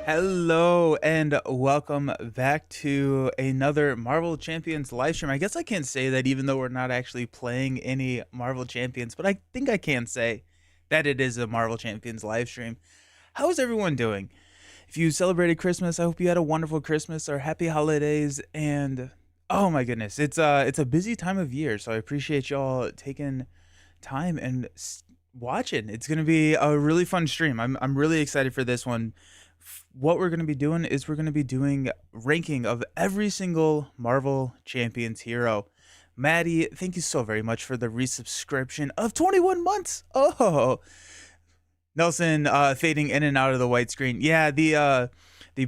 Hello and welcome back to another Marvel Champions live stream. I guess I can't say that even though we're not actually playing any Marvel Champions, but I think I can say that it is a Marvel Champions live stream. How is everyone doing? If you celebrated Christmas, I hope you had a wonderful Christmas or happy holidays. And oh my goodness, it's a busy time of year, so I appreciate y'all taking time and watching. It's gonna be a really fun stream. I'm really excited for this one. What we're gonna be doing is we're gonna be doing ranking of every single Marvel Champions hero. Maddie, thank you so very much for the resubscription of 21 months. Oh, Nelson, fading in and out of the white screen. Yeah, the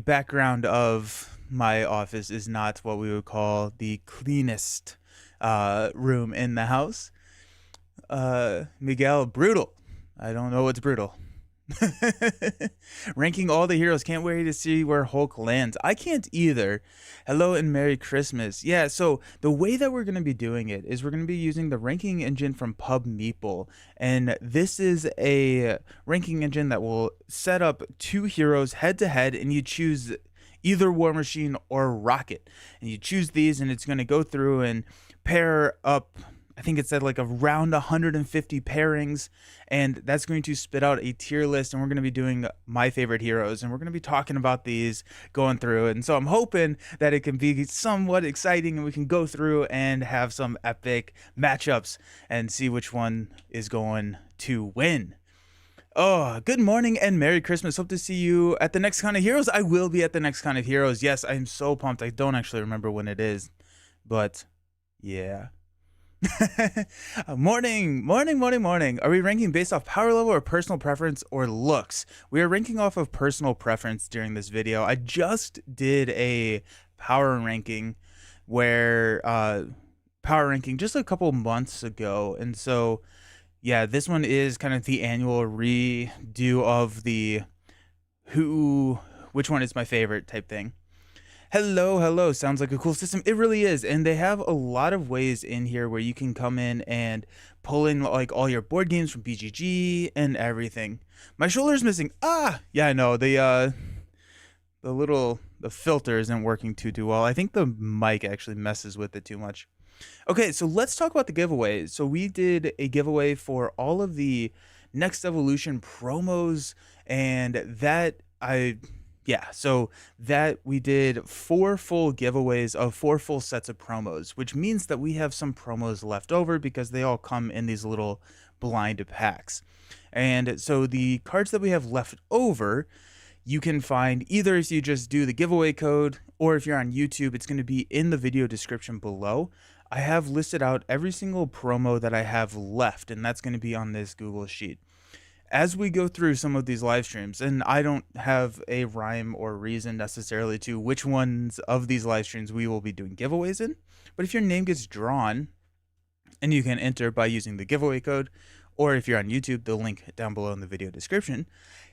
background of my office is not what we would call the cleanest room in the house. Miguel, brutal. I don't know what's brutal. Ranking all the heroes. Can't wait to see where Hulk lands. I can't either. Hello and Merry Christmas. Yeah, so the way that we're going to be doing it is we're going to be using the ranking engine from Pub Meeple. And this is a ranking engine that will set up two heroes head to head, and you choose either War Machine or Rocket. And you choose these, and it's going to go through and pair up. I think it said like around 150 pairings, and that's going to spit out a tier list, and we're going to be doing my favorite heroes, and we're going to be talking about these, going through it. And so I'm hoping that it can be somewhat exciting, and we can go through and have some epic matchups and see which one is going to win. Oh, good morning and Merry Christmas. Hope to see you at the next Con of Heroes. I will be at the next Con of Heroes. Yes, I'm so pumped. I don't actually remember when it is, but yeah. Morning. Are we ranking based off power level or personal preference or looks? We are ranking off of personal preference during this video. I just did a power ranking where power ranking just a couple months ago, and so yeah, this one is kind of the annual redo of the which one is my favorite type thing. Hello. Sounds like a cool system. It really is. And they have a lot of ways in here where you can come in and pull in like all your board games from BGG and everything. My shoulder's missing. Yeah, I know. The filter isn't working too well. I think the mic actually messes with it too much. Okay, so let's talk about the giveaways. So we did a giveaway for all of the Next Evolution promos, and so that we did 4 full giveaways of 4 full sets of promos, which means that we have some promos left over because they all come in these little blind packs. And so the cards that we have left over, you can find either if you just do the giveaway code, or if you're on YouTube, it's going to be in the video description below. I have listed out every single promo that I have left, and that's going to be on this Google Sheet. As we go through some of these live streams, and I don't have a rhyme or reason necessarily to which ones of these live streams we will be doing giveaways in, but if your name gets drawn, and you can enter by using the giveaway code, or if you're on YouTube, the link down below in the video description,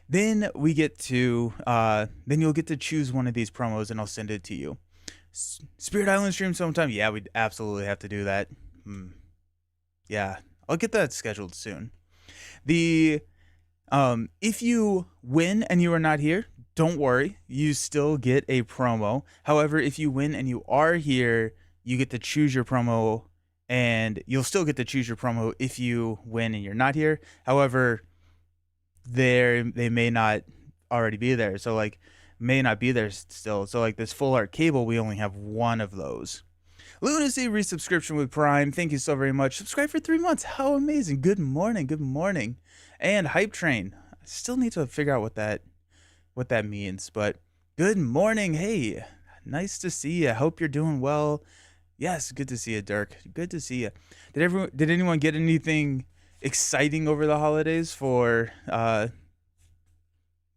then we get to, then you'll get to choose one of these promos, and I'll send it to you. Spirit Island stream sometime? Yeah, we'd absolutely have to do that. Yeah, I'll get that scheduled soon. If you win and you are not here, don't worry, you still get a promo. However, if you win and you are here, you get to choose your promo, and you'll still get to choose your promo if you win and you're not here. However, they may not already be there, so like may not be there still. So like this full art cable, we only have one of those. Lunacy resubscription with Prime. Thank you so very much. Subscribe for 3 months. How amazing. Good morning. And Hype Train. I still need to figure out what that means, but good morning. Hey, nice to see you. Hope you're doing well. Yes, good to see you, Dirk. Good to see you. Did anyone get anything exciting over the holidays for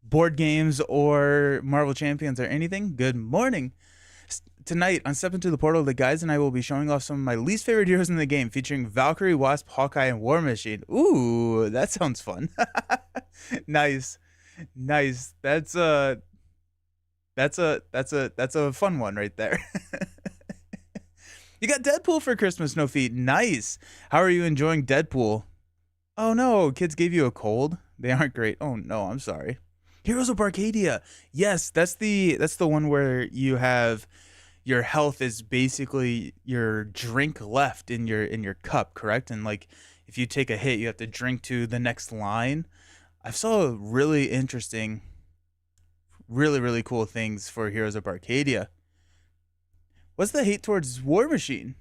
board games or Marvel Champions or anything? Good morning. Tonight on Step Into the Portal, the guys and I will be showing off some of my least favorite heroes in the game, featuring Valkyrie, Wasp, Hawkeye, and War Machine. Ooh, that sounds fun. Nice. That's a fun one right there. You got Deadpool for Christmas, no feet. Nice. How are you enjoying Deadpool? Oh no, kids gave you a cold. They aren't great. Oh no, I'm sorry. Heroes of Arcadia. Yes, that's the one where you have your health is basically your drink left in your cup, correct? And like if you take a hit, you have to drink to the next line. I saw really interesting, really cool things for Heroes of Arcadia. What's the hate towards War Machine?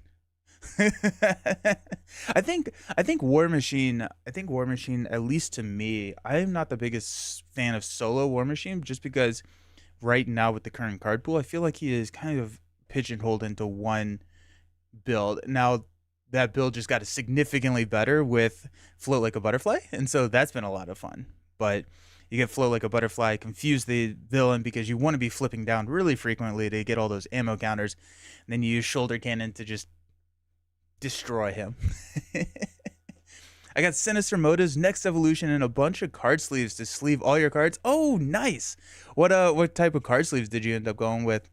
I think War Machine, at least to me, I am not the biggest fan of solo War Machine just because right now with the current card pool, I feel like he is kind of pigeonholed into one build. Now that build just got significantly better with Float Like a Butterfly, and so that's been a lot of fun. But you get Float Like a Butterfly, confuse the villain because you want to be flipping down really frequently to get all those ammo counters, and then you use Shoulder Cannon to just destroy him. I got Sinister Motives, Next Evolution, and a bunch of card sleeves to sleeve all your cards. Oh, nice. What type of card sleeves did you end up going with?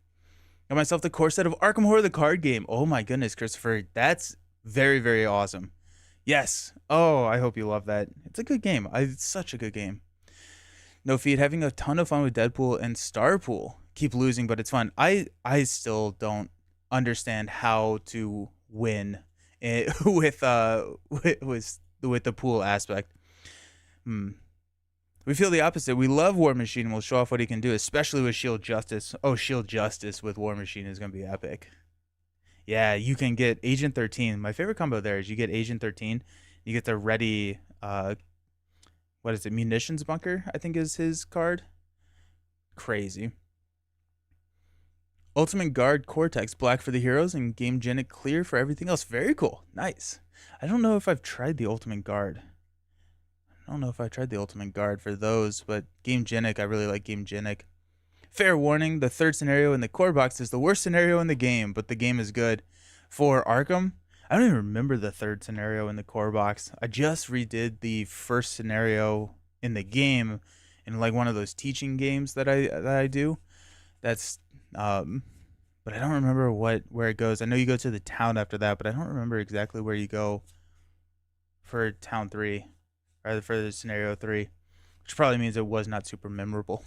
Got myself the core set of Arkham Horror, the card game. Oh my goodness, Christopher, that's very awesome. Yes. Oh, I hope you love that. It's a good game. It's such a good game. No Feed, having a ton of fun with Deadpool and Starpool. Keep losing, but it's fun. I still don't understand how to win with with the pool aspect. We feel the opposite. We love War Machine and we'll show off what he can do, especially with Shield Justice. Oh, Shield Justice with War Machine is going to be epic. Yeah, you can get Agent 13. My favorite combo there is you get Agent 13, you get the ready, what is it, Munitions Bunker, I think is his card. Crazy. Ultimate Guard Cortex, black for the heroes, and Game Genic clear for everything else. Very cool. Nice. I don't know if I've tried the Ultimate Guard. I don't know if I tried the Ultimate Guard for those, but Game Genic, I really like Game Genic. Fair warning, the third scenario in the core box is the worst scenario in the game, but the game is good. For Arkham, I don't even remember the third scenario in the core box. I just redid the first scenario in the game in like one of those teaching games that I do. That's but I don't remember where it goes. I know you go to the town after that, but I don't remember exactly where you go for town 3 or for the scenario 3, which probably means it was not super memorable.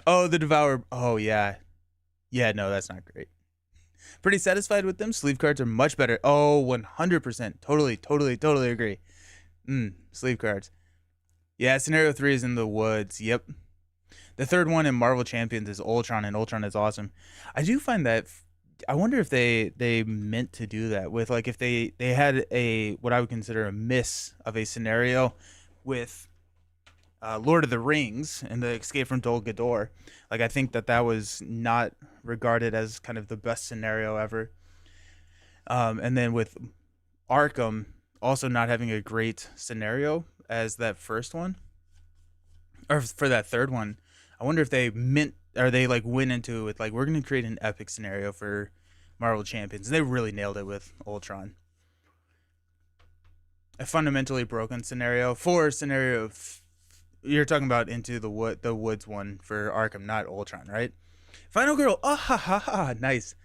Oh, the Devourer. Oh yeah. Yeah, no, that's not great. Pretty satisfied with them. Sleeve cards are much better. Oh, 100%. Totally agree. Sleeve cards. Yeah, scenario 3 is in the woods. Yep. The third one in Marvel Champions is Ultron, and Ultron is awesome. I do find that I wonder if they meant to do that with like if they had a what I would consider a miss of a scenario with Lord of the Rings and the Escape from Dol Guldur. Like I think that was not regarded as kind of the best scenario ever. And then with Arkham also not having a great scenario as that first one, or for that third one. I wonder if they meant, or they like went into it like we're gonna create an epic scenario for Marvel Champions. And they really nailed it with Ultron. A fundamentally broken scenario for scenario. You're talking about Into the Woods one for Arkham, not Ultron, right? Final Girl. Ah ha ha ha. Nice.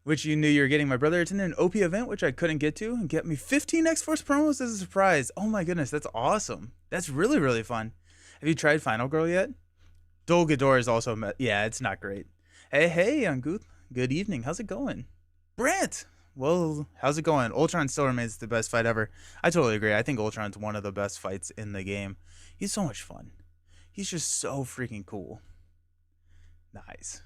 Which you knew you were getting. My brother attended an OP event, which I couldn't get to, and get me 15 X-Force promos as a surprise. Oh my goodness, that's awesome. That's really fun. Have you tried Final Girl yet? Dol Guldur is also, yeah, it's not great. Hey, Anguth. Good evening. How's it going? Brant! Well, how's it going? Ultron still remains the best fight ever. I totally agree. I think Ultron's one of the best fights in the game. He's so much fun. He's just so freaking cool. Nice.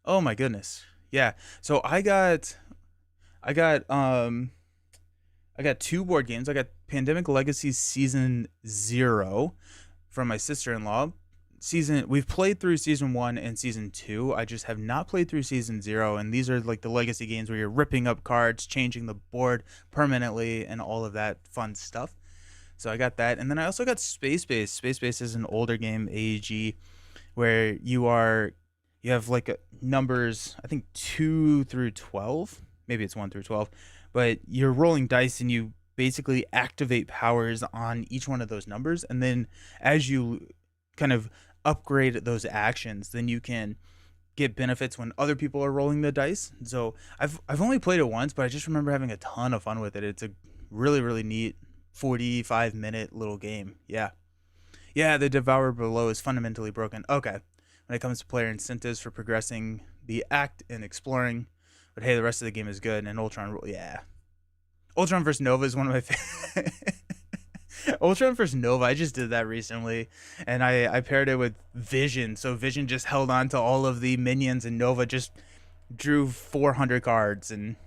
Oh my goodness. Yeah. So I got 2 board games. I got Pandemic Legacy Season 0 from my sister-in-law. We've played through season 1 and season 2. I just have not played through season 0, and these are like the legacy games where you're ripping up cards, changing the board permanently, and all of that fun stuff. So I got that, and then I also got Space Base. Space Base is an older game, AEG, where you have like numbers, I think 2 through 12, maybe it's 1 through 12, but you're rolling dice and you basically activate powers on each one of those numbers, and then as you kind of upgrade those actions, then you can get benefits when other people are rolling the dice. So I've only played it once, but I just remember having a ton of fun with it. It's a really neat 45-minute little game. Yeah. Yeah, the Devourer below is fundamentally broken. Okay. When it comes to player incentives for progressing the act and exploring, but hey, the rest of the game is good. And Ultron, yeah. Ultron vs. Nova is one of my favorite. Ultron vs. Nova, I just did that recently, and I paired it with Vision. So Vision just held on to all of the minions, and Nova just drew 400 cards, and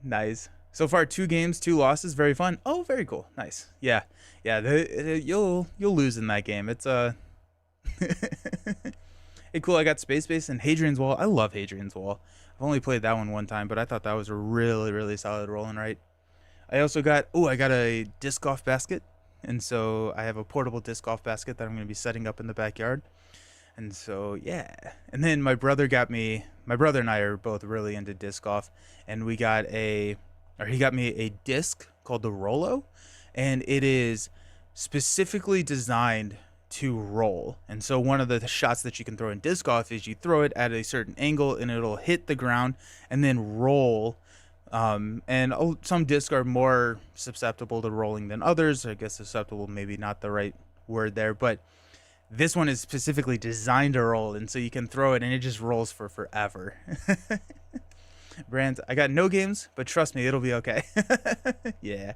nice. So far, 2 games, 2 losses. Very fun. Oh, very cool. Nice. Yeah, yeah. You'll lose in that game. It's hey, cool. I got Space Base and Hadrian's Wall. I love Hadrian's Wall. I've only played that one time, but I thought that was a really solid roll and right. I also got I got a disc golf basket, and so I have a portable disc golf basket that I'm going to be setting up in the backyard. And so yeah, and then my brother got me. My brother and I are both really into disc golf, and he got me a disc called the Rollo, and it is specifically designed to roll. And so one of the shots that you can throw in disc golf is you throw it at a certain angle and it'll hit the ground and then roll. And some discs are more susceptible to rolling than others. I guess susceptible, maybe not the right word there, but this one is specifically designed to roll, and so you can throw it and it just rolls for forever. Brand, I got no games, but trust me, it'll be okay. Yeah.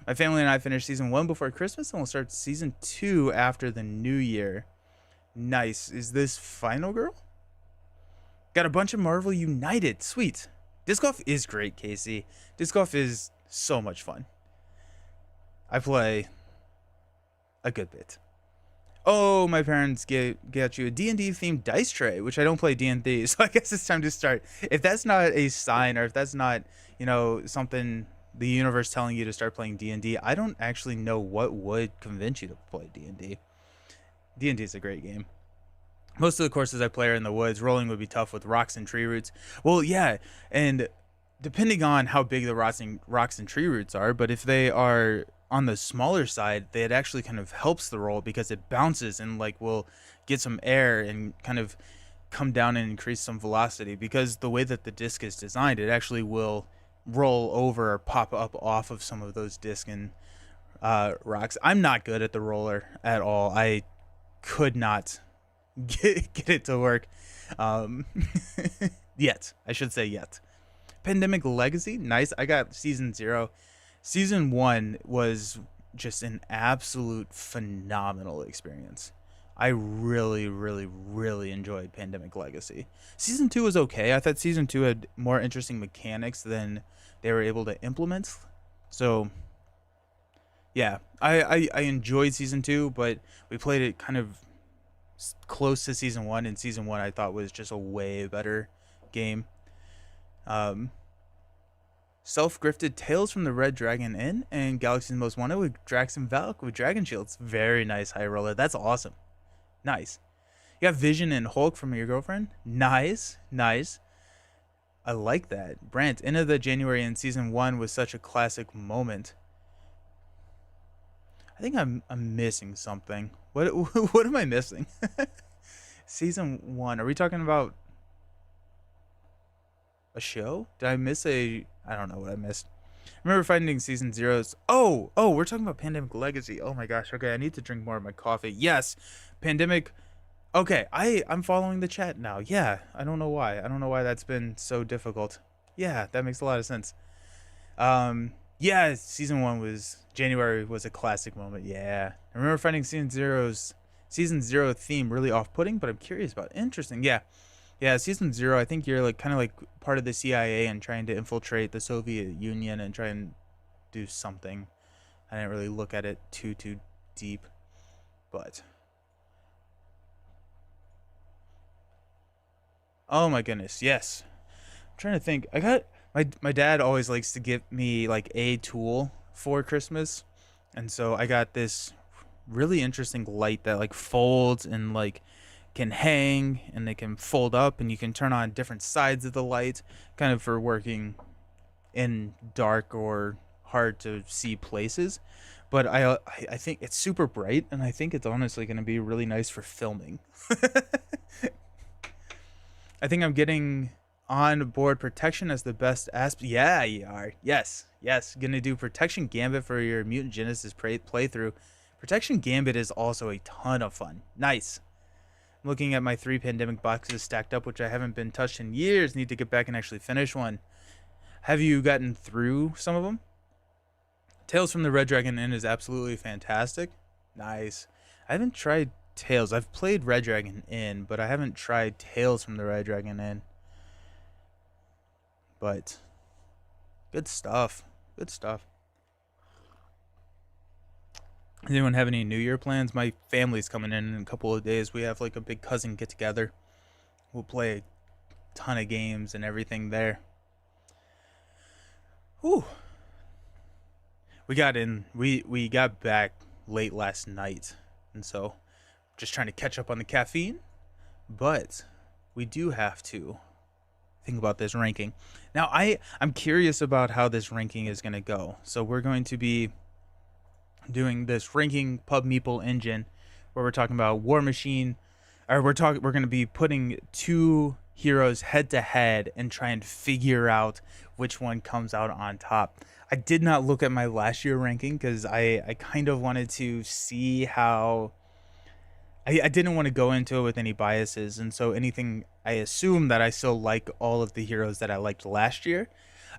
My family and I finished season 1 before Christmas, and we'll start season 2 after the new year. Nice. Is this Final Girl? Got a bunch of Marvel United. Sweet. Disc golf is great, Casey. Disc golf is so much fun. I play a good bit. Oh, my parents got you a D&D themed dice tray, which I don't play D&D, so I guess it's time to start. If that's not a sign, or if that's not, something the universe telling you to start playing D&D, I don't actually know what would convince you to play D&D. D&D is a great game. Most of the courses I play are in the woods. Rolling would be tough with rocks and tree roots. Well, yeah, and depending on how big the rocks and tree roots are, but if they are on the smaller side, it actually kind of helps the roll because it bounces and will get some air and kind of come down and increase some velocity, because the way that the disc is designed, it actually will roll over or pop up off of some of those disc and rocks. I'm not good at the roller at all. I could not get it to work yet. I should say yet. Pandemic Legacy, nice. I got season 0. Season 1 was just an absolute phenomenal experience. I really enjoyed Pandemic Legacy. Season 2 was okay. I thought season 2 had more interesting mechanics than they were able to implement. So yeah, I enjoyed season 2, but we played it kind of close to season 1, and season 1 I thought was just a way better game. Self-grifted Tales from the Red Dragon Inn and Galaxy's Most Wanted with Drax and Valk with Dragon Shields. Very nice, High Roller. That's awesome. Nice. You got Vision and Hulk from your girlfriend. Nice. I like that. Brant, end of the January in season 1 was such a classic moment. I think I'm missing something. What am I missing? Season 1. Are we talking about a show? Did I miss I don't know what I missed. I remember finding season 0's. Oh, we're talking about Pandemic Legacy. Oh my gosh. Okay, I need to drink more of my coffee. Yes, Pandemic. Okay, I'm following the chat now. Yeah, I don't know why. That's been so difficult. Yeah, that makes a lot of sense. Yeah, season 1 was January was a classic moment. Yeah, I remember finding season 0 theme really off-putting, but I'm curious about. Interesting. Yeah, season 0, I think you're kind of part of the CIA and trying to infiltrate the Soviet Union and try and do something. I didn't really look at it too deep, but oh my goodness, yes. I'm trying to think. I got my dad always likes to give me a tool for Christmas, and so I got this really interesting light that folds and can hang, and they can fold up, and you can turn on different sides of the light, kind of for working in dark or hard to see places. But I think it's super bright, and I think it's honestly going to be really nice for filming. I think I'm getting on board protection as the best aspect. Yeah, you are. Yes. Gonna do protection gambit for your Mutant Genesis playthrough. Protection Gambit is also a ton of fun. Nice. I'm looking at my 3 pandemic boxes stacked up, which I haven't been touched in years. Need to get back and actually finish one. Have you gotten through some of them? Tales from the Red Dragon Inn is absolutely fantastic. Nice. I haven't tried Tales. I've played Red Dragon Inn, but I haven't tried Tales from the Red Dragon Inn. But good stuff. Good stuff. Does anyone have any New Year plans? My family's coming in a couple of days. We have like a big cousin get together. We'll play a ton of games and everything there. Whew. We got back late last night, and so just trying to catch up on the caffeine, but we do have to think about this ranking. Now I'm curious about how this ranking is going to go. So we're going to be doing this ranking pub meeple engine where we're talking about War Machine, or we're going to be putting 2 heroes head to head and try and figure out which one comes out on top. I did not look at my last year ranking because I kind of wanted to see how I didn't want to go into it with any biases, and so anything, I assume that I still like all of the heroes that I liked last year.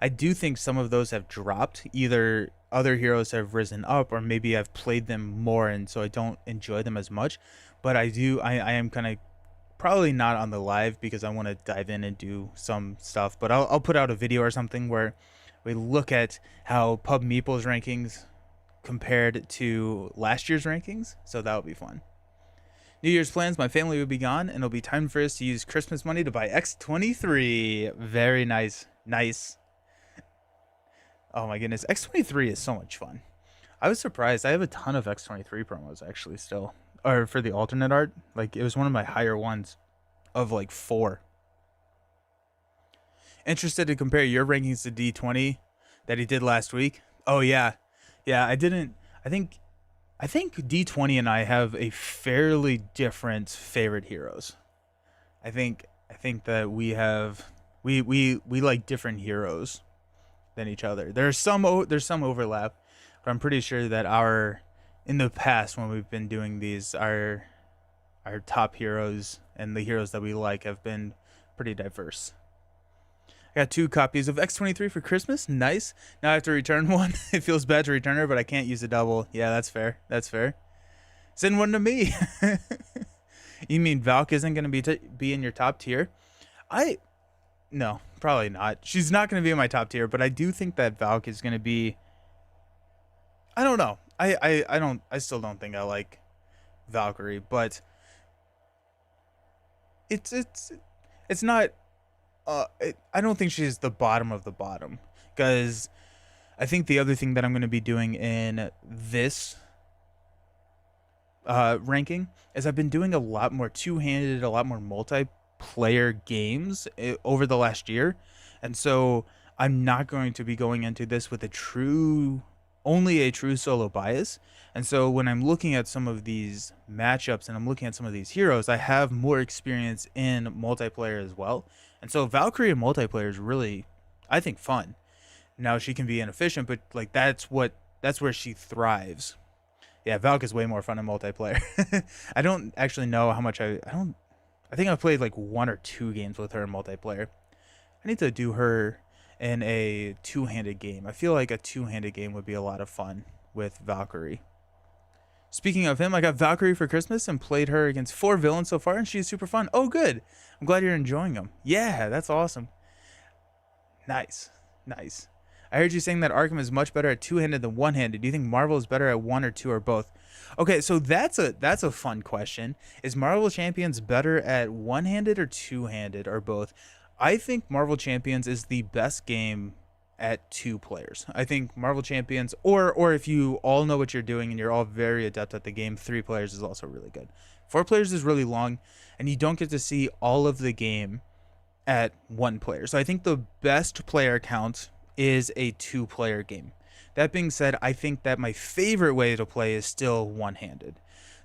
I do think some of those have dropped. Either other heroes have risen up, or maybe I've played them more and so I don't enjoy them as much. But I am kind of probably not on the live because I want to dive in and do some stuff. But I'll put out a video or something where we look at how Pub Meeple's rankings compared to last year's rankings. So that'll be fun. New Year's plans, my family will be gone, and it'll be time for us to use Christmas money to buy X23. Very nice. Nice. Oh my goodness. X23 is so much fun. I was surprised. I have a ton of X23 promos actually still. Or for the alternate art. Like, it was one of my higher ones of like 4. Interested to compare your rankings to D20 that he did last week? Oh yeah. Yeah, I think D20 and I have a fairly different favorite heroes. I think that we like different heroes than each other. There's some overlap, but I'm pretty sure that in the past when we've been doing these, our top heroes and the heroes that we like have been pretty diverse. I got 2 copies of X23 for Christmas. Nice. Now I have to return one. It feels bad to return her, but I can't use a double. Yeah, that's fair. That's fair. Send one to me. You mean Valk isn't going to be in your top tier? No, probably not. She's not going to be in my top tier, but I do think that Valk is going to be... I don't know. I still don't think I like Valkyrie, but it's not... I don't think she's the bottom of the bottom, because I think the other thing that I'm going to be doing in this ranking is I've been doing a lot more two-handed, a lot more multiplayer games over the last year, and so I'm not going to be going into this with only a true solo bias. And so when I'm looking at some of these matchups and I'm looking at some of these heroes, I have more experience in multiplayer as well. And so Valkyrie in multiplayer is really, I think, fun. Now she can be inefficient, but like that's where she thrives. Yeah, Valk is way more fun in multiplayer. I don't actually know how much I think I've played like 1 or 2 games with her in multiplayer. I need to do her in a 2-handed game. I feel like a 2-handed game would be a lot of fun with Valkyrie. Speaking of him, I got Valkyrie for Christmas and played her against 4 villains so far, and she's super fun. Oh, good. I'm glad you're enjoying them. Yeah, that's awesome. Nice. Nice. I heard you saying that Arkham is much better at 2-handed than 1-handed. Do you think Marvel is better at 1 or 2 or both? Okay, so that's a fun question. Is Marvel Champions better at 1-handed or 2-handed or both? I think Marvel Champions is the best game at 2 players. I think Marvel Champions, or if you all know what you're doing and you're all very adept at the game, 3 players is also really good. 4 players is really long, and you don't get to see all of the game at 1 player. So I think the best player count is a 2-player game. That being said, I think that my favorite way to play is still 1-handed.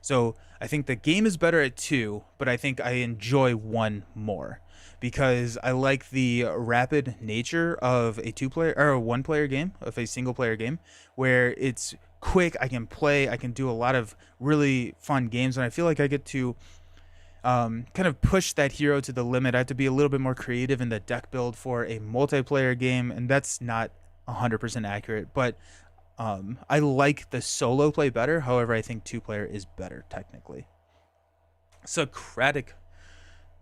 So I think the game is better at 2, but I think I enjoy 1 more, because I like the rapid nature of a 2-player or a 1-player game, of a single-player game, where it's quick. I can play. I can do a lot of really fun games, and I feel like I get to kind of push that hero to the limit. I have to be a little bit more creative in the deck build for a multiplayer game, and that's not 100% accurate. But I like the solo play better. However, I think two-player is better technically. Socratic.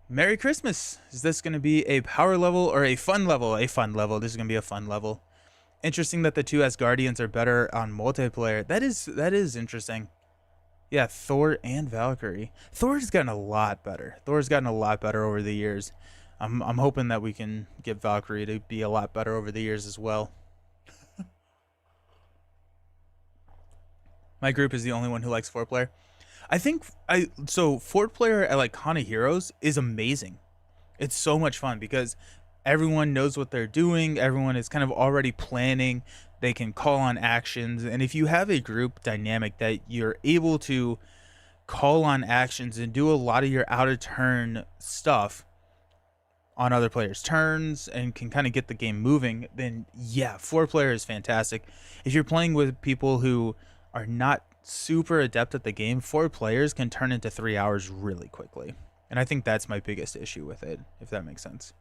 Merry Christmas. Is this going to be a power level or a fun level? A fun level. This is going to be a fun level. Interesting that the two Asgardians are better on multiplayer. That is interesting. Yeah, Thor and Valkyrie. Thor's gotten a lot better. Thor's gotten a lot better over the years. I'm hoping that we can get Valkyrie to be a lot better over the years as well. My group is the only one who likes 4-player. I think so 4-player at like Con of Heroes is amazing. It's so much fun because everyone knows what they're doing. Everyone is kind of already planning. They can call on actions. And if you have a group dynamic that you're able to call on actions and do a lot of your out of turn stuff on other players' turns and can kind of get the game moving, then yeah, 4-player is fantastic. If you're playing with people who are not super adept at the game, 4 players can turn into 3 hours really quickly. And I think that's my biggest issue with it, if that makes sense.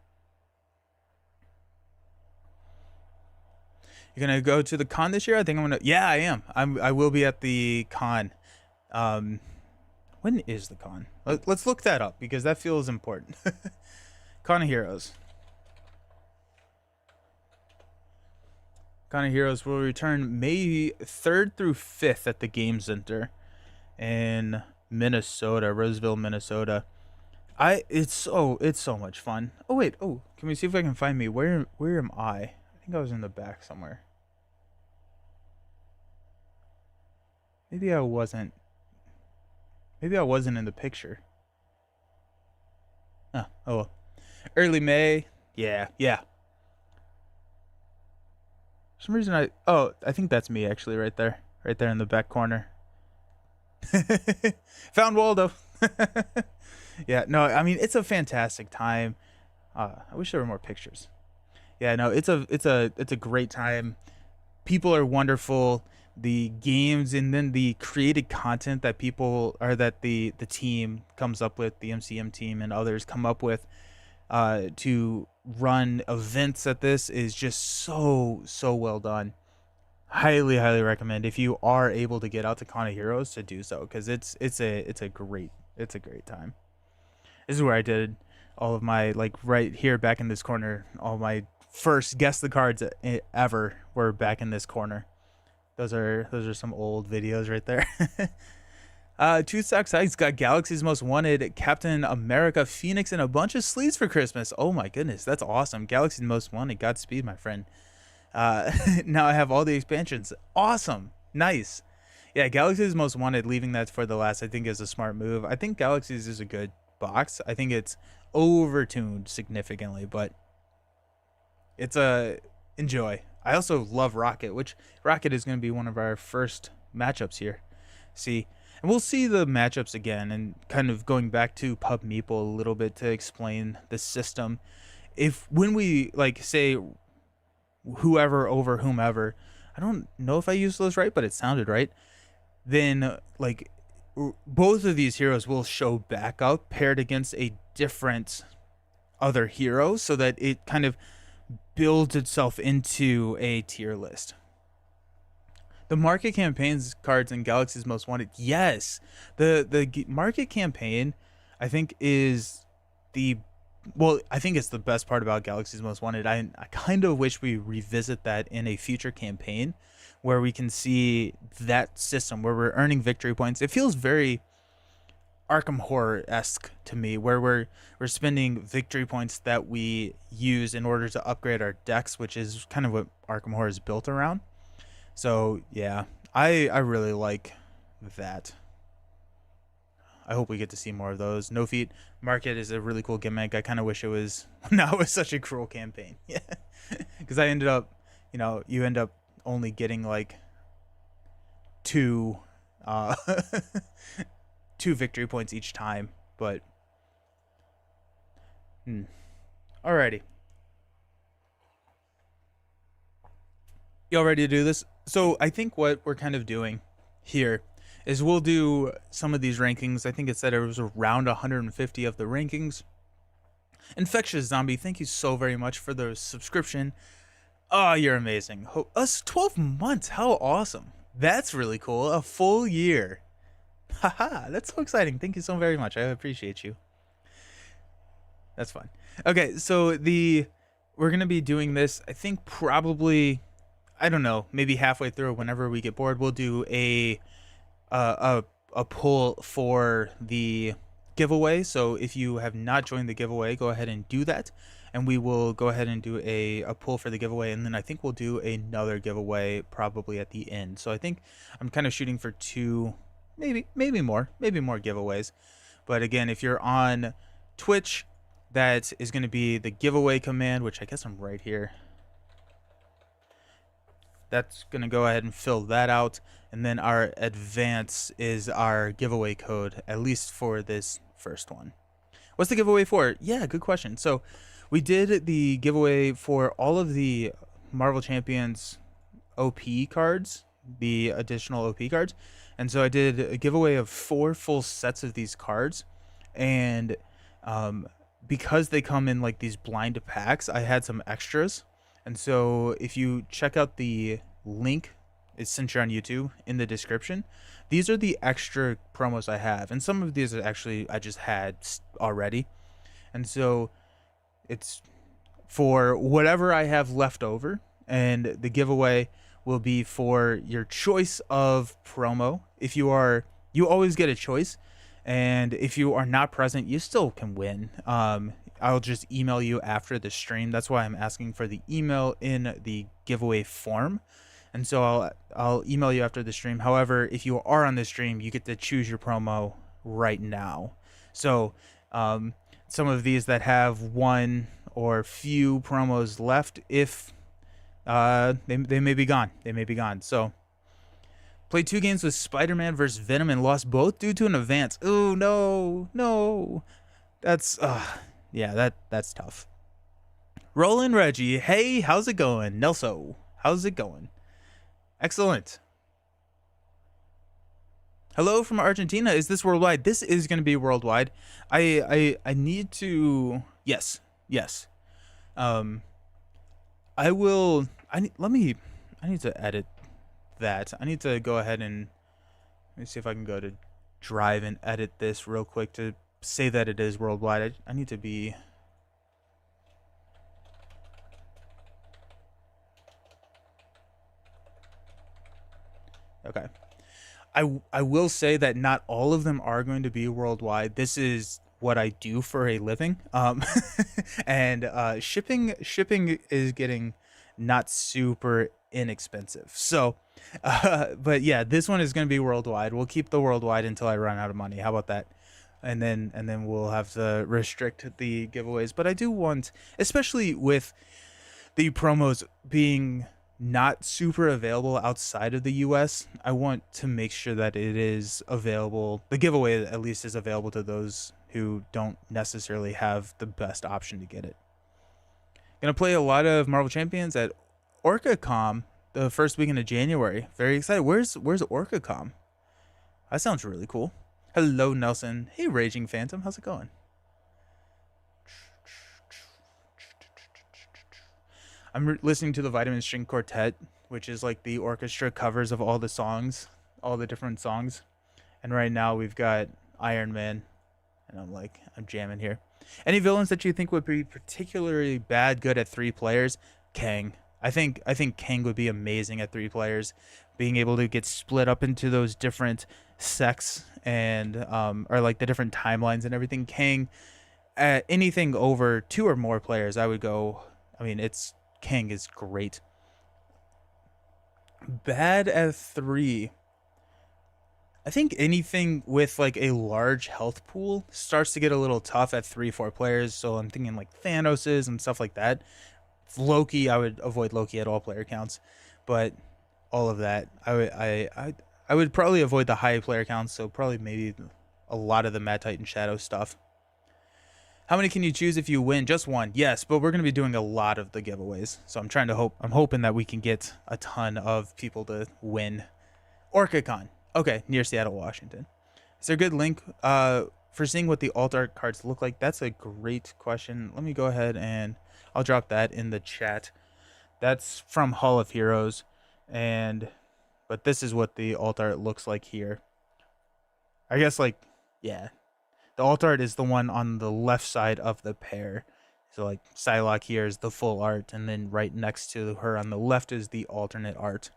You're gonna go to the con this year? I think I'm gonna. Yeah, I am. I will be at the con. When is the con? Let's look that up because that feels important. Con of Heroes. Con of Heroes will return May 3rd through 5th at the Game Center in Minnesota, Roseville, Minnesota. It's so much fun. Oh wait, can we see if I can find me? Where am I? I think I was in the back somewhere. Maybe I wasn't. Maybe I wasn't in the picture. Oh well. Early May. Yeah. For some reason I think that's me actually right there in the back corner. Found Waldo. Yeah, no, I mean it's a fantastic time. I wish there were more pictures. Yeah, no, it's a great time. People are wonderful. The games and then the created content that the team comes up with, the MCM team and others come up with to run events at this is just so well done. Highly recommend if you are able to get out to Con of Heroes to do so because it's a great time. This is where I did all of my like right here back in this corner. All my first guess the cards ever were back in this corner. Those are some old videos right there. Two Sock Sites got Galaxy's Most Wanted, Captain America, Phoenix, and a bunch of sleeves for Christmas. Oh my goodness, that's awesome. Galaxy's Most Wanted, Godspeed, my friend. Now I have all the expansions. Awesome. Nice. Yeah, Galaxy's Most Wanted, leaving that for the last, I think is a smart move. I think Galaxy's is a good box. I think it's overtuned significantly, but it's a enjoy. I also love Rocket, which Rocket is going to be one of our first matchups here. See, and we'll see the matchups again and kind of going back to Pub Meeple a little bit to explain the system. When we like say whoever over whomever, I don't know if I used those right, but it sounded right. Then like both of these heroes will show back up paired against a different other hero so that it kind of builds itself into a tier list. The market campaigns cards in Galaxy's Most Wanted. Yes. The market campaign I think is I think it's the best part about Galaxy's Most Wanted. I kind of wish we revisit that in a future campaign where we can see that system where we're earning victory points. It feels very Arkham Horror-esque to me, where we're spending victory points that we use in order to upgrade our decks, which is kind of what Arkham Horror is built around. So yeah, I really like that. I hope we get to see more of those. No Feet Market is a really cool gimmick. I kind of wish it was now it was such a cruel campaign. Yeah, because I ended up, you end up only getting like two two victory points each time, but alrighty. Y'all ready to do this? So I think what we're kind of doing here is we'll do some of these rankings. I think it said it was around 150 of the rankings. Infectious Zombie, thank you so very much for the subscription. Oh, you're amazing. Us 12 months. How awesome. That's really cool. A full year. Haha, that's so exciting. Thank you so very much. I appreciate you. That's fun. Okay, so we're going to be doing this, I think probably, I don't know, maybe halfway through, whenever we get bored, we'll do a poll for the giveaway. So if you have not joined the giveaway, go ahead and do that, and we will go ahead and do a poll for the giveaway, and then I think we'll do another giveaway probably at the end. So I think I'm kind of shooting for two, maybe more giveaways. But again, if you're on Twitch, that is going to be the giveaway command, which I guess I'm right here. That's going to go ahead and fill that out. And then our advance is our giveaway code, at least for this first one. What's the giveaway for? Yeah, good question. So we did the giveaway for all of the Marvel Champions OP cards, the additional OP cards. And so I did a giveaway of 4 full sets of these cards. And because they come in like these blind packs, I had some extras. And so if you check out the link, it's sent you on YouTube in the description. These are the extra promos I have. And some of these are actually I just had already. And so it's for whatever I have left over. And the giveaway will be for your choice of promo. If you always get a choice. And if you are not present, you still can win. I'll just email you after the stream. That's why I'm asking for the email in the giveaway form. And so I'll email you after the stream. However, if you are on the stream, you get to choose your promo right now. So some of these that have one or few promos left, if they may be gone. They may be gone. So played 2 games with Spider-Man versus Venom and lost both due to an advance. Oh, no. That's, yeah, that's tough. Roland Reggie, hey, how's it going? Nelso, how's it going? Excellent. Hello from Argentina. Is this worldwide? This is going to be worldwide. I need to, yes. I need to edit that. I need to go ahead and let me see if I can go to Drive and edit this real quick to say that it is worldwide. I need to be okay. I will say that not all of them are going to be worldwide. This is what I do for a living. And shipping is getting not super inexpensive. So but yeah, this one is going to be worldwide. We'll keep the worldwide until I run out of money. How about that? And then we'll have to restrict the giveaways. But I do want, especially with the promos being not super available outside of the US, I want to make sure that it is available. The giveaway at least is available to those who don't necessarily have the best option to get it. Gonna play a lot of Marvel Champions at OrcaCom the first weekend of January. Very excited. Where's OrcaCom? That sounds really cool. Hello, Nelson. Hey, Raging Phantom. How's it going? I'm listening to the Vitamin String Quartet, which is like the orchestra covers of all the songs, all the different songs. And right now we've got Iron Man, and I'm jamming here. Any villains that you think would be particularly good at 3 players? Kang. I think Kang would be amazing at 3 players, being able to get split up into those different sects and or like the different timelines and everything. Kang, anything over 2 or more players, I would go. I mean, Kang is great. Bad at 3. I think anything with like a large health pool starts to get a little tough at 3-4 players. So I'm thinking like Thanos's and stuff like that. Loki, I would avoid Loki at all player counts, but all of that, I would probably avoid the high player counts. So probably maybe a lot of the Mad Titan Shadow stuff. How many can you choose if you win? Just one. Yes, but we're going to be doing a lot of the giveaways. So I'm hoping that we can get a ton of people to win. OrcaCon. Okay, near Seattle, Washington. Is there a good link for seeing what the alt art cards look like? That's a great question. Let me go ahead and I'll drop that in the chat. That's from Hall of Heroes, but this is what the alt art looks like here. I guess yeah, the alt art is the one on the left side of the pair. So like Psylocke here is the full art, and then right next to her on the left is the alternate art.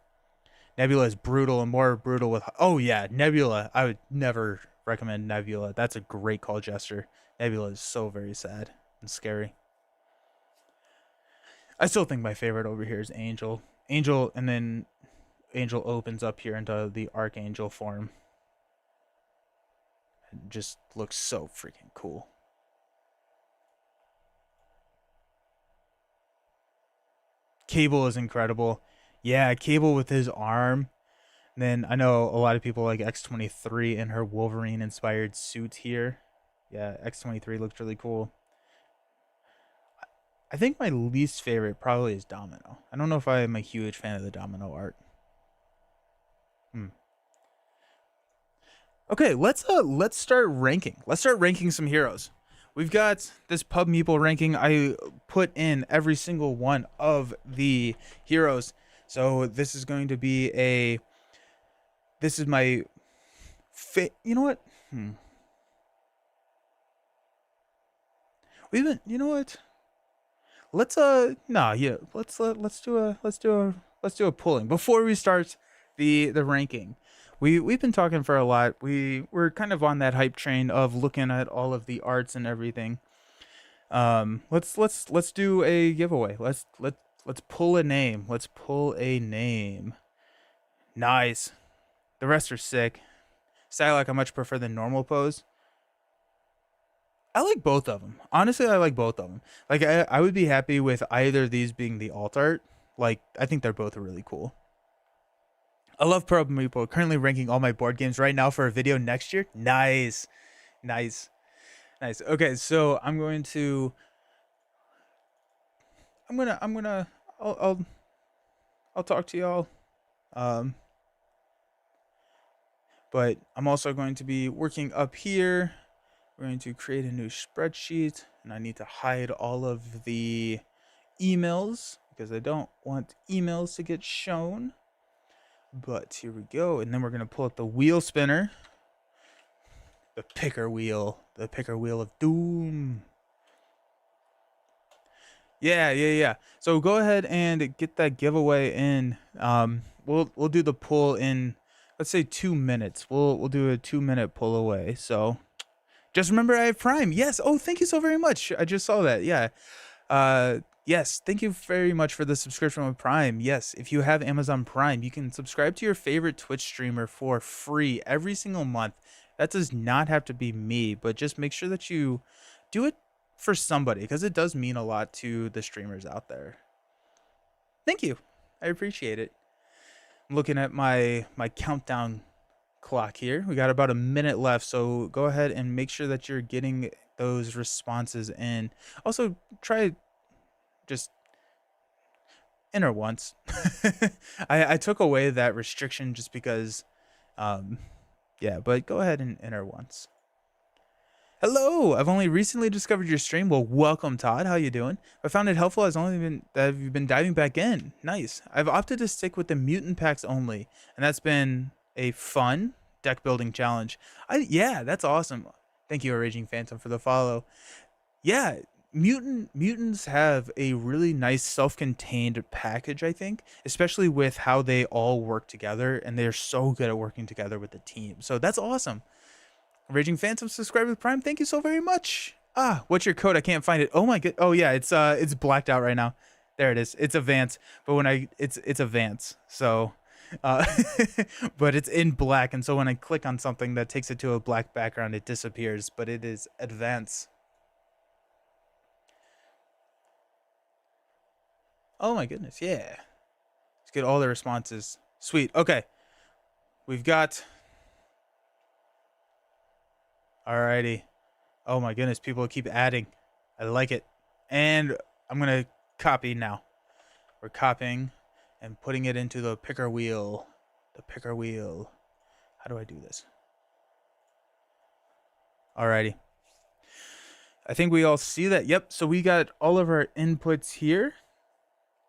Nebula is brutal and more brutal with. Oh yeah, Nebula. I would never recommend Nebula. That's a great call gesture. Nebula is so very sad and scary. I still think my favorite over here is Angel. Angel, and then Angel opens up here into the Archangel form. It just looks so freaking cool. Cable is incredible. Yeah, Cable with his arm. And then I know a lot of people like X-23 in her Wolverine inspired suit here. Yeah, X-23 looks really cool. I think my least favorite probably is Domino. I don't know if I am a huge fan of the Domino art. Okay, let's start ranking. Let's start ranking some heroes. We've got this Pub Meeple ranking. I put in every single one of the heroes. So this is going to be this is my you know what? You know what? Let's let's do a polling before we start the ranking. We've been talking for a lot. We're kind of on that hype train of looking at all of the arts and everything. Let's do a giveaway. Let's pull a name. Let's pull a name. Nice. The rest are sick. Psylocke, I much prefer the normal pose. I like both of them. Honestly, I like both of them. Like I would be happy with either of these being the alt art. Like I think they're both really cool. I love Pro Meeple. Currently ranking all my board games right now for a video next year. Nice, nice, nice. Okay, so I'll talk to y'all. Um, but I'm also going to be working up here. We're going to create a new spreadsheet, and I need to hide all of the emails because I don't want emails to get shown. But here we go, and then we're gonna pull up the wheel spinner, the picker wheel of doom. Yeah. So go ahead and get that giveaway in. We'll do the pull in, let's say 2 minutes. We'll do a 2-minute pull away. So just remember I have Prime. Yes. Oh, thank you so very much. I just saw that. Yeah. Yes, thank you very much for the subscription with Prime. Yes, if you have Amazon Prime, you can subscribe to your favorite Twitch streamer for free every single month. That does not have to be me, but just make sure that you do it for somebody because it does mean a lot to the streamers out there. Thank you. I appreciate it. I'm looking at my countdown clock here. We got about a minute left, so go ahead and make sure that you're getting those responses in. Also, try just enter once. I took away that restriction just because yeah, but go ahead and enter once. Hello, I've only recently discovered your stream. Well, welcome, Todd. How you doing? I found it helpful as you've been diving back in. Nice. I've opted to stick with the mutant packs only, and that's been a fun deck building challenge. Yeah, that's awesome. Thank you, Raging Phantom, for the follow. Yeah, mutants have a really nice self-contained package, I think, especially with how they all work together, and they're so good at working together with the team. So that's awesome. Raging Phantom subscribe with Prime. Thank you so very much. What's your code? I can't find it. Oh my god. Oh yeah, it's blacked out right now. There it is. It's Advance, but it's Advance. So but it's in black, and so when I click on something that takes it to a black background, it disappears, but it is Advance. Oh my goodness, yeah. Let's get all the responses. Sweet. Okay. We've got. Alrighty. Oh my goodness, people keep adding. I like it. And I'm going to copy now. We're copying and putting it into the picker wheel. The picker wheel. How do I do this? Alrighty. I think we all see that. Yep. So we got all of our inputs here.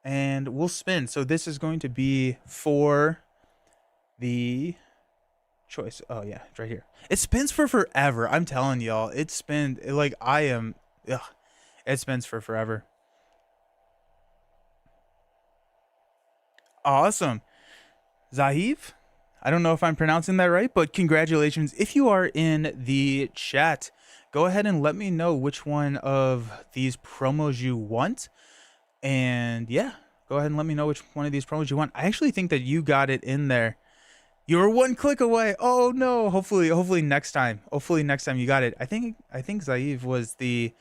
And we'll spin. So this is going to be for the choice. Oh yeah, it's right here. It spins for forever. I'm telling y'all, it spins like I am. Ugh, it spins for forever. Awesome, Zahiv. I don't know if I'm pronouncing that right, but congratulations. If you are in the chat, go ahead and let me know which one of these promos you want. And yeah, go ahead and let me know which one of these promos you want. I actually think that you got it in there. You were one click away. Oh no. Hopefully next time. Hopefully next time you got it. I think Zaif was the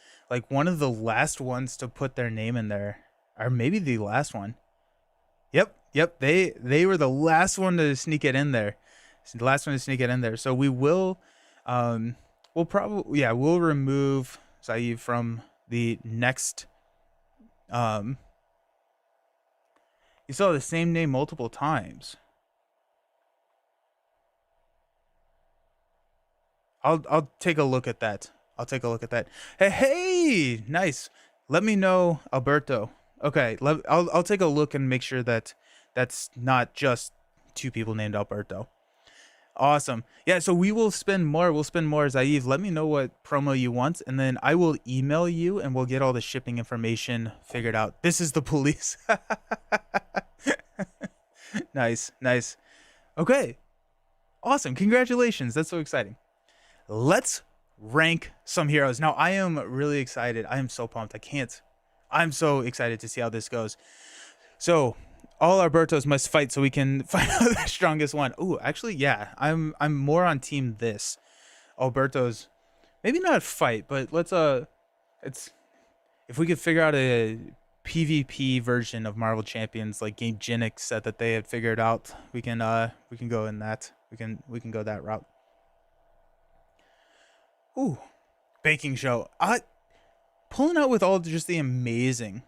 one of the last ones to put their name in there. Or maybe the last one. Yep. They were the last one to sneak it in there. The last one to sneak it in there. So we will we'll probably we'll remove Zaif from the next you saw the same name multiple times. I'll take a look at that. Hey, nice. Let me know, Alberto. Okay, I'll take a look and make sure that that's not just two people named Alberto. Awesome. Yeah, so we will spend more. We'll spend more, Zaif. Let me know what promo you want, and then I will email you, and we'll get all the shipping information figured out. This is the police. Nice. Okay. Awesome. Congratulations. That's so exciting. Let's rank some heroes. Now, I am really excited. I am so pumped. I'm so excited to see how this goes. So, all Albertos must fight so we can find out the strongest one. Ooh, actually, yeah. I'm more on team this. Alberto's maybe not fight, but let's it's if we could figure out a PvP version of Marvel Champions like Game Genix said that they had figured out, we can go in that. We can go that route. Ooh, baking show. Pulling out with all just the amazing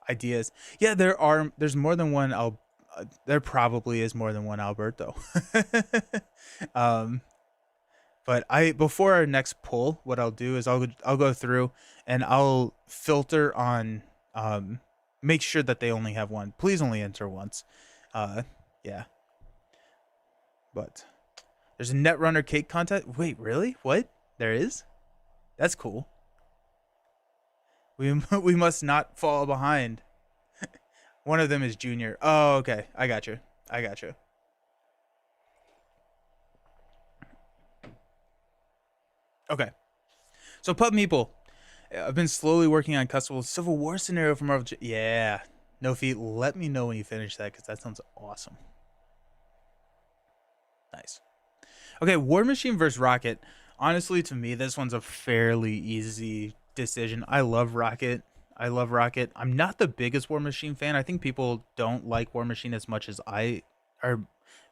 ideas. Yeah, there's more than one there probably is more than one Alberto. But before our next pull, what I'll do is I'll go through and I'll filter on make sure that they only have one. Please only enter once. Yeah. But there's a Netrunner cake contest. Wait, really? What? There is? That's cool. We must not fall behind. One of them is Junior. Oh, okay. I got you. Okay. So Pub Meeple. I've been slowly working on custom Civil War scenario for Marvel. Yeah. No feet. Let me know when you finish that because that sounds awesome. Nice. Okay, War Machine versus Rocket. Honestly, to me, this one's a fairly easy decision. I love Rocket. I'm not the biggest War Machine fan. I think people don't like War Machine as much as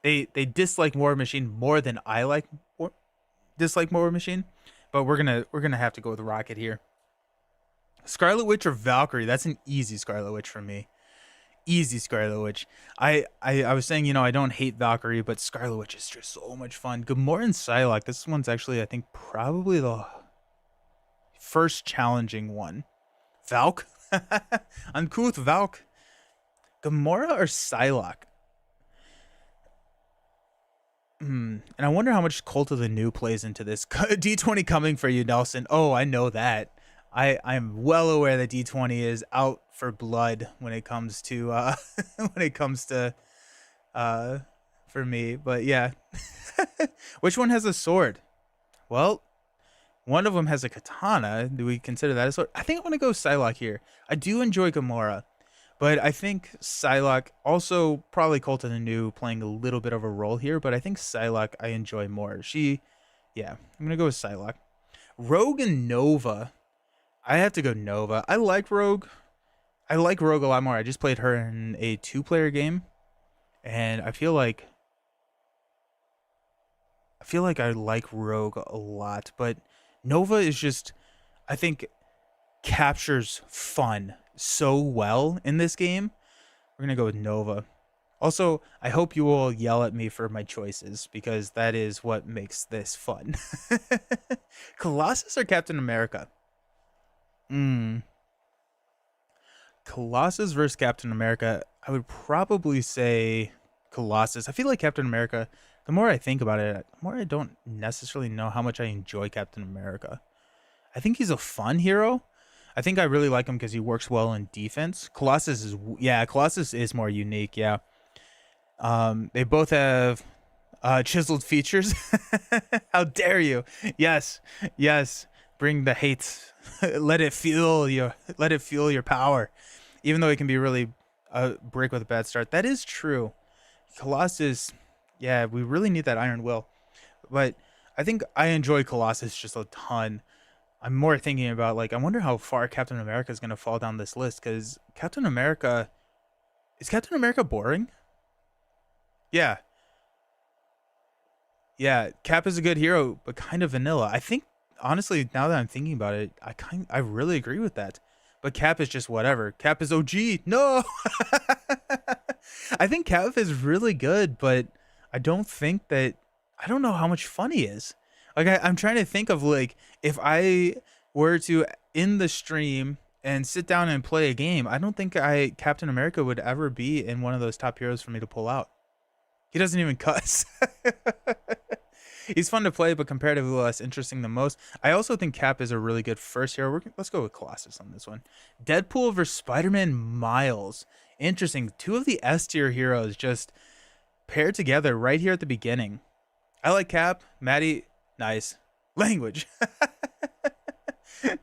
they dislike War Machine more than I dislike War Machine. But we're gonna have to go with Rocket here. Scarlet Witch or Valkyrie? That's an easy Scarlet Witch for me. Easy Scarlet Witch. I was saying, I don't hate Valkyrie, but Scarlet Witch is just so much fun. Gamora and Psylocke. This one's actually, I think, probably the first challenging one. Valk? Uncouth Valk. Gamora or Psylocke? And I wonder how much Cult of the New plays into this. D20 coming for you, Nelson. Oh, I know that. I'm well aware that D20 is out for blood when it comes to for me, but yeah. Which one has a sword? Well, one of them has a katana. Do we consider that a sword? I think I want to go Psylocke here. I do enjoy Gamora, but I think Psylocke, also probably Cult of the New playing a little bit of a role here, but I think Psylocke I enjoy more. I'm gonna go with Psylocke. Rogue and Nova. I have to go Nova. I like Rogue a lot more. I just played her in a 2-player game, and I feel like I feel like I like Rogue a lot, but Nova is just, I think, captures fun so well in this game. We're gonna go with Nova. Also, I hope you will yell at me for my choices because that is what makes this fun. Colossus or Captain America? Hmm. Colossus versus Captain America. I would probably say Colossus. I feel like Captain America, the more I think about it, the more I don't necessarily know how much I enjoy Captain America. I think he's a fun hero. I think I really like him because he works well in defense. Colossus is, yeah, Colossus is more unique. Yeah. They both have chiseled features. How dare you? Yes, yes. Bring the hate. Let it fuel your power. Even though it can be really a break with a bad start. That is true. Colossus, yeah, we really need that iron will. But I think I enjoy Colossus just a ton. I'm more thinking about, like, I wonder how far Captain America is going to fall down this list because Captain America, is Captain America boring? Yeah, yeah. Cap is a good hero, but kind of vanilla. I think honestly, now that I'm thinking about it, I really agree with that. But Cap is just whatever. Cap is OG. No, I think Cap is really good, but I don't think that I don't know how much fun he is. Like I'm trying to think of, like, if I were to end the stream and sit down and play a game, I don't think I Captain America would ever be in one of those top heroes for me to pull out. He doesn't even cuss. He's fun to play, but comparatively less interesting than most. I also think Cap is a really good first hero. Let's go with Colossus on this one. Deadpool versus Spider-Man Miles. Interesting. Two of the S tier heroes just paired together right here at the beginning. I like Cap. Maddie, nice. Language.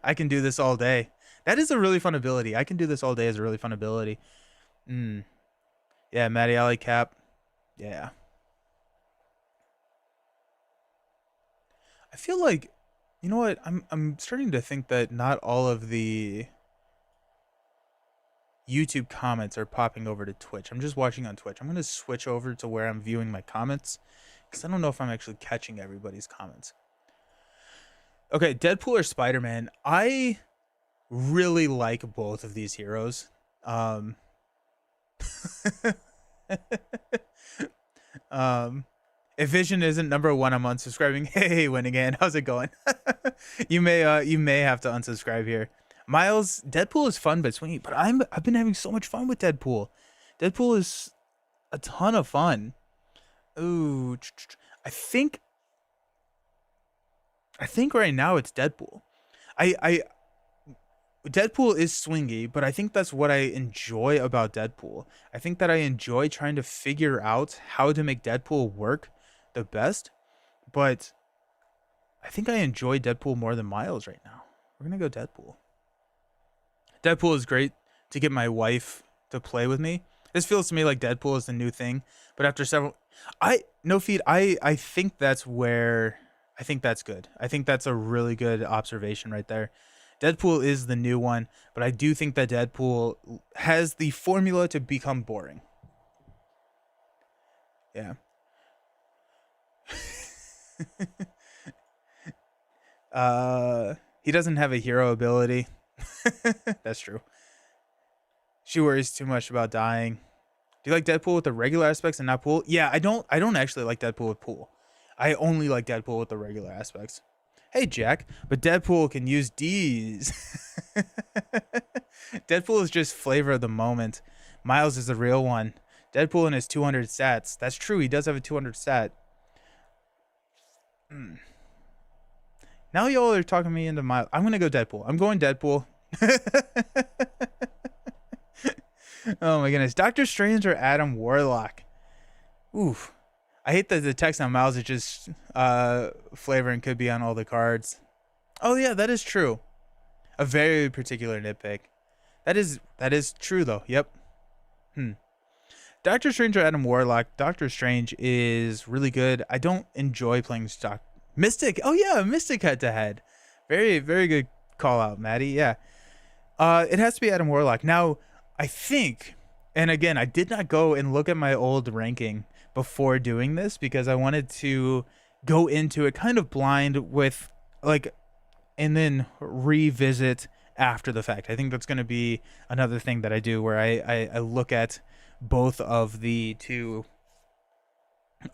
I can do this all day. That is a really fun ability. I can do this all day is a really fun ability. Yeah, Maddie, I like Cap. Yeah. I feel like, you know what? I'm starting to think that not all of the YouTube comments are popping over to Twitch. I'm just watching on Twitch. I'm going to switch over to where I'm viewing my comments because I don't know if I'm actually catching everybody's comments. Okay, Deadpool or Spider-Man? I really like both of these heroes. Um, if Vision isn't number one, I'm unsubscribing. Hey, when again? How's it going? You may have to unsubscribe here. Miles, Deadpool is fun but swingy, but I've been having so much fun with Deadpool. Deadpool is a ton of fun. Ooh, I think right now it's Deadpool. I Deadpool is swingy, but I think that's what I enjoy about Deadpool. I think that I enjoy trying to figure out how to make Deadpool work the best, but I think I enjoy Deadpool more than Miles right now. We're going to go Deadpool. Deadpool is great to get my wife to play with me. This feels to me like Deadpool is the new thing, but after several no feed, I think that's where I think that's good. I think that's a really good observation right there. Deadpool is the new one, but I do think that Deadpool has the formula to become boring. Yeah. He doesn't have a hero ability. That's true. She worries too much about dying. Do you like Deadpool with the regular aspects and not pool? Yeah, I don't actually like Deadpool with pool. I only like Deadpool with the regular aspects. Hey, Jack, but Deadpool can use D's. Deadpool is just flavor of the moment. Miles is the real one. Deadpool and his 200 stats. That's true. He does have a 200 stat. Now y'all are talking me into Miles. I'm going to go Deadpool. I'm going Deadpool. Oh, my goodness. Doctor Strange or Adam Warlock? Oof. I hate that the text on Miles is just flavor and could be on all the cards. Oh yeah, that is true. A very particular nitpick. That is true though. Yep. Doctor Strange or Adam Warlock? Doctor Strange is really good. I don't enjoy playing Mystic. Oh yeah, Mystic head to head. Very, very good call out, Maddie. Yeah. It has to be Adam Warlock. Now, I think, and again, I did not go and look at my old ranking before doing this because I wanted to go into it kind of blind with like, and then revisit after the fact. I think that's going to be another thing that I do where I look at both of the two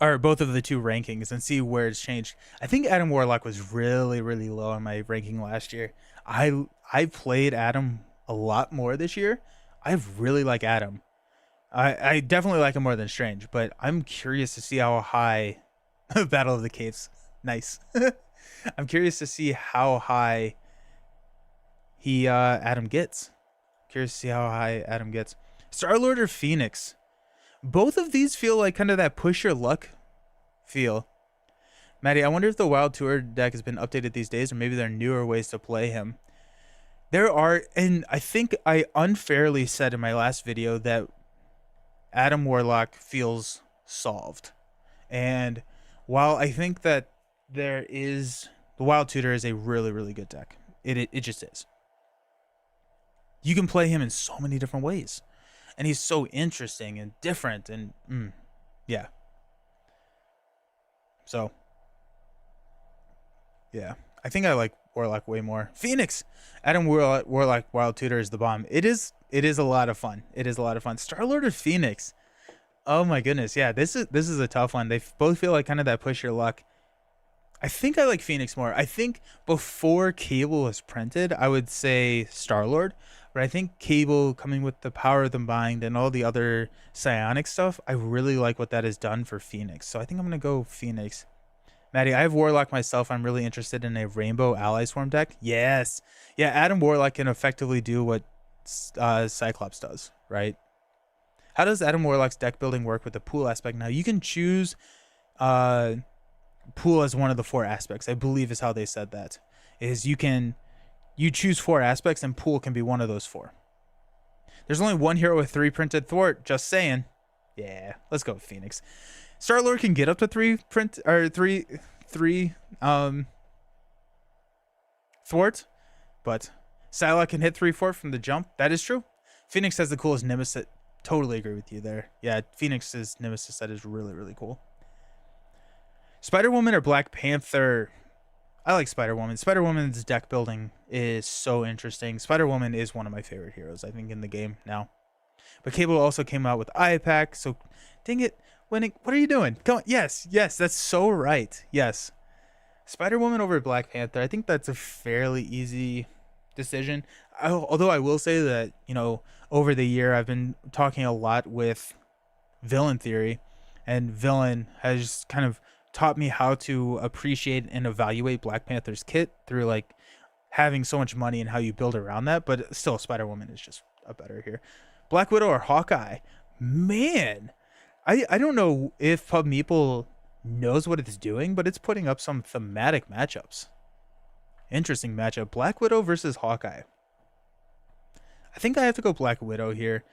or both of the two rankings and see where it's changed. I think Adam Warlock was really low on my ranking last year. I played Adam a lot more this year. I really like Adam. I definitely like him more than Strange, but I'm curious to see how high Battle of the Caves. Nice. I'm curious to see how high he Adam gets. Curious to see how high Adam gets. Star-Lord or Phoenix? Both of these feel like kind of that push your luck feel. Maddie, I wonder if the Wild Tour deck has been updated these days, or maybe there are newer ways to play him. There are, and I think I unfairly said in my last video that Adam Warlock feels solved. And while I think that there is, the Wild Tutor is a really good deck. It just is. You can play him in so many different ways. And he's so interesting and different and yeah. So yeah, I think I like Warlock way more. Phoenix, Adam Warlock Wild Tutor is the bomb. It is a lot of fun. It is a lot of fun. Star-Lord or Phoenix? Oh my goodness, yeah. This is a tough one. They both feel like kind of that push your luck. I think I like Phoenix more. I think before Cable was printed, I would say Star-Lord. But I think Cable coming with the power of the mind and all the other psionic stuff, I really like what that has done for Phoenix. So I think I'm going to go Phoenix. Maddie, I have Warlock myself. I'm really interested in a Rainbow Ally Swarm deck. Yes. Yeah, Adam Warlock can effectively do what Cyclops does, right? How does Adam Warlock's deck building work with the pool aspect? Now, you can choose pool as one of the 4 aspects, I believe is how they said that. Is you choose 4 aspects and pool can be one of those 4. There's only one hero with 3 printed thwart, just saying. Yeah, let's go with Phoenix. Star-Lord can get up to 3 thwart, but Psylocke can hit 3/4 from the jump. That is true. Phoenix has the coolest nemesis. Totally agree with you there. Yeah, Phoenix's nemesis set is really cool. Spider-Woman or Black Panther? I like Spider-Woman. Spider-Woman's deck building is so interesting. Spider-Woman is one of my favorite heroes, I think, in the game now. But Cable also came out with IPAC, so dang it. What are you doing? Come on. Yes, that's so right. Yes. Spider-Woman over Black Panther, I think that's a fairly easy decision. Although I will say that, over the year, I've been talking a lot with Villain Theory, and Villain has kind of taught me how to appreciate and evaluate Black Panther's kit through like having so much money and how you build around that. But still, Spider-Woman is just a better here. Black Widow or Hawkeye? Man, I don't know if Pub Meeple knows what it's doing, but it's putting up some thematic matchups. Interesting matchup. Black Widow versus Hawkeye. I think I have to go Black Widow here.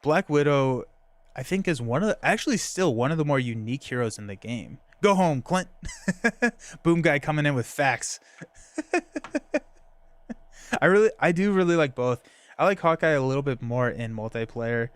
Black Widow, I think, is still one of the more unique heroes in the game. Go home, Clint. Boom guy coming in with facts. I do really like both. I like Hawkeye a little bit more in multiplayer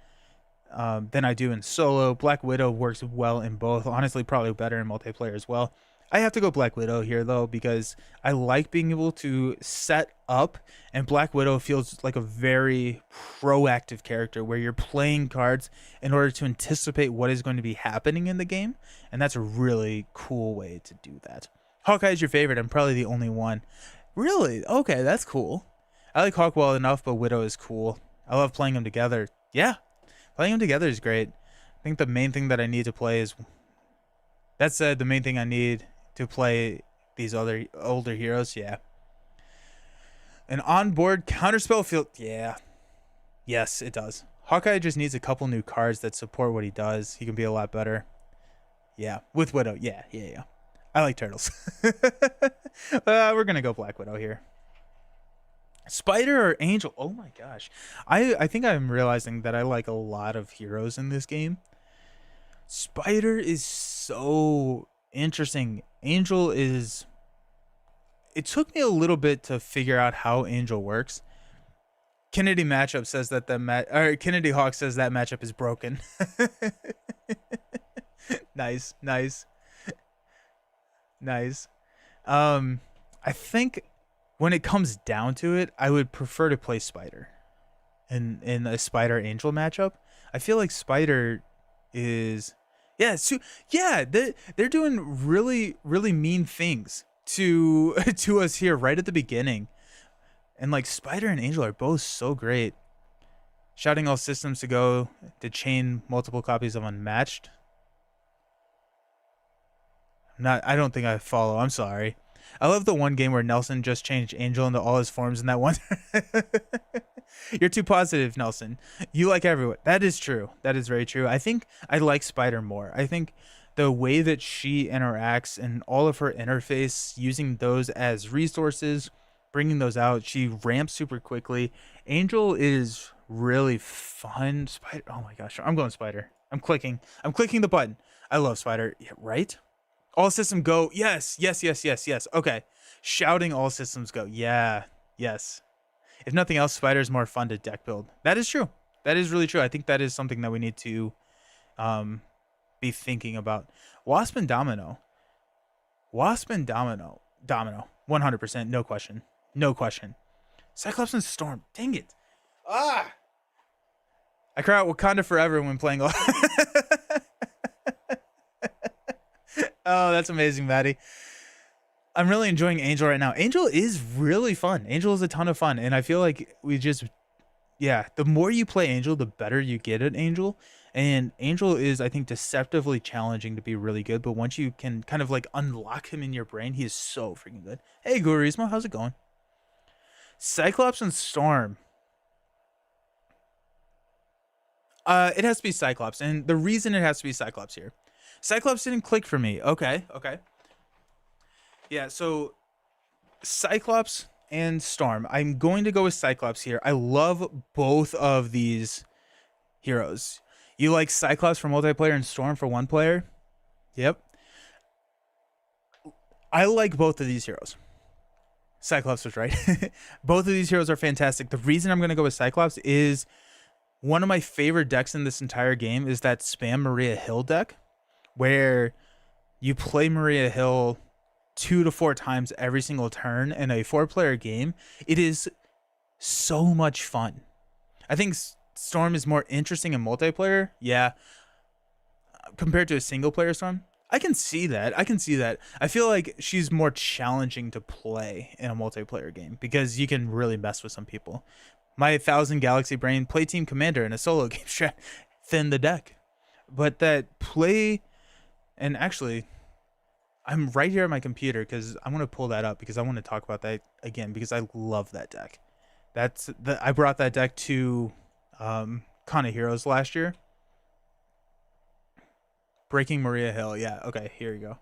than I do in solo. Black Widow works well in both. Honestly, probably better in multiplayer as well. I have to go Black Widow here, though, because I like being able to set up, and Black Widow feels like a very proactive character where you're playing cards in order to anticipate what is going to be happening in the game, and that's a really cool way to do that. Hawkeye is your favorite. I'm probably the only one. Really? Okay, that's cool. I like Hawk well enough, but Widow is cool. I love playing them together. Yeah, playing them together is great. I think the main thing that I need to play is... That said, the main thing I need to play these other older heroes, yeah. An onboard counterspell field, yeah. Yes, it does. Hawkeye just needs a couple new cards that support what he does. He can be a lot better. Yeah, with Widow, yeah. I like turtles. We're gonna go Black Widow here. Spider or Angel? Oh my gosh. I think I'm realizing that I like a lot of heroes in this game. Spider is so interesting. Angel is... It took me a little bit to figure out how Angel works. Kennedy matchup says that Kennedy Hawk says that matchup is broken. Nice. Nice. Um, I think when it comes down to it, I would prefer to play Spider in a Spider Angel matchup. I feel like Spider is yeah, yeah, they're doing really mean things to to us here right at the beginning. And like Spider and Angel are both so great. Shouting all systems to go to chain multiple copies of Unmatched. I don't think I follow. I'm sorry. I love the one game where Nelson just changed Angel into all his forms in that one. You're too positive, Nelson. You like everyone. That is true. That is very true. I think I like Spider more. I think the way that she interacts and all of her interface, using those as resources, bringing those out, she ramps super quickly. Angel is really fun. Spider. Oh my gosh. I'm going Spider. I'm clicking. I'm clicking the button. I love Spider. Yeah, right? All system go. Yes, yes, yes, yes, yes. Okay. Shouting all systems go. Yeah, yes. If nothing else, Spider is more fun to deck build. That is true. That is really true. I think that is something that we need to um, be thinking about. Wasp and Domino. Wasp and Domino. Domino. 100%. No question. No question. Cyclops and Storm. Dang it. Ah! I cry out Wakanda forever when playing. Oh, that's amazing, Maddie. I'm really enjoying Angel right now. Angel is really fun. Angel is a ton of fun. And I feel like yeah, the more you play Angel, the better you get at Angel. And Angel is, I think, deceptively challenging to be really good. But once you can kind of like unlock him in your brain, he is so freaking good. Hey, Gurismo, how's it going? Cyclops and Storm. It has to be Cyclops. And the reason it has to be Cyclops here. Cyclops didn't click for me. Okay, okay. Yeah, so Cyclops and Storm. I'm going to go with Cyclops here. I love both of these heroes. You like Cyclops for multiplayer and Storm for one player? Yep. I like both of these heroes. Cyclops was right. Both of these heroes are fantastic. The reason I'm going to go with Cyclops is one of my favorite decks in this entire game is that Spam Maria Hill deck, where you play Maria Hill 2 to 4 times every single turn in a 4-player game. It is so much fun. I think Storm is more interesting in multiplayer. Yeah, compared to a single player Storm. I can see that. I can see that. I feel like she's more challenging to play in a multiplayer game because you can really mess with some people. My 1000 Galaxy Brain play Team Commander in a solo game strat thin the deck. But that play, and actually, I'm right here on my computer because I want to pull that up because I want to talk about that again because I love that deck. I brought that deck to Con of Heroes last year. Breaking Maria Hill. Yeah, okay, here you go.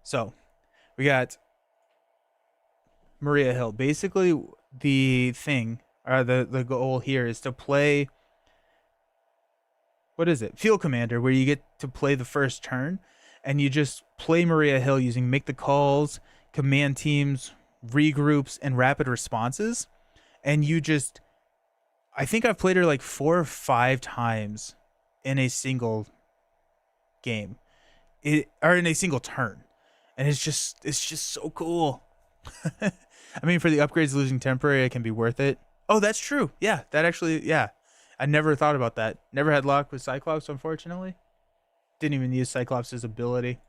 So we got Maria Hill. Basically, the thing, or the goal here is to play, what is it? Field Commander, where you get to play the first turn, and you just play Maria Hill using make the calls, command teams, regroups, and rapid responses. And you just, I think I've played her like 4 or 5 times in a single game, or in a single turn, and it's just so cool. I mean, for the upgrades, losing temporary, it can be worth it. Oh, that's true. Yeah, that actually, yeah, I never thought about that. Never had luck with Cyclops, unfortunately. Didn't even use Cyclops' ability.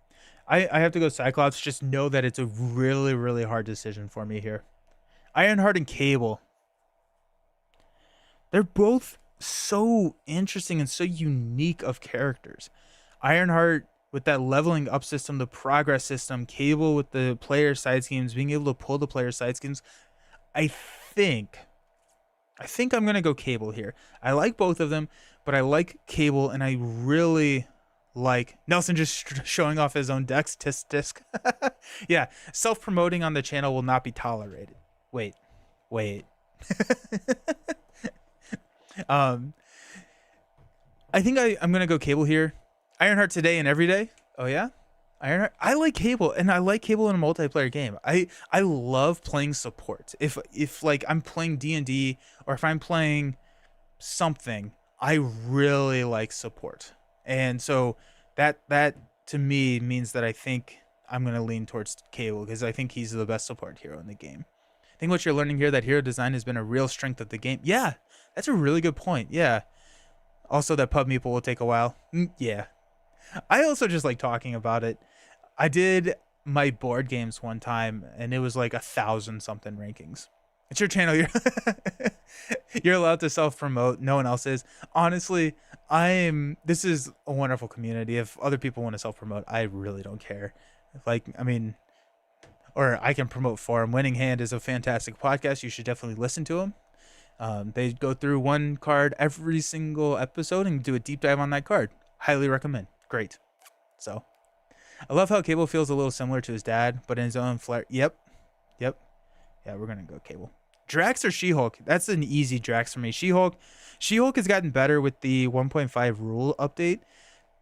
I have to go Cyclops. Just know that it's a really hard decision for me here. Ironheart and Cable. They're both so interesting and so unique of characters. Ironheart with that leveling up system, the progress system, Cable with the player side schemes, being able to pull the player side schemes. I think I'm going to go Cable here. I like both of them, but I like Cable, and I really like Nelson just showing off his own decks. Tisk tisk. Yeah, self-promoting on the channel will not be tolerated. Wait. I think I'm going to go Cable here. Ironheart today and every day. Oh, yeah? Ironheart. I like Cable, and I like Cable in a multiplayer game. I love playing support. If like I'm playing D&D, or if I'm playing something, I really like support. And so that to me means that I think I'm gonna lean towards Cable because I think he's the best support hero in the game. I think what you're learning here that hero design has been a real strength of the game. Yeah, that's a really good point. Yeah. Also, that pub meeple will take a while. Yeah. I also just like talking about it. I did my board games one time, and it was like 1,000 something rankings. It's your channel. You're allowed to self promote. No one else is. Honestly, This is a wonderful community. If other people want to self promote, I really don't care. Like, I mean, or I can promote for them. Winning Hand is a fantastic podcast. You should definitely listen to them. They go through one card every single episode and do a deep dive on that card. Highly recommend. Great. So, I love how Cable feels a little similar to his dad, but in his own flair. Yep. Yep. Yeah, we're going to go Cable. Drax or She-Hulk? That's an easy Drax for me. She-Hulk has gotten better with the 1.5 rule update,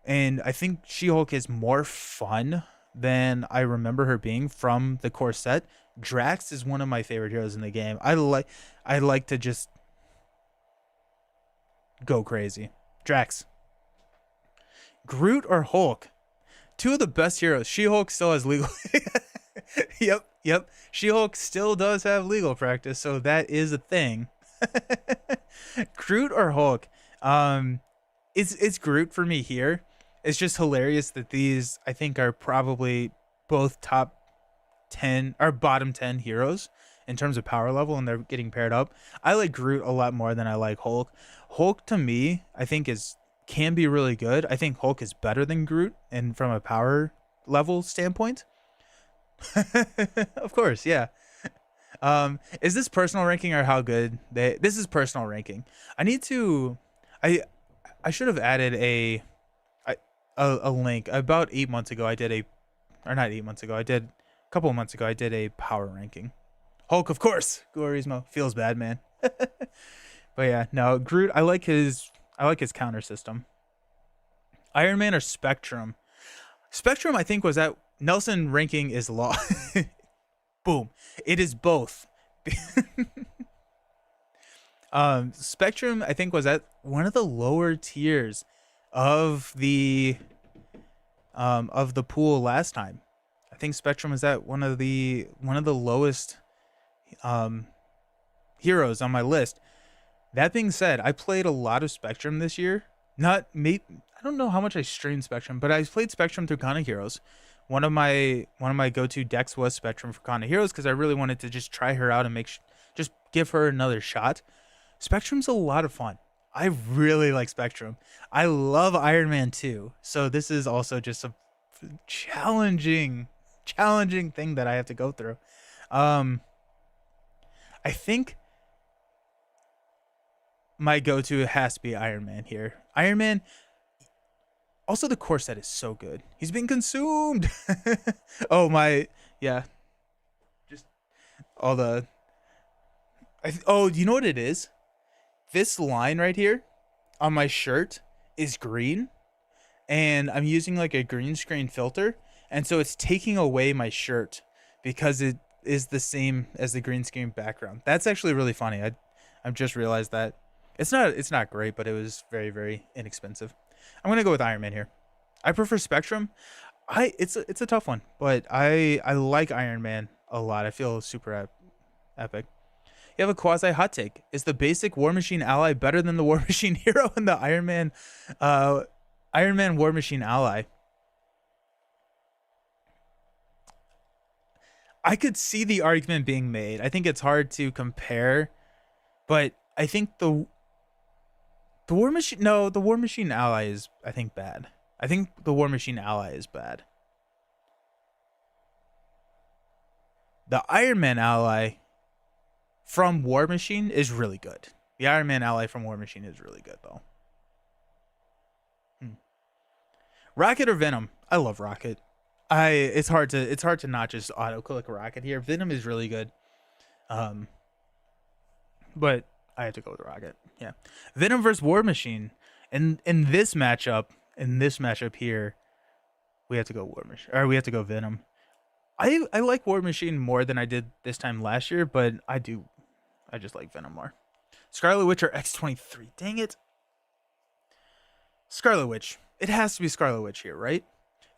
and I think She-Hulk is more fun than I remember her being from the core set. Drax is one of my favorite heroes in the game. I like to just go crazy. Drax. Groot or Hulk? Two of the best heroes. She-Hulk still has legal. Yep. She-Hulk still does have legal practice, so that is a thing. Groot or Hulk? It's Groot for me here. It's just hilarious that these I think are probably both top 10 or bottom 10 heroes in terms of power level, and they're getting paired up. I like Groot a lot more than I like Hulk. Hulk to me, I think can be really good. I think Hulk is better than Groot and from a power level standpoint. Of course, yeah. Is this personal ranking or how good this is personal ranking? I should have added a link. About 8 months ago I did a couple of months ago I did a power ranking. Hulk, of course. Gorismo feels bad, man. But yeah, no, Groot, I like his counter system. Iron Man or Spectrum? Spectrum I think was at Nelson ranking is law. Boom. It is both. Spectrum I think was at one of the lower tiers of the pool last time. I think Spectrum was at one of the lowest heroes on my list. That being said, I played a lot of Spectrum this year. I don't know how much I streamed Spectrum, but I played Spectrum through Kana Heroes. One of my go-to decks was Spectrum for Kana Heroes because I really wanted to just try her out and just give her another shot. Spectrum's a lot of fun. I really like Spectrum. I love Iron Man too. So this is also just a challenging thing that I have to go through. I think my go-to has to be Iron Man here. Iron Man. Also, the core set is so good. He's been consumed. Yeah. Just all the. You know what it is? This line right here on my shirt is green, and I'm using like a green screen filter, and so it's taking away my shirt because it is the same as the green screen background. That's actually really funny. I've just realized that. It's not great, but it was very, very inexpensive. I'm gonna go with Iron Man here. I prefer Spectrum. It's a tough one, but I like Iron Man a lot. I feel super epic. You have a quasi hot take. Is the basic War Machine ally better than the War Machine hero and the Iron Man War Machine ally? I could see the argument being made. I think it's hard to compare, but I think the War Machine ally is, I think, bad. I think the War Machine ally is bad. The Iron Man ally from War Machine is really good. The Iron Man ally from War Machine is really good, though. Rocket or Venom? I love Rocket. It's hard to not just auto click Rocket here. Venom is really good. But I have to go with Rocket. Yeah. Venom versus War Machine. In this matchup here, we have to go War Machine. Or we have to go Venom. I like War Machine more than I did this time last year, but I just like Venom more. Scarlet Witch or X-23? Dang it. Scarlet Witch. It has to be Scarlet Witch here, right?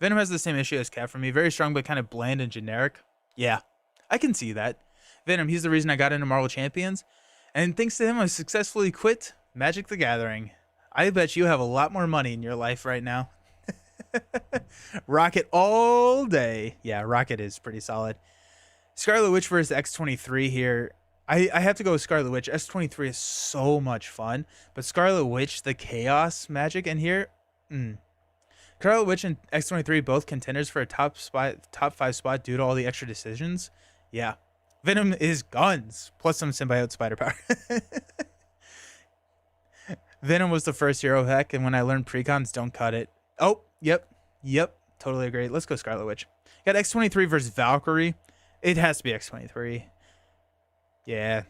Venom has the same issue as Cap for me. Very strong, but kind of bland and generic. Yeah, I can see that. Venom, he's the reason I got into Marvel Champions. And thanks to him, I successfully quit Magic the Gathering. I bet you have a lot more money in your life right now. Rocket all day. Yeah, Rocket is pretty solid. Scarlet Witch versus X-23 here. I have to go with Scarlet Witch. S23 is so much fun, but Scarlet Witch, the chaos magic in here, Scarlet Witch and X23 both contenders for a top 5 spot due to all the extra decisions. Yeah, Venom is guns plus some symbiote spider power. Venom was the first hero hack, and when I learned precons, don't cut it. Oh, yep, totally agree. Let's go Scarlet Witch. Got X23 versus Valkyrie. It has to be X23. Yeah.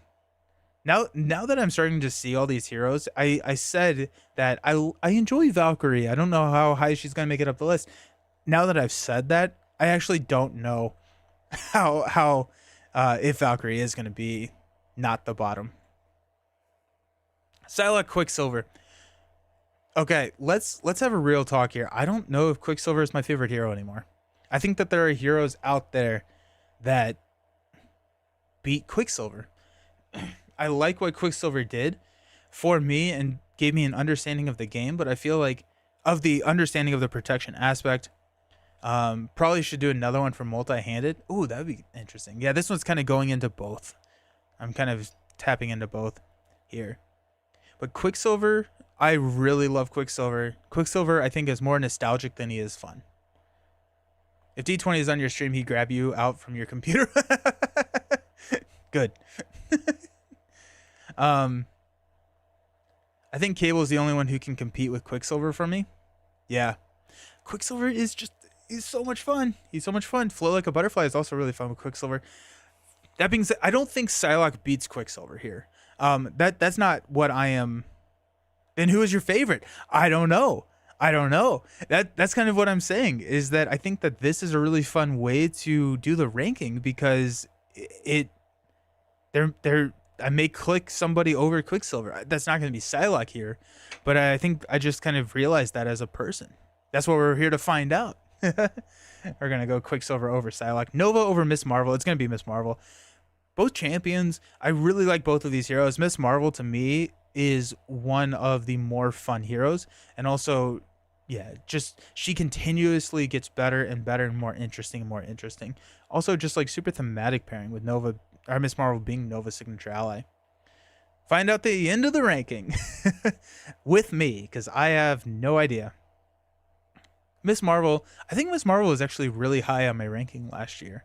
Now that I'm starting to see all these heroes, I said that I enjoy Valkyrie. I don't know how high she's gonna make it up the list. Now that I've said that, I actually don't know how if Valkyrie is gonna be not the bottom. Psylocke, Quicksilver. Okay, let's have a real talk here. I don't know if Quicksilver is my favorite hero anymore. I think that there are heroes out there that beat Quicksilver. I like what Quicksilver did for me and gave me an understanding of the game, but I feel like of the understanding of the protection aspect, probably should do another one for multi-handed. Ooh, that would be interesting. Yeah, this one's kind of going into both. I'm kind of tapping into both here. But Quicksilver, I really love Quicksilver. Quicksilver, I think, is more nostalgic than he is fun. If D20 is on your stream, he'd grab you out from your computer. Good. I think Cable is the only one who can compete with Quicksilver for me. Yeah. Quicksilver is he's so much fun. He's so much fun. Flow Like a Butterfly is also really fun with Quicksilver. That being said, I don't think Psylocke beats Quicksilver here. That's not what I am. Then who is your favorite? I don't know. That's kind of what I'm saying, is that I think that this is a really fun way to do the ranking, because I may click somebody over Quicksilver. That's not going to be Psylocke here, but I think I just kind of realized that as a person. That's what we're here to find out. We're going to go Quicksilver over Psylocke. Nova over Miss Marvel. It's going to be Miss Marvel. Both champions. I really like both of these heroes. Miss Marvel, to me, is one of the more fun heroes. And also, yeah, just she continuously gets better and better and more interesting and more interesting. Also, just like super thematic pairing with Nova, or Miss Marvel being Nova's signature ally. Find out the end of the ranking with me, because I have no idea. Miss Marvel, I think Miss Marvel was actually really high on my ranking last year.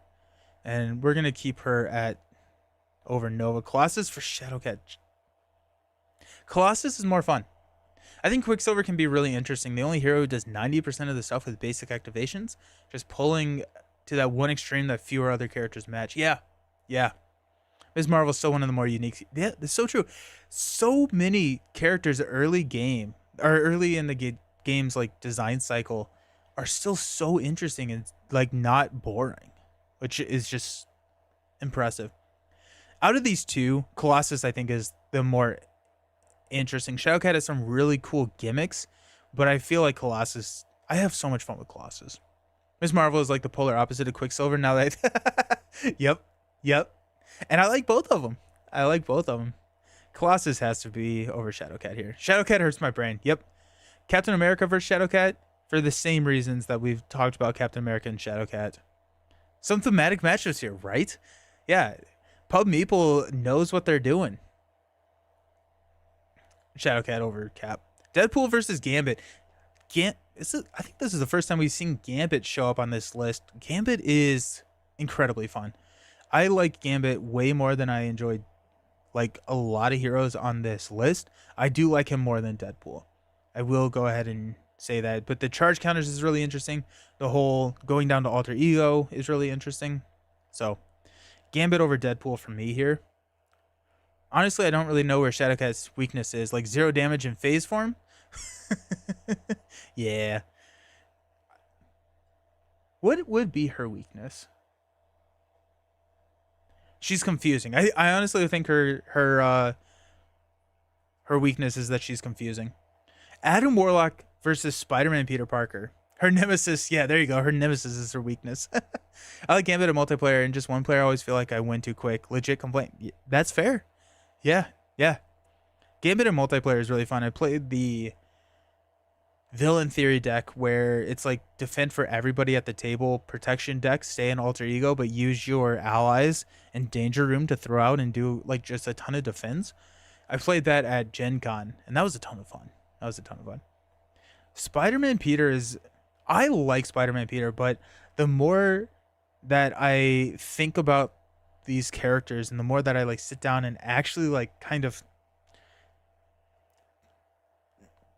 And we're going to keep her at over Nova. Colossus for Shadowcat. Colossus is more fun. I think Quicksilver can be really interesting. The only hero who does 90% of the stuff with basic activations, just pulling to that one extreme that fewer other characters match. Yeah. Ms. Marvel is still one of the more unique. Yeah, that's so true. So many characters early game, or early in the game's like design cycle, are still so interesting and like not boring, which is just impressive. Out of these two, Colossus I think is the more interesting. Shadowcat has some really cool gimmicks, but I feel like Colossus, I have so much fun with Colossus. Ms. Marvel is like the polar opposite of Quicksilver now that Yep. And I like both of them. Colossus has to be over Shadowcat here. Shadowcat hurts my brain. Yep. Captain America versus Shadowcat for the same reasons that we've talked about Captain America and Shadowcat. Some thematic matchups here, right? Yeah. Pub Meeple knows what they're doing. Shadowcat over Cap. Deadpool versus Gambit. I think this is the first time we've seen Gambit show up on this list. Gambit is incredibly fun. I like Gambit way more than I enjoyed like a lot of heroes on this list. I do like him more than Deadpool. I will go ahead and say that. But the charge counters is really interesting. The whole going down to alter ego is really interesting. So Gambit over Deadpool for me here. Honestly, I don't really know where Shadowcat's weakness is. Like 0 damage in phase form? Yeah. What would be her weakness? She's confusing. I honestly think her weakness is that she's confusing. Adam Warlock versus Spider-Man Peter Parker. Her nemesis, yeah, there you go. Her nemesis is her weakness. I like Gambit in multiplayer, and just one player I always feel like I win too quick. Legit complaint. That's fair. Yeah, yeah. Gambit in multiplayer is really fun. I played the villain theory deck where it's like defend for everybody at the table, protection deck, stay in alter ego, but use your allies and danger room to throw out and do like just a ton of defense. I played that at Gen Con, and that was a ton of fun. That was a ton of fun. Spider-Man Peter is, I like Spider-Man Peter, but the more that I think about these characters and the more that I like sit down and actually like kind of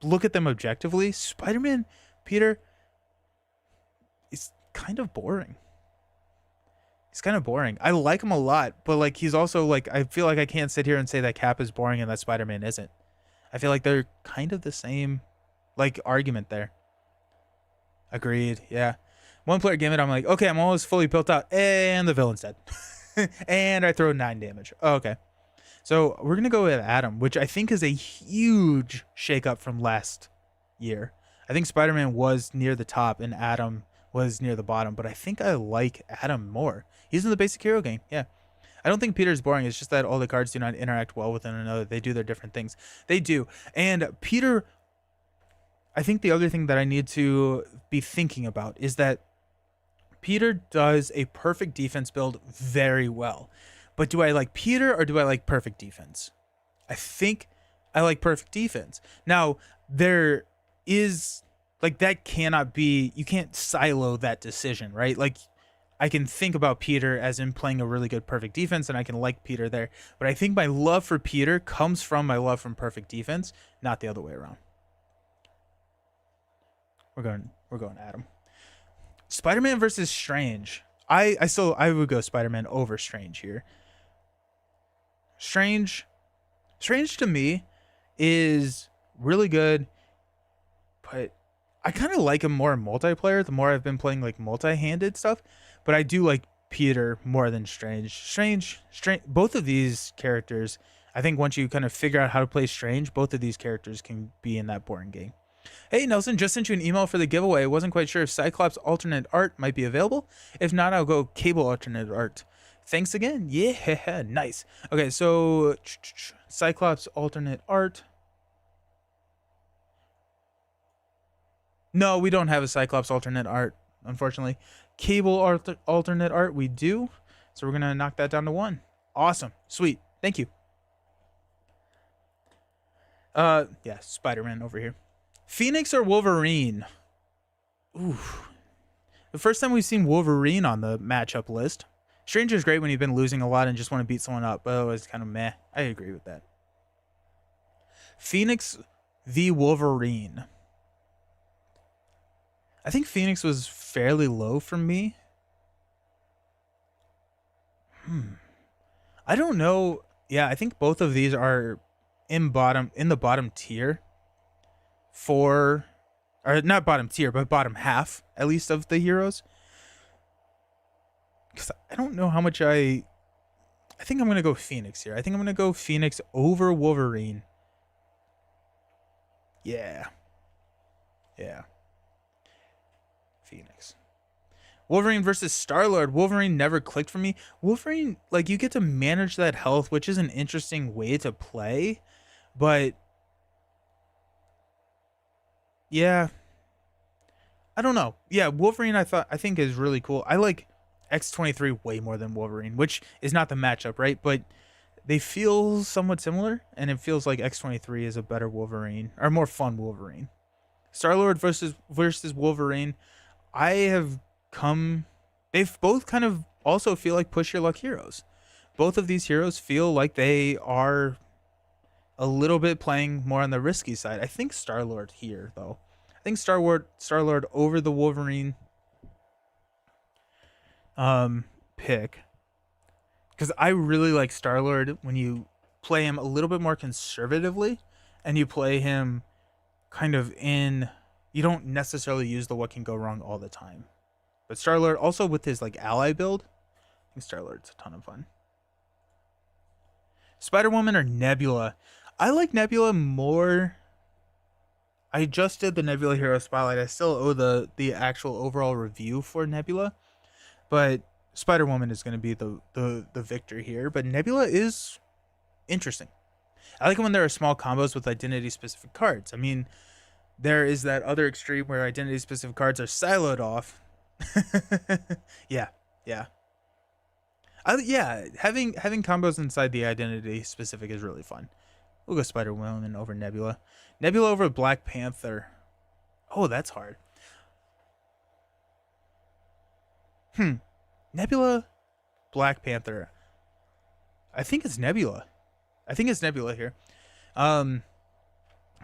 look at them objectively, Spider-Man Peter is kind of boring. He's kind of boring. I like him a lot, but like he's also like, I feel like I can't sit here and say that Cap is boring and that Spider-Man isn't. I feel like they're kind of the same like argument there. Agreed. Yeah. One player game it, I'm like, okay, I'm almost fully built out, and the villain's dead. And I throw 9 damage. Oh, okay. So we're gonna go with Adam, which I think is a huge shakeup from last year. I think Spider-Man was near the top and Adam was near the bottom, but I think I like Adam more. He's in the basic hero game. Yeah. I don't think Peter's boring. It's just that all the cards do not interact well with one another. They do their different things. They do. And Peter, I think the other thing that I need to be thinking about is that Peter does a perfect defense build very well. But do I like Peter or do I like perfect defense? I think I like perfect defense. Now, there is, like, that cannot be, you can't silo that decision, right? Like, I can think about Peter as in playing a really good perfect defense, and I can like Peter there. But I think my love for Peter comes from my love from perfect defense, not the other way around. We're going Adam. Spider-Man versus Strange. I would go Spider-Man over Strange here. Strange to me is really good, but I kind of like him more in multiplayer the more I've been playing like multi-handed stuff, but I do like Peter more than Strange. Strange, both of these characters, I think once you kind of figure out how to play Strange, both of these characters can be in that boring game. Hey Nelson, just sent you an email for the giveaway. I wasn't quite sure if Cyclops alternate art might be available. If not, I'll go Cable alternate art. Thanks again. Yeah, nice. Okay, so Cyclops alternate art. No, we don't have a Cyclops alternate art, unfortunately. Cable alternate art, we do. So we're going to knock that down to 1. Awesome. Sweet. Thank you. Yeah, Spider-Man over here. Phoenix or Wolverine? Ooh. The first time we've seen Wolverine on the matchup list. Strange is great when you've been losing a lot and just want to beat someone up, but it's kind of meh. I agree with that. Phoenix v. Wolverine. I think Phoenix was fairly low for me. I don't know. Yeah, I think both of these are in the bottom tier for, or not bottom tier, but bottom half, at least, of the heroes. Because I don't know how much I think I'm going to go Phoenix here. I think I'm going to go Phoenix over Wolverine. Yeah. Yeah. Phoenix. Wolverine versus Star-Lord. Wolverine never clicked for me. Wolverine, like, you get to manage that health, which is an interesting way to play. But yeah, I don't know. Yeah, Wolverine I think is really cool. I like X-23 way more than Wolverine, which is not the matchup, right? But they feel somewhat similar, and it feels like X-23 is a better Wolverine, or more fun Wolverine. Star-Lord versus Wolverine. They've both kind of also feel like push your luck heroes. Both of these heroes feel like they are a little bit playing more on the risky side. I think Star-Lord here, though. I think Star-Lord over the Wolverine pick. Because I really like Star-Lord when you play him a little bit more conservatively and you play him kind of in, you don't necessarily use the what can go wrong all the time. But Star-Lord also with his like ally build, I think Star-Lord's a ton of fun. Spider-Woman or Nebula? I like Nebula more. I just did the Nebula Hero Spotlight. I still owe the actual overall review for Nebula, but Spider Woman is going to be the victor here. But Nebula is interesting. I like it when there are small combos with identity specific cards. I mean, there is that other extreme where identity specific cards are siloed off. Yeah, yeah. Yeah, having combos inside the identity specific is really fun. We'll go Spider Woman over Nebula. Nebula over Black Panther. Oh, that's hard. Nebula, Black Panther. I think it's Nebula. I think it's Nebula here. Um,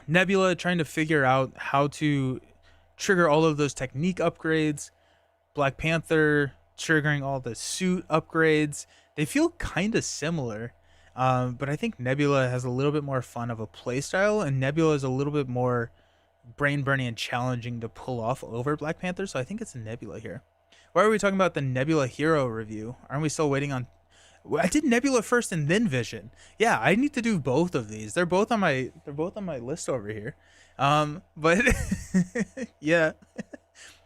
Nebula trying to figure out how to trigger all of those technique upgrades. Black Panther triggering all the suit upgrades. They feel kind of similar, but I think Nebula has a little bit more fun of a playstyle, and Nebula is a little bit more brain burning and challenging to pull off over Black Panther. So I think it's Nebula here. Why are we talking about the Nebula Hero review? Aren't we still waiting on? I did Nebula first and then Vision. Yeah, I need to do both of these. They're both on my list over here. But yeah.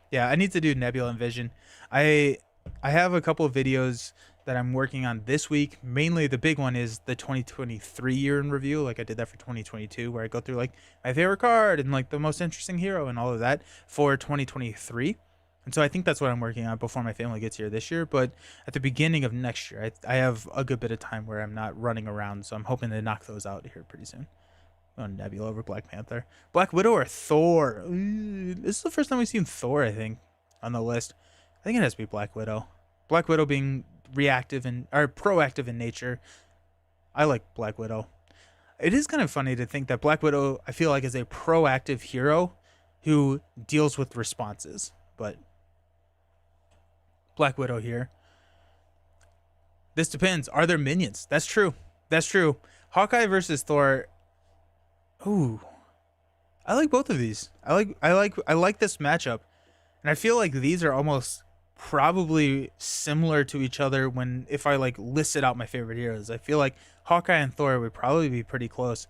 Yeah, I need to do Nebula and Vision. I have a couple of videos that I'm working on this week. Mainly the big one is the 2023 year in review. Like I did that for 2022, where I go through like my favorite card and like the most interesting hero and all of that for 2023. And so I think that's what I'm working on before my family gets here this year. But at the beginning of next year, I have a good bit of time where I'm not running around. So I'm hoping to knock those out here pretty soon. Oh, Nebula over Black Panther. Black Widow or Thor? Ooh, this is the first time we've seen Thor, I think, on the list. I think it has to be Black Widow. Black Widow being reactive and or proactive in nature. I like Black Widow. It is kind of funny to think that Black Widow, I feel like, is a proactive hero who deals with responses. But Black Widow here. This depends. Are there minions? That's true. That's true. Hawkeye versus Thor. Ooh, I like both of these. I like this matchup, and I feel like these are almost probably similar to each other. When if I like listed out my favorite heroes, I feel like Hawkeye and Thor would probably be pretty close.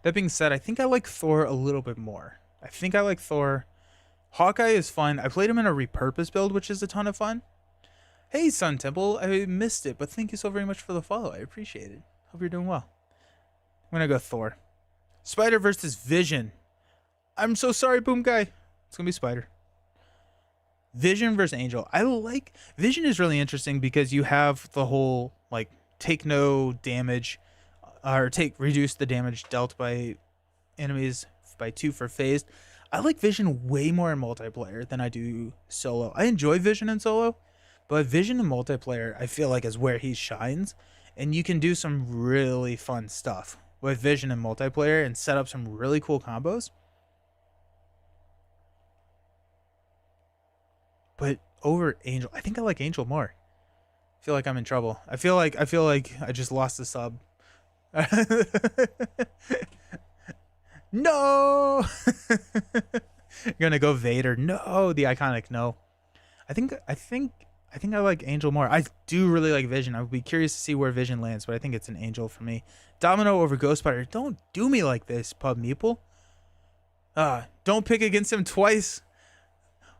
That being said, I think I like Thor a little bit more. I think I like Thor. Hawkeye is fun. I played him in a repurpose build, which is a ton of fun. Hey, Sun Temple, I missed it, but thank you so very much for the follow. I appreciate it. Hope you're doing well. I'm gonna go Thor. Spider versus Vision. I'm so sorry, Boom Guy. It's gonna be Spider. Vision versus Angel. I like Vision is really interesting because you have the whole like take no damage, or reduce the damage dealt by enemies by 2 for phased. I like Vision way more in multiplayer than I do solo. I enjoy Vision in solo, but Vision in multiplayer I feel like is where he shines, and you can do some really fun stuff with Vision and multiplayer and set up some really cool combos. But over Angel, I think I like Angel more. I feel like I'm in trouble. I feel like I just lost the sub. No. You're gonna go Vader. No, the iconic no. I think I like Angel more. I do really like Vision. I would be curious to see where Vision lands, but I think it's an Angel for me. Domino over Ghost Spider. Don't do me like this, Pub Meeple. Don't pick against him twice.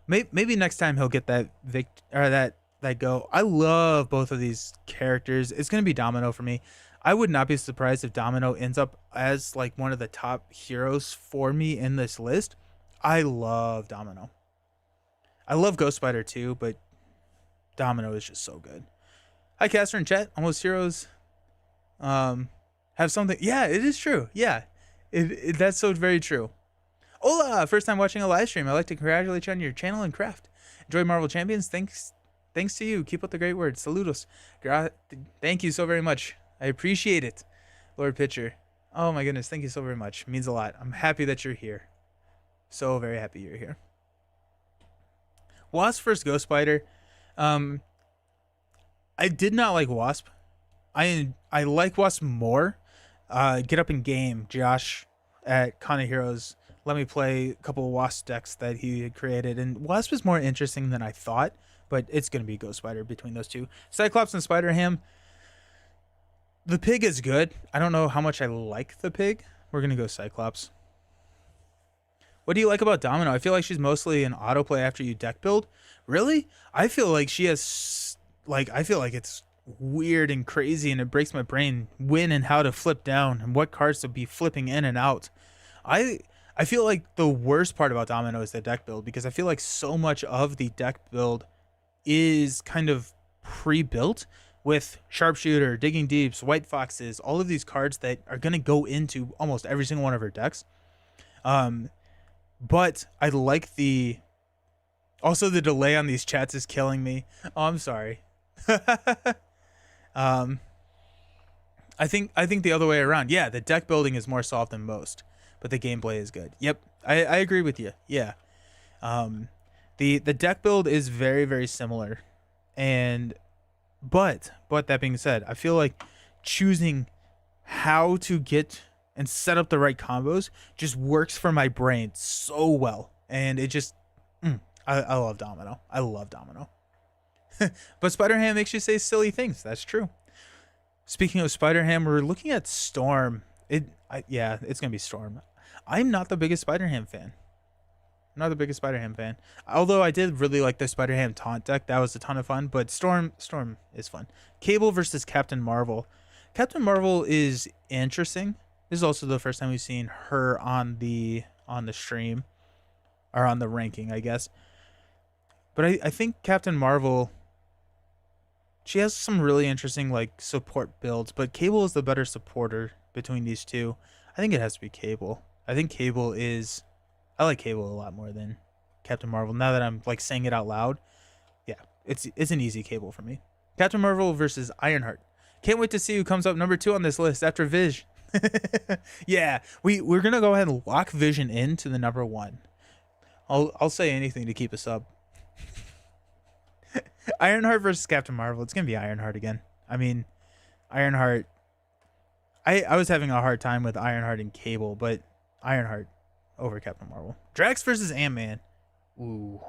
Maybe next time he'll get that that go. I love both of these characters. It's gonna be Domino for me. I would not be surprised if Domino ends up as like one of the top heroes for me in this list. I love Domino. I love Ghost Spider too, but Domino is just so good. Hi, Caster in chat. Almost Heroes have something. Yeah, it is true. Yeah, that's so very true. Hola, first time watching a live stream. I'd like to congratulate you on your channel and craft. Enjoy Marvel Champions. Thanks to you. Keep up the great words. Saludos. Thank you so very much. I appreciate it, Lord Pitcher. Oh my goodness, thank you so very much. It means a lot. I'm happy that you're here. So very happy you're here. Wasp versus Ghost Spider. I did not like Wasp. I like Wasp more. Get up in game, Josh at Con of Heroes. Let me play a couple of Wasp decks that he had created, and Wasp is more interesting than I thought. But it's gonna be Ghost Spider between those two. Cyclops and Spider Ham. The pig is good. I don't know how much I like the pig. We're gonna go Cyclops. What do you like about Domino? I feel like she's mostly an autoplay after you deck build. Really? I feel like she has, like, I feel like it's weird and crazy and it breaks my brain when and how to flip down and what cards to be flipping in and out. I I feel like the worst part about Domino is the deck build because I feel like so much of the deck build is kind of pre-built with Sharpshooter, Digging Deeps, White Foxes, all of these cards that are going to go into almost every single one of her decks. Um, but I like the also the delay on these chats is killing me. Oh, I'm sorry. um, I think the other way around. Yeah, the deck building is more solved than most, but the gameplay is good. Yep, I agree with you. Yeah. Um, the deck build is very very similar, and but that being said, I feel like choosing how to get and set up the right combos just works for my brain so well, and it just I love Domino. I love Domino. But Spider Ham makes you say silly things. That's true. Speaking of Spider Ham, we're looking at Storm. Yeah, it's gonna be Storm. I'm not the biggest Spider Ham fan. I'm not the biggest Spider Ham fan. Although I did really like the Spider Ham taunt deck. That was a ton of fun. But Storm is fun. Cable versus Captain Marvel. Captain Marvel is interesting. This is also the first time we've seen her on the stream. Or on the ranking, I guess. But I think Captain Marvel, she has some really interesting like support builds, but Cable is the better supporter between these two. I think it has to be Cable. I think Cable is I like Cable a lot more than Captain Marvel. Now that I'm like saying it out loud, yeah, it's an easy Cable for me. Captain Marvel versus Ironheart. Can't wait to see who comes up number 2 on this list after Viz. Yeah, we're gonna go ahead and lock Vision into the number 1. I'll say anything to keep us up. Ironheart versus Captain Marvel. It's gonna be Ironheart again. I mean, Ironheart. I was having a hard time with Ironheart and Cable, but Ironheart over Captain Marvel. Drax versus Ant-Man. Ooh.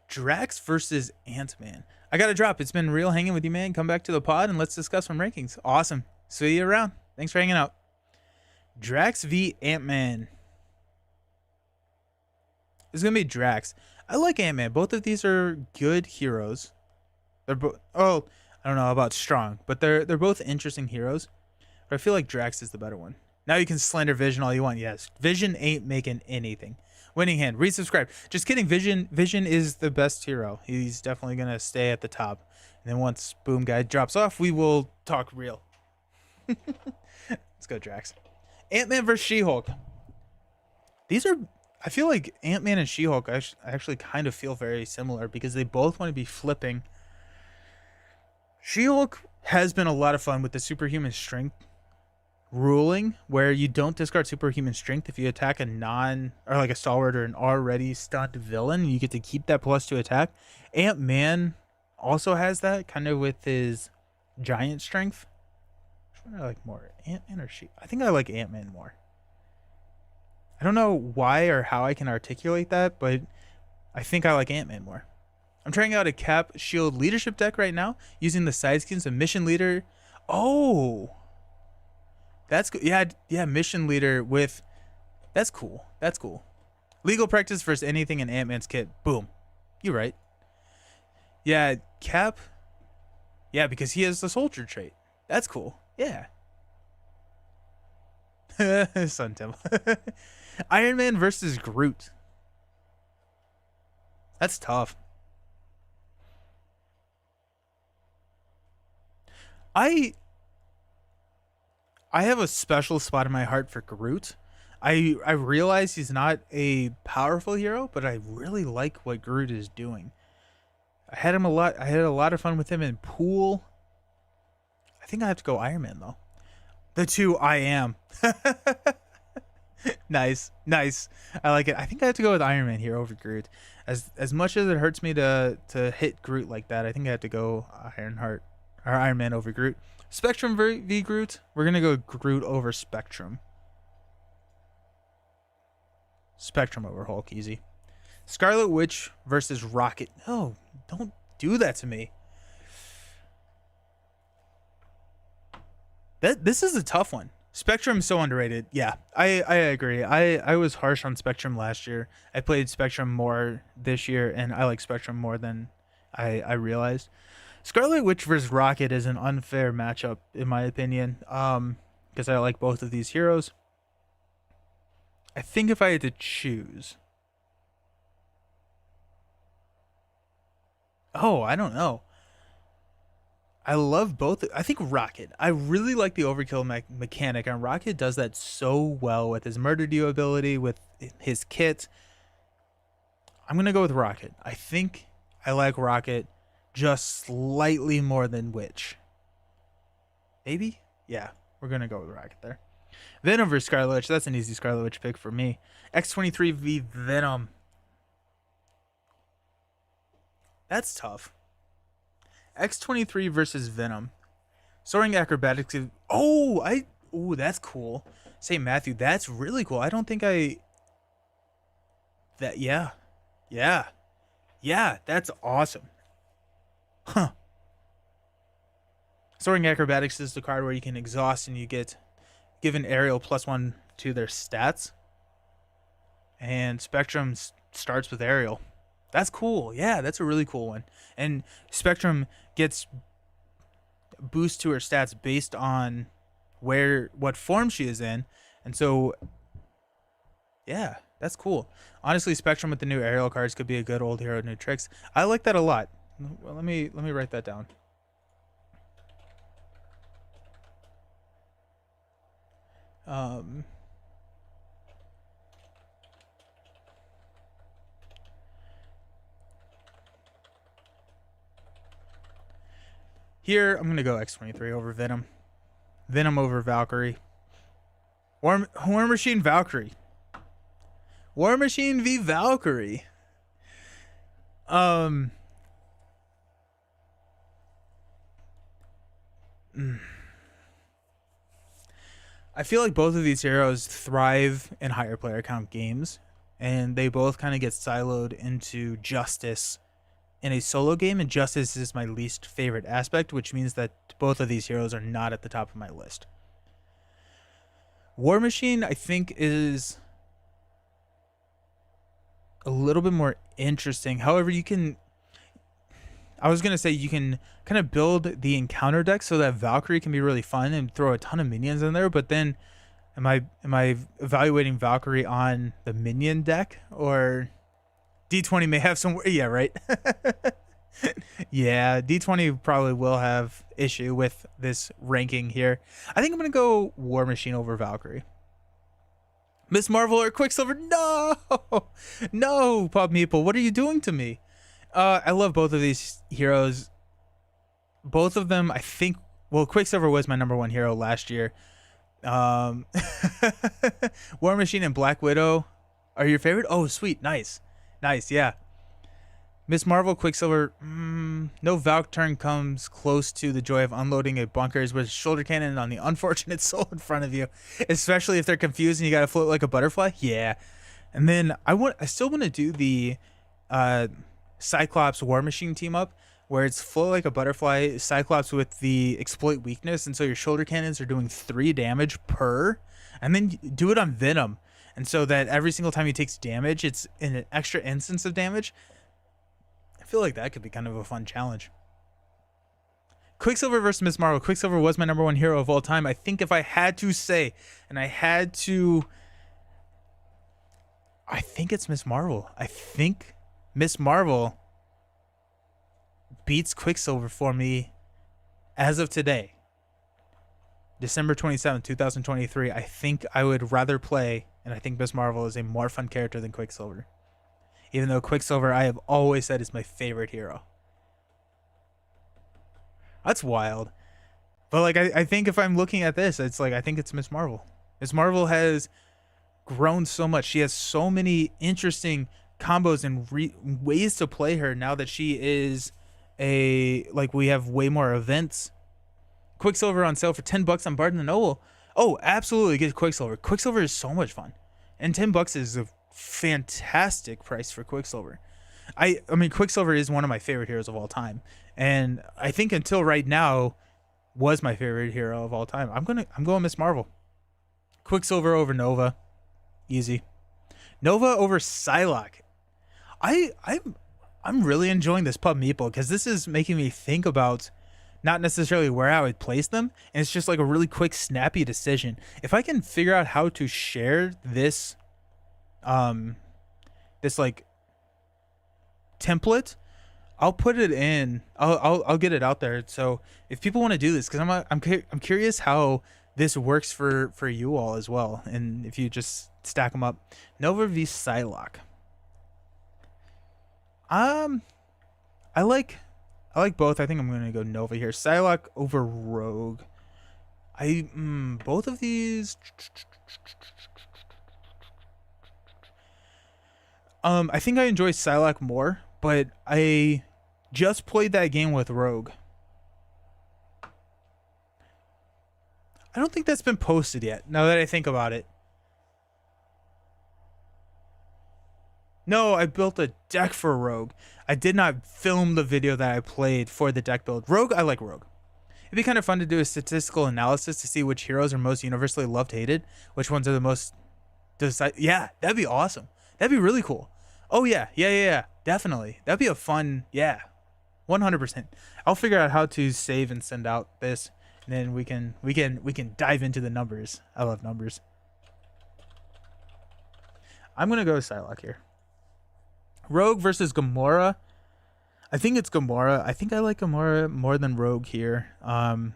Drax versus Ant-Man. I got to drop. It's been real hanging with you, man. Come back to the pod and let's discuss some rankings. Awesome. See you around. Thanks for hanging out. Drax v Ant-Man. It's going to be Drax. I like Ant-Man. Both of these are good heroes. They're both... Oh, I don't know about strong, but they're both interesting heroes. But I feel like Drax is the better one. Now you can slander Vision all you want. Yes, Vision ain't making anything. Winning hand. Resubscribe. Just kidding. Vision is the best hero. He's definitely going to stay at the top. And then once Boom Guy drops off, we will talk real. Let's go, Drax. Ant-Man versus She-Hulk. These are... I feel like Ant-Man and She-Hulk I actually kind of feel very similar because they both want to be flipping. She-Hulk has been a lot of fun with the superhuman strength ruling, where you don't discard superhuman strength if you attack a like a stalwart or an already stunned villain. You get to keep that +2 attack. Ant-Man also has that kind of with his giant strength. Which one I like more, Ant-Man or She? I think I like Ant-Man more. I don't know why or how I can articulate that, but I think I like Ant-Man more. I'm trying out a Cap Shield leadership deck right now using the side skins of Mission Leader. Oh, that's good. Yeah, Mission Leader with... That's cool. That's cool. Legal Practice versus anything in Ant-Man's kit. Boom. You're right. Yeah, Cap. Yeah, because he has the soldier trait. That's cool. Yeah. Sun Temple. Iron Man versus Groot. That's tough. I have a special spot in my heart for Groot. I realize he's not a powerful hero, but I really like what Groot is doing. I had a lot of fun with him in Pool. I think I have to go Iron Man though. The two I am. Nice. I like it. I think I have to go with Iron Man here over Groot. As much as it hurts me to hit Groot like that, I think I have to go Iron Man over Groot. Spectrum v Groot. We're gonna go Groot over Spectrum. Spectrum over Hulk, easy. Scarlet Witch versus Rocket. No, don't do that to me. This is a tough one. Spectrum's so underrated. Yeah, I agree. I was harsh on Spectrum last year. I played Spectrum more this year, and I like Spectrum more than I realized. Scarlet Witch versus Rocket is an unfair matchup, in my opinion, because I like both of these heroes. I think if I had to choose. Oh, I don't know. I love both. I think Rocket. I really like the overkill mechanic, and Rocket does that so well with his murder deal ability, with his kit. I'm gonna go with Rocket. I think I like Rocket just slightly more than Witch. Maybe? Yeah, we're gonna go with Rocket there. Venom versus Scarlet Witch. That's an easy Scarlet Witch pick for me. X23 v Venom. That's tough. X23 versus Venom. Soaring acrobatics. That's cool. St. Matthew, that's really cool. I don't think yeah. Yeah. Yeah, that's awesome. Huh. Soaring acrobatics is the card where you can exhaust and you get given aerial +1 to their stats. And Spectrum starts with aerial. That's cool. Yeah, that's a really cool one. And Spectrum gets boost to her stats based on what form she is in. And so yeah, that's cool. Honestly, Spectrum with the new aerial cards could be a good old hero new tricks. I like that a lot. Well, let me write that down. Here, I'm going to go X23 over Venom. Venom over Valkyrie. War Machine Valkyrie. War Machine v Valkyrie. I feel like both of these heroes thrive in higher player count games, and they both kind of get siloed into Justice in a solo game, and Justice is my least favorite aspect, which means that both of these heroes are not at the top of my list. War Machine, I think, is a little bit more interesting. However, you can kind of build the encounter deck so that Valkyrie can be really fun and throw a ton of minions in there, but then am I evaluating Valkyrie on the minion deck, or D20 may have some, yeah, right? Yeah, D20 probably will have issue with this ranking here. I think I'm going to go War Machine over Valkyrie. Miss Marvel or Quicksilver? No! No, Pop Meeple, what are you doing to me? I love both of these heroes. Both of them, I think, well, Quicksilver was my number one hero last year. War Machine and Black Widow are your favorite? Oh, sweet. Nice. Nice, yeah. Miss Marvel, Quicksilver, no Valk turn comes close to the joy of unloading a bunkers with shoulder cannon on the unfortunate soul in front of you, especially if they're confused and you gotta float like a butterfly. Yeah. And then I still want to do the Cyclops War Machine team up, where it's float like a butterfly, Cyclops with the exploit weakness, and so your shoulder cannons are doing 3 damage per, and then do it on Venom, and so that every single time he takes damage, it's in an extra instance of damage. I feel like that could be kind of a fun challenge. Quicksilver versus Miss Marvel. Quicksilver was my number one hero of all time. I think if I had to say, and I think it's Miss Marvel. I think Miss Marvel beats Quicksilver for me as of today. December 27th, 2023. I think I would rather play, and I think Miss Marvel is a more fun character than Quicksilver. Even though Quicksilver, I have always said, is my favorite hero. That's wild. But like, I think if I'm looking at this, it's like, I think it's Miss Marvel. Miss Marvel has grown so much. She has so many interesting combos and ways to play her now that she is we have way more events. Quicksilver on sale for $10 on Barnes & Noble. Oh, absolutely, get Quicksilver. Quicksilver is so much fun. And $10 is a fantastic price for Quicksilver. I mean, Quicksilver is one of my favorite heroes of all time, and I think until right now was my favorite hero of all time. I'm going Miss Marvel. Quicksilver over Nova, easy. Nova over Psylocke. I'm really enjoying this Pub Meeple because this is making me think about not necessarily where I would place them, and it's just like a really quick, snappy decision. If I can figure out how to share this, this like template, I'll put it in. I'll get it out there. So if people want to do this, because I'm curious how this works for you all as well, and if you just stack them up. Nova v Psylocke. I like both. I think I'm gonna go Nova here. Psylocke over Rogue. Both of these. I think I enjoy Psylocke more, but I just played that game with Rogue. I don't think that's been posted yet. Now that I think about it. No, I built a deck for Rogue. I did not film the video that I played for the deck build. Rogue, I like Rogue. It'd be kind of fun to do a statistical analysis to see which heroes are most universally loved, hated, which ones are the most. Yeah, that'd be awesome. That'd be really cool. Oh yeah, definitely. That'd be a fun, 100%. I'll figure out how to save and send out this, and then we can dive into the numbers. I love numbers. I'm gonna go Psylocke here. Rogue versus Gamora. I think it's Gamora. I think I like Gamora more than Rogue here. I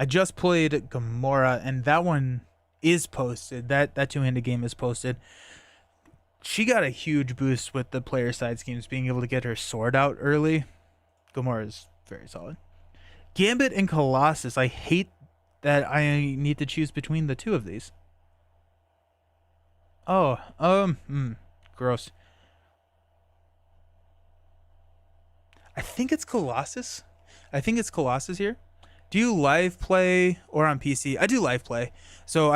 just played Gamora, and that one is posted. That two-handed game is posted. She got a huge boost with the player side schemes, being able to get her sword out early. Gamora is very solid. Gambit and Colossus. I hate that I need to choose between the two of these. Oh, gross. I think it's Colossus. Here. Do you live play or on PC? I do live play. So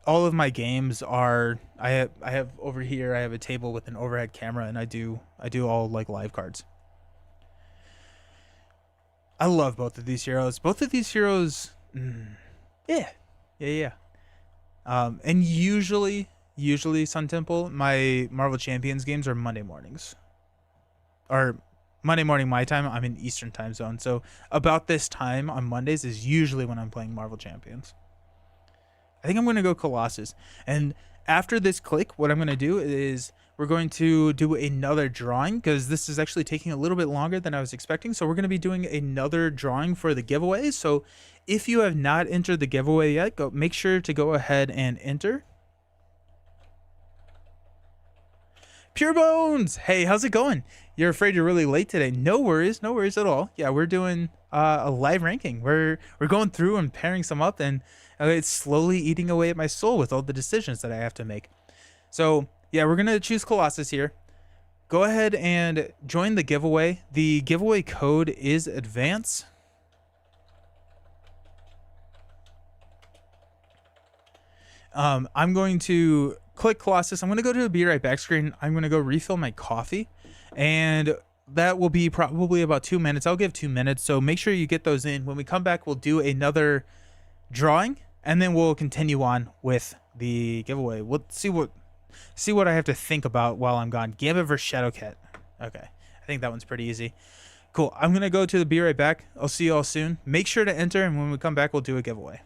all of my games are I have over here I have a table with an overhead camera, and I do all like live cards. I love both of these heroes. Yeah. And usually Sun Temple, my Marvel Champions games are Monday mornings. Or Monday morning my time. I'm in Eastern time zone, so about this time on Mondays is usually when I'm playing Marvel Champions. I think I'm going to go Colossus, and after this click, what I'm going to do is we're going to do another drawing, because this is actually taking a little bit longer than I was expecting. So we're going to be doing another drawing for the giveaway. So if you have not entered the giveaway yet, make sure to go ahead and enter. Pure Bones! Hey, how's it going? You're afraid you're really late today. No worries at all. Yeah, we're doing a live ranking. We're going through and pairing some up, and it's slowly eating away at my soul with all the decisions that I have to make. So yeah, we're gonna choose Colossus here. Go ahead and join the giveaway. The giveaway code is ADVANCE. I'm going to click Colossus. I'm going to go to the Be Right Back screen. I'm going to go refill my coffee, and that will be probably about 2 minutes. I'll give 2 minutes, so make sure you get those in. When we come back, we'll do another drawing, and then we'll continue on with the giveaway. We'll see what I have to think about while I'm gone. Gambit versus Shadowcat. Okay, I think that one's pretty easy. Cool. I'm going to go to the Be Right Back. I'll see you all soon. Make sure to enter, and when we come back, we'll do a giveaway.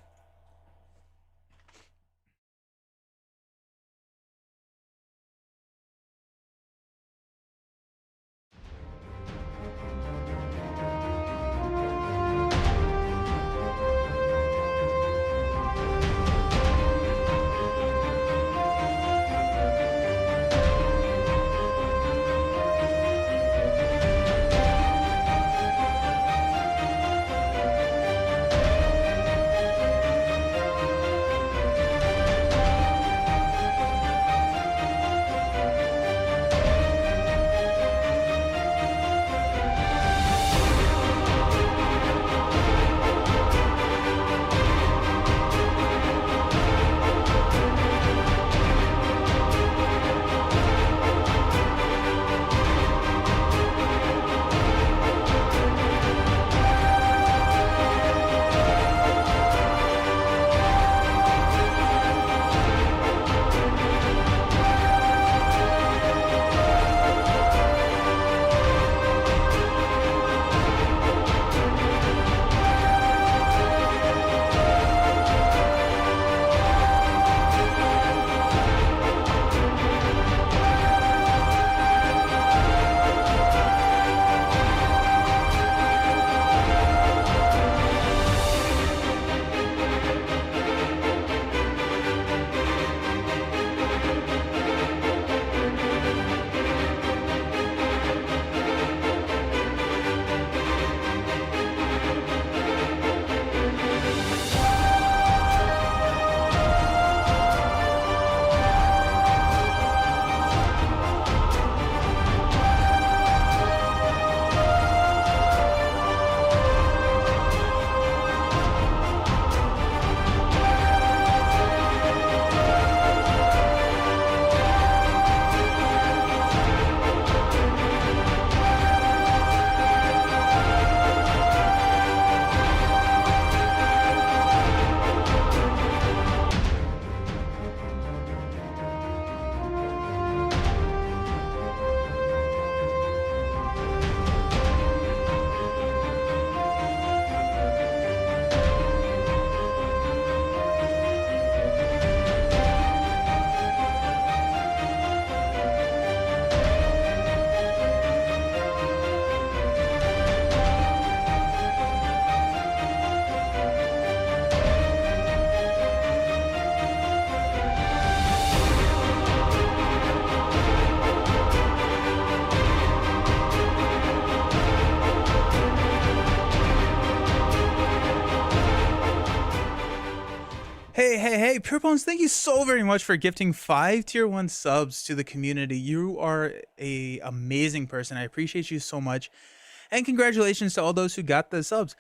Hey, Pure Bones, thank you so very much for gifting 5 tier 1 subs to the community. You are a amazing person. I appreciate you so much. And congratulations to all those who got the subs.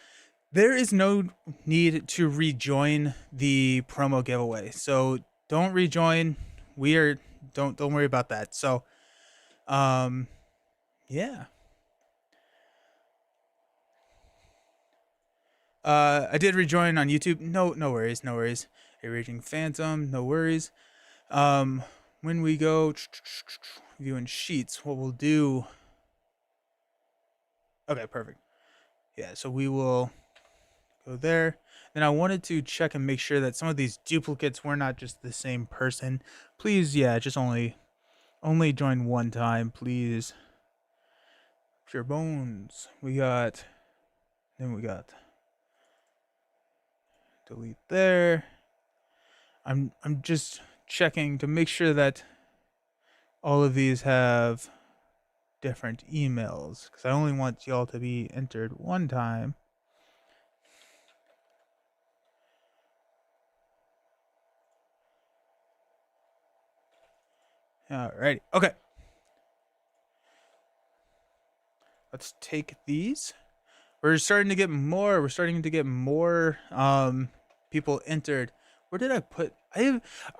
There is no need to rejoin the promo giveaway. So don't rejoin. Don't worry about that. So yeah. I did rejoin on YouTube. No worries, no worries. A Raging Phantom, no worries. When we go viewing sheets, what we'll do. Okay, perfect. Yeah, so we will go there. Then I wanted to check and make sure that some of these duplicates were not just the same person. Please, yeah, just only join one time, please. Pure Bones. We got delete there. I'm just checking to make sure that all of these have different emails because I only want y'all to be entered one time. Alrighty. Okay. Let's take these. We're starting to get more people entered. Where did I put?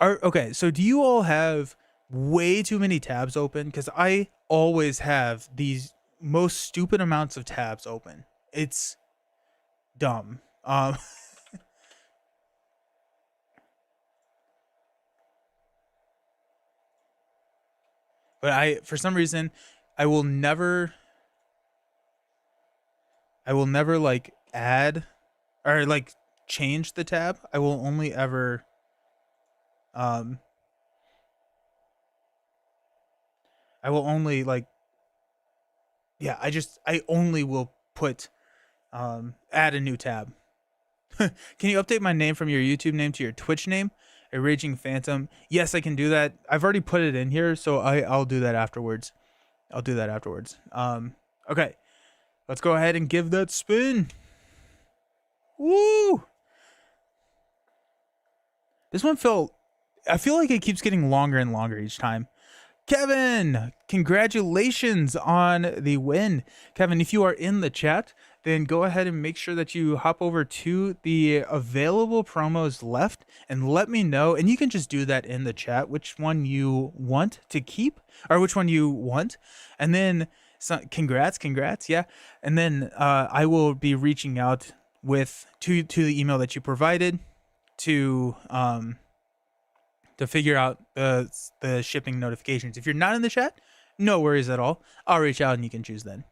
Okay. So do you all have way too many tabs open? Because I always have these most stupid amounts of tabs open. It's dumb. But for some reason, I will never like add or like change the tab. I will only ever I will only like I only will put add a new tab. Can you update my name from your YouTube name to your Twitch name? A Raging Phantom. Yes, I can do that. I've already put it in here, so I'll do that afterwards. Okay. Let's go ahead and give that spin. Woo! This one I feel like it keeps getting longer and longer each time. Kevin, congratulations on the win. Kevin, if you are in the chat, then go ahead and make sure that you hop over to the available promos left and let me know. And you can just do that in the chat, which one you want to keep or which one you want. And then congrats. Yeah. And then I will be reaching out to the email that you provided to figure out the shipping notifications. If you're not in the chat, no worries at all. I'll reach out and you can choose then.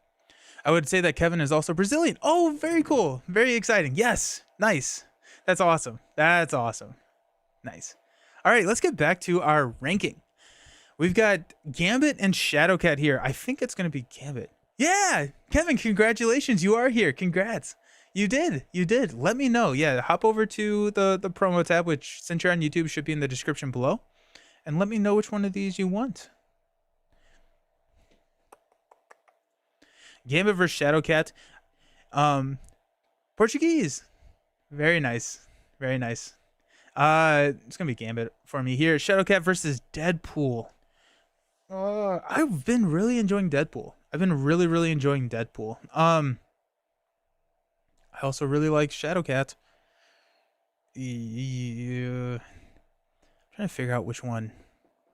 I would say that Kevin is also Brazilian. Oh, very cool. Very exciting. Yes. Nice. That's awesome. Nice. All right, let's get back to our ranking. We've got Gambit and Shadowcat here. I think it's going to be Gambit. Yeah, Kevin, congratulations. You are here. Congrats. You did. Let me know. Yeah, hop over to the promo tab, which since you're on YouTube should be in the description below. And let me know which one of these you want. Gambit versus Shadowcat. Portuguese. Very nice. It's gonna be Gambit for me here. Shadowcat versus Deadpool. I've been really enjoying Deadpool. I also really like Shadowcat. Yeah. I'm trying to figure out which one.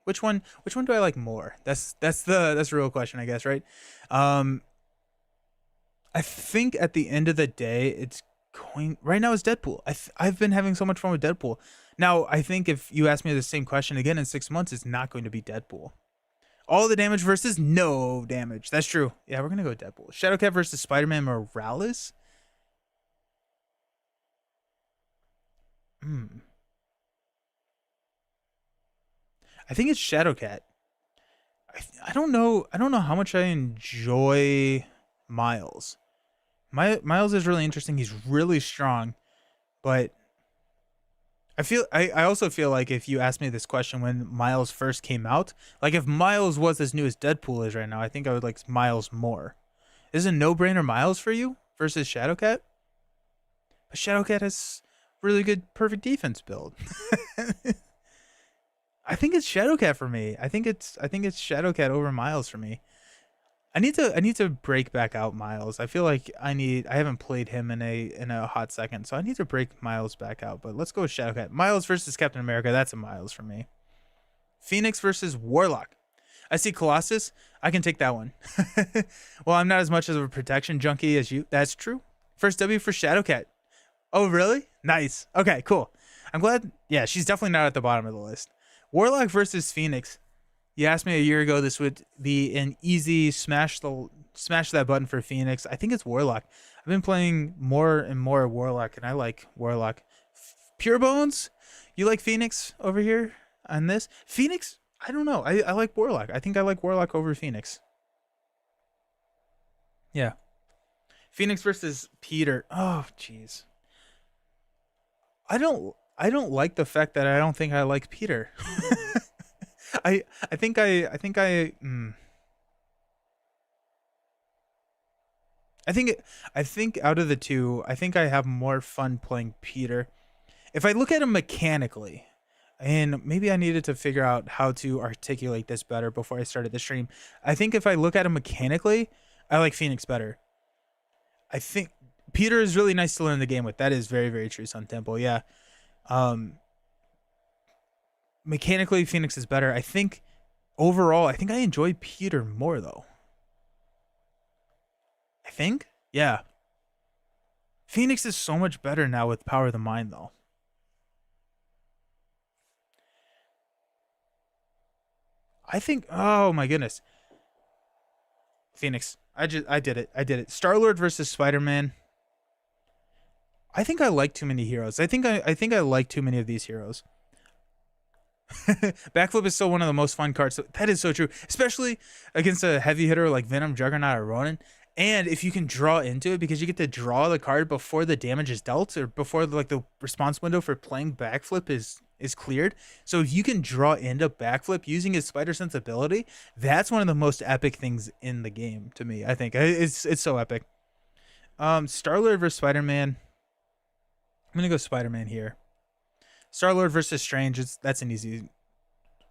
Which one do I like more? That's the real question, I guess, right? I think at the end of the day, it's right now it's Deadpool. I've been having so much fun with Deadpool. Now, I think if you ask me the same question again in 6 months, it's not going to be Deadpool. All the damage versus no damage. That's true. Yeah, we're gonna go with Deadpool. Shadowcat versus Spider-Man Morales. I think it's Shadowcat. I don't know how much I enjoy Miles. Miles is really interesting. He's really strong, but I also feel like if you asked me this question when Miles first came out, like if Miles was as new as Deadpool is right now, I think I would like Miles more. Is it no-brainer Miles for you versus Shadowcat? But Shadowcat has really good perfect defense build. I think it's Shadowcat for me. I think it's Shadowcat over Miles for me. I need to break back out Miles. I feel like I haven't played him in a hot second, so I need to break Miles back out. But let's go with Shadowcat. Miles versus Captain America. That's a Miles for me. Phoenix versus Warlock. I see Colossus. I can take that one. Well, I'm not as much of a protection junkie as you. That's true. First W for Shadowcat. Oh, really? Nice. Okay, cool. I'm glad. Yeah, she's definitely not at the bottom of the list. Warlock versus Phoenix. You asked me a year ago this would be an easy smash that button for Phoenix. I think it's Warlock. I've been playing more and more Warlock, and I like Warlock. Pure Bones, you like Phoenix over here on this? Phoenix, I don't know. I like Warlock. I think I like Warlock over Phoenix. Yeah. Phoenix versus Peter. Oh, jeez. I don't like the fact that I don't think I like Peter. I think I think out of the two, I think I have more fun playing Peter. If I look at him mechanically, and maybe I needed to figure out how to articulate this better before I started the stream. I think if I look at him mechanically, I like Phoenix better. I think Peter is really nice to learn the game with. That is very, very true, Sun Temple. Yeah. Um, Mechanically, Phoenix is better. I think overall, I think I enjoy Peter more though. I think. Yeah. Phoenix is so much better now with Power of the Mind though. I think. Oh my goodness, Phoenix. I did it. I did it. Star Lord versus Spider Man. I think I like too many heroes. I think I like too many of these heroes. Backflip is still one of the most fun cards. That is so true, especially against a heavy hitter like Venom, Juggernaut, or Ronin. And if you can draw into it, because you get to draw the card before the damage is dealt, or before the response window for playing backflip is cleared. So if you can draw into backflip using his spider sense ability, that's one of the most epic things in the game to me. I think it's so epic. Star Lord versus Spider Man. I'm gonna go Spider Man here. Star Lord versus Strange. That's an easy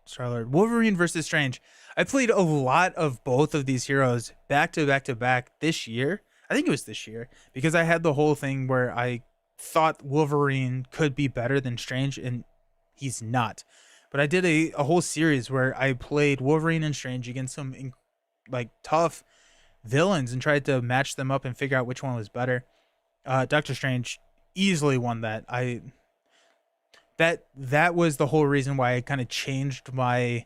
Star Lord. Wolverine versus Strange. I played a lot of both of these heroes back to back to back this year. I think it was this year because I had the whole thing where I thought Wolverine could be better than Strange, and he's not. But I did a whole series where I played Wolverine and Strange against some tough villains and tried to match them up and figure out which one was better. Doctor Strange easily won that. That was the whole reason why I kind of changed my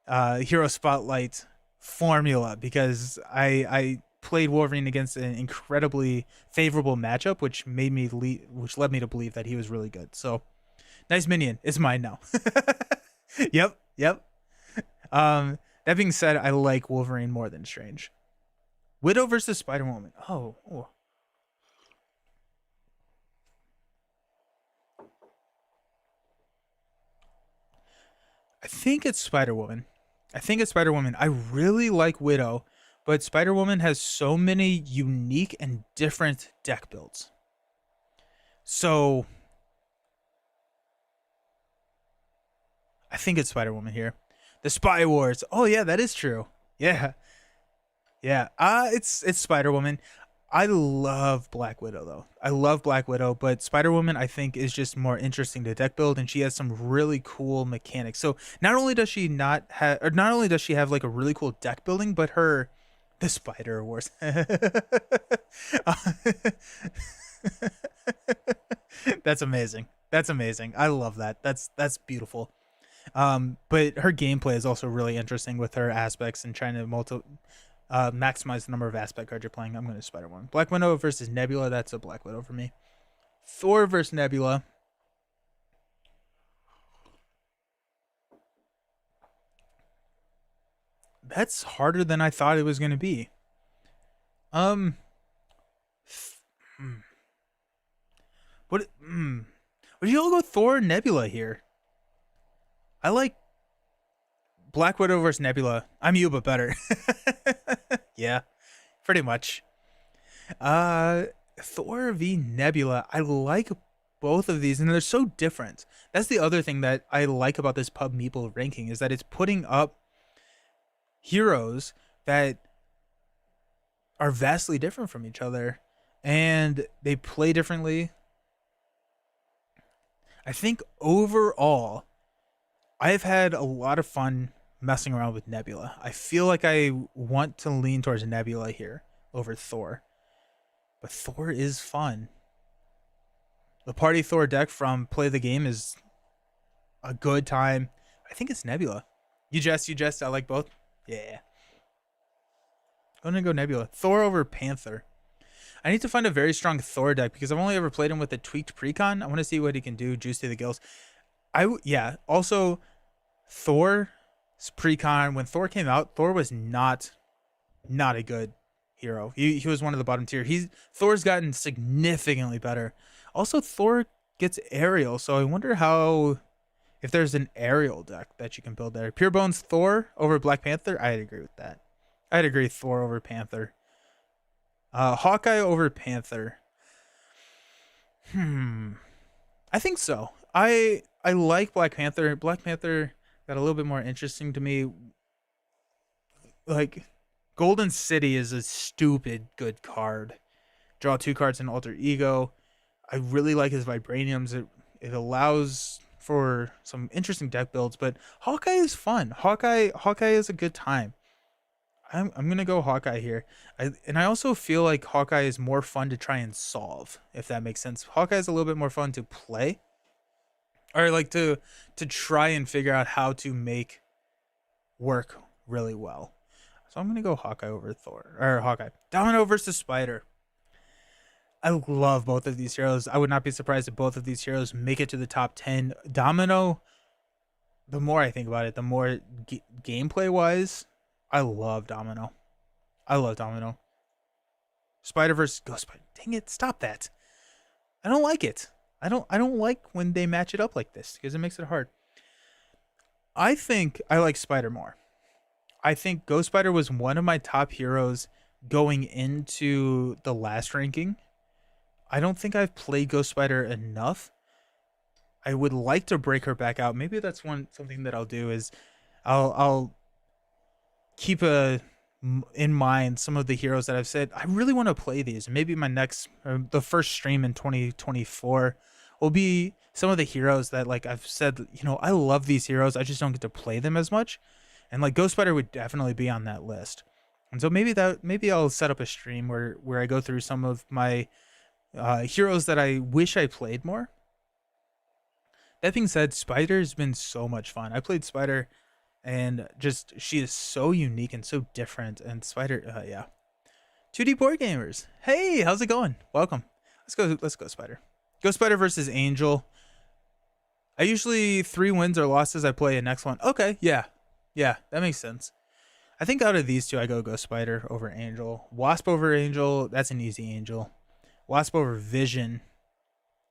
hero spotlight formula, because I played Wolverine against an incredibly favorable matchup, which led me to believe that he was really good. So nice minion. It's mine now. Yep. That being said, I like Wolverine more than Strange. Widow versus Spider Woman. Oh. I think it's Spider Woman. I really like Widow, but Spider Woman has so many unique and different deck builds. So I think it's Spider Woman here. The Spy Wars. Oh yeah, that is true. Yeah. Yeah. It's Spider Woman. I love Black Widow though. I love Black Widow, but Spider Woman I think is just more interesting to deck build, and she has some really cool mechanics. So not only does she have like a really cool deck building, but the Spider Wars. That's amazing. That's amazing. I love that. That's beautiful. But her gameplay is also really interesting with her aspects and trying to maximize the number of aspect cards you're playing. I'm going to Spider Woman. Black Widow versus Nebula. That's a Black Widow for me. Thor versus Nebula. That's harder than I thought it was going to be. Um, hmm. What? Would you all go Thor or Nebula here? I like Black Widow versus Nebula. I'm you, but better. Yeah, pretty much. Thor v Nebula. I like both of these, and they're so different. That's the other thing that I like about this Pub Meeple ranking is that it's putting up heroes that are vastly different from each other, and they play differently. I think overall, I've had a lot of fun messing around with Nebula. I feel like I want to lean towards Nebula here over Thor, but Thor is fun. The Party Thor deck from Play the Game is a good time. I think it's Nebula. You jest. I like both. Yeah. I'm gonna go Nebula. Thor over Panther. I need to find a very strong Thor deck because I've only ever played him with the tweaked precon. I want to see what he can do. Juice to the gills. Yeah. Also, Thor's precon when Thor came out, Thor was not a good hero. He was one of the bottom tier. Thor's gotten significantly better. Also, Thor gets aerial, so I wonder how if there's an aerial deck that you can build there. Pure Bones Thor over Black Panther. I'd agree with that. I'd agree Thor over Panther. Hawkeye over Panther. I think so. I like Black Panther. Black Panther got a little bit more interesting to me. Like Golden City is a stupid good card. Draw 2 cards in Alter Ego. I really like his Vibraniums. It allows for some interesting deck builds, but Hawkeye is fun. Hawkeye is a good time. I'm gonna go Hawkeye here. I also feel like Hawkeye is more fun to try and solve, if that makes sense. Hawkeye is a little bit more fun to play, or like to try and figure out how to make work really well. So I'm gonna go Hawkeye over Thor or Hawkeye. Domino versus Spider. I love both of these heroes. I would not be surprised if both of these heroes make it to the top 10. Domino, the more I think about it, the more gameplay wise, I love Domino. Spider versus Ghost Spider. Dang it, stop that. I don't like it. I don't like when they match it up like this because it makes it hard. I think I like Spider more. I think Ghost Spider was one of my top heroes going into the last ranking. I don't think I've played Ghost Spider enough. I would like to break her back out. Maybe that's something that I'll do is I'll keep in mind some of the heroes that I've said I really want to play these. Maybe my next the first stream in 2024 will be some of the heroes that like I've said, I love these heroes. I just don't get to play them as much. And like Ghost Spider would definitely be on that list. And so maybe I'll set up a stream where I go through some of my heroes that I wish I played more. That being said, Spider's been so much fun. I played Spider, and just she is so unique and so different. And Spider, yeah. 2D board gamers. Hey, how's it going? Welcome. Let's go Spider. Go Spider versus Angel. I usually 3 wins or losses. I play a next one. Okay, yeah, that makes sense. I think out of these two, I go Spider over Angel. Wasp over Angel. That's an easy Angel. Wasp over Vision.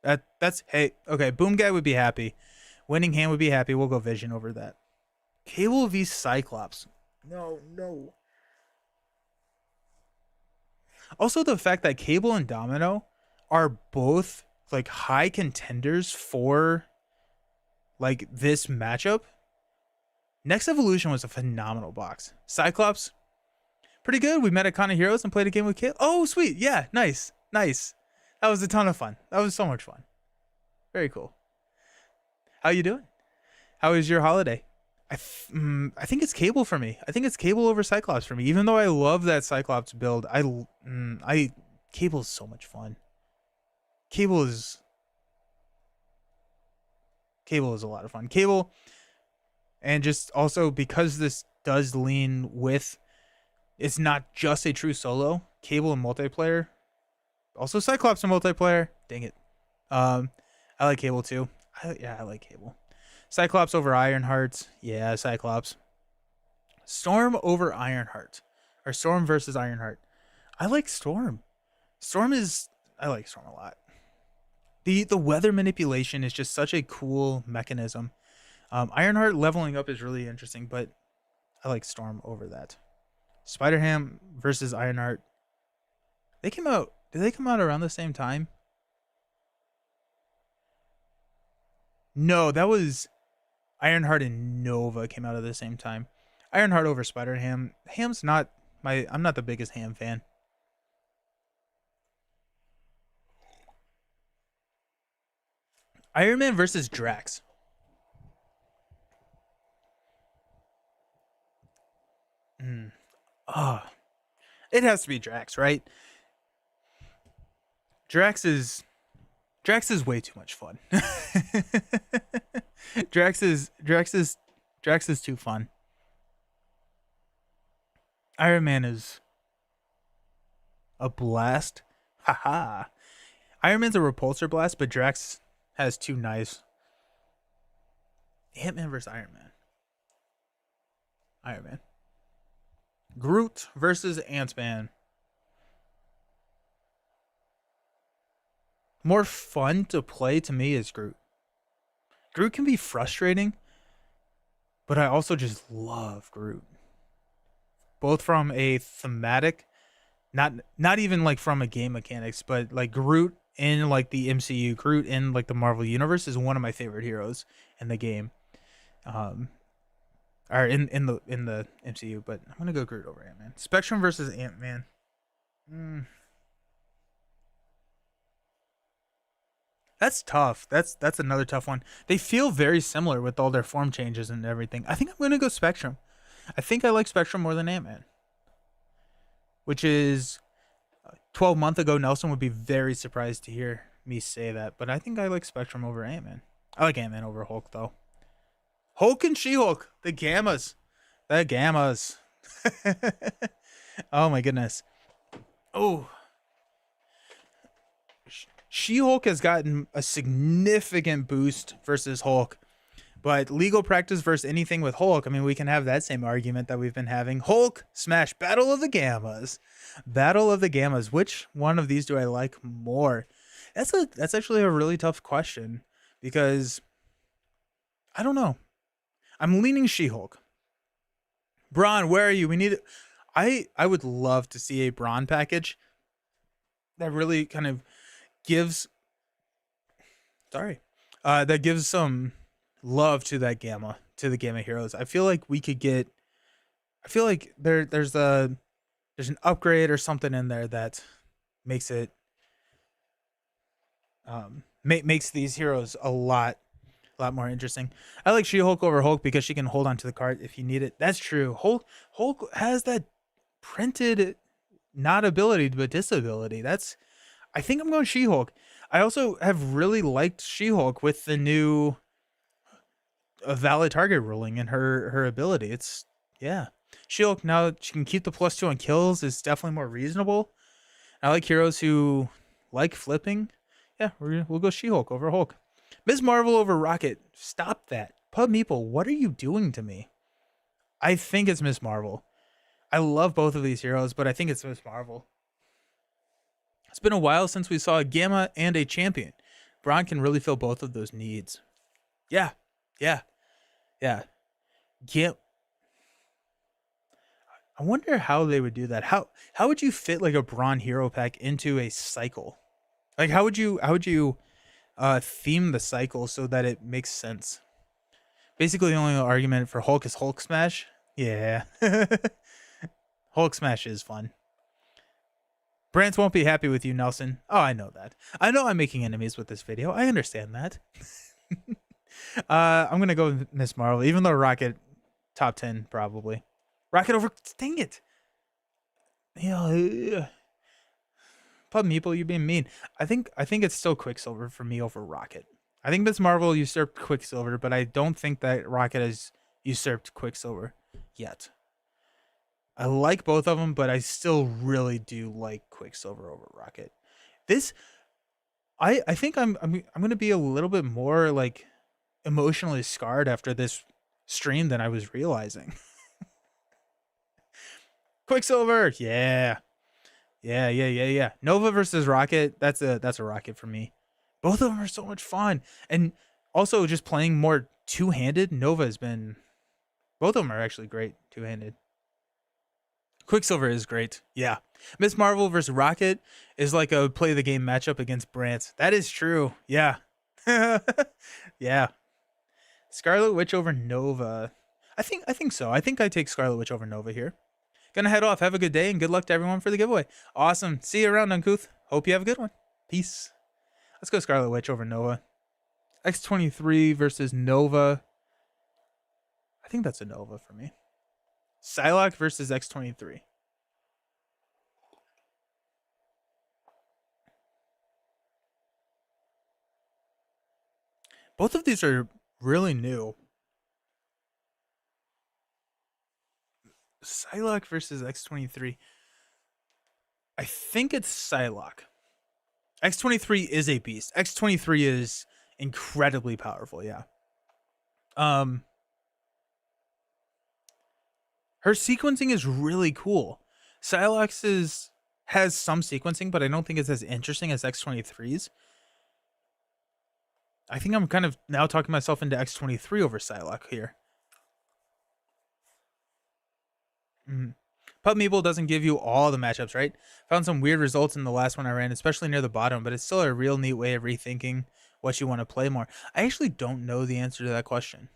That's hey, okay. Boom Guy would be happy. Winning Hand would be happy. We'll go Vision over that. Cable v Cyclops. No. Also, the fact that Cable and Domino are both like high contenders for like this matchup. Next Evolution was a phenomenal box. Cyclops, pretty good. We met at Con of Heroes and played a game with Cable. Oh, sweet. Yeah, nice. That was a ton of fun. That was so much fun. Very cool. How you doing? How was your holiday? I think it's Cable for me. I think it's Cable over Cyclops for me. Even though I love that Cyclops build, Cable's so much fun. Cable is a lot of fun. Cable, and just also because this does lean with, it's not just a true solo. Cable and multiplayer. Also Cyclops and multiplayer. Dang it. I like Cable too. I like Cable. Cyclops over Ironheart. Yeah, Cyclops. Storm over Ironheart. Or Storm versus Ironheart. I like Storm. I like Storm a lot. The weather manipulation is just such a cool mechanism. Ironheart leveling up is really interesting, but I like Storm over that. Spider-Ham versus Ironheart. Did they come out around the same time? No, that was Ironheart and Nova came out at the same time. Ironheart over Spider Ham. Ham's not my. I'm not the biggest Ham fan. Iron Man versus Drax. Mm. Oh, it has to be Drax, right? Drax is Drax is way too much fun. Drax is too fun. Iron Man is a blast. Haha. Iron Man's a repulsor blast, but Drax has two knives. Ant Man versus Iron Man. Iron Man. Groot versus Ant Man. More fun to play to me is Groot. Groot can be frustrating, but I also just love Groot. Both from a thematic, not even like from a game mechanics, but like Groot in like the MCU, Groot in like the Marvel universe is one of my favorite heroes in the game. Um or in the MCU, but I'm gonna go Groot over Ant Man. Spectrum versus Ant Man. Mm, that's tough. That's another tough one. They feel very similar with all their form changes and everything. I think I'm gonna go Spectrum. I think I like Spectrum more than Ant Man, which is 12 months ago. Nelson would be very surprised to hear me say that, but I think I like Spectrum over Ant Man. I like Ant Man over Hulk though. Hulk and She Hulk, the gammas. Oh my goodness. Oh, She Hulk has gotten a significant boost versus Hulk. But legal practice versus anything with Hulk, I mean, we can have that same argument that we've been having. Hulk, smash, Battle of the Gammas. Battle of the Gammas. Which one of these do I like more? That's actually a really tough question because I don't know. I'm leaning She-Hulk. Braun, where are you? We need I would love to see a Braun package that really kind of gives that gives some love to the Gamma heroes. I feel like we could get I feel like there's an upgrade or something in there that makes it makes these heroes a lot more interesting. I like She-Hulk over Hulk because she can hold on to the card if you need it. That's true. Hulk has that printed not ability but disability. I think I'm going She-Hulk. I also have really liked She-Hulk with the new a valid target ruling and her ability. It's yeah. She-Hulk now she can keep the +2 on kills is definitely more reasonable. I like heroes who like flipping. Yeah, we'll go She-Hulk over Hulk. Ms. Marvel over Rocket. Stop that. Pub Meeple, what are you doing to me? I think it's Ms. Marvel. I love both of these heroes, but I think it's Ms. Marvel. It's been a while since we saw a Gamma and a champion. Braun can really fill both of those needs. Yeah, yeah, yeah. Gam- I wonder how they would do that. How would you fit like a Braun hero pack into a cycle? Like how would you theme the cycle so that it makes sense? Basically, the only argument for Hulk is Hulk Smash. Yeah, Hulk Smash is fun. Brants won't be happy with you, Nelson. Oh, I know that. I know I'm making enemies with this video. I understand that. I'm gonna go with Miss Marvel, even though Rocket top 10 probably. Rocket over. Dang it. Yeah. Pub Meeple, you being mean. I think it's still Quicksilver for me over Rocket. I think Miss Marvel usurped Quicksilver, but I don't think that Rocket has usurped Quicksilver yet. I like both of them, but I still really do like Quicksilver over Rocket. This I think I'm gonna be a little bit more like emotionally scarred after this stream than I was realizing. Quicksilver, yeah. Yeah. Nova versus Rocket, that's a Rocket for me. Both of them are so much fun. And also just playing more two-handed, Nova has been both of them are actually great two-handed. Quicksilver is great. Yeah. Miss Marvel versus Rocket is like a play the game matchup against Brant. That is true. Yeah. Yeah. Scarlet Witch over Nova. I think so. I think I take Scarlet Witch over Nova here. Gonna head off. Have a good day and good luck to everyone for the giveaway. Awesome. See you around, Uncouth. Hope you have a good one. Peace. Let's go Scarlet Witch over Nova. X23 versus Nova. I think that's a Nova for me. Psylocke versus X23. Both of these are really new. Psylocke versus X23. I think it's Psylocke. X23 is a beast. X23 is incredibly powerful, yeah. Her sequencing is really cool. Psylocke's has some sequencing, but I don't think it's as interesting as X23's. I think I'm kind of now talking myself into X23 over Psylocke here. Pub Meeple doesn't give you all the matchups, right? Found some weird results in the last one I ran, especially near the bottom, but it's still a real neat way of rethinking what you want to play more. I actually don't know the answer to that question.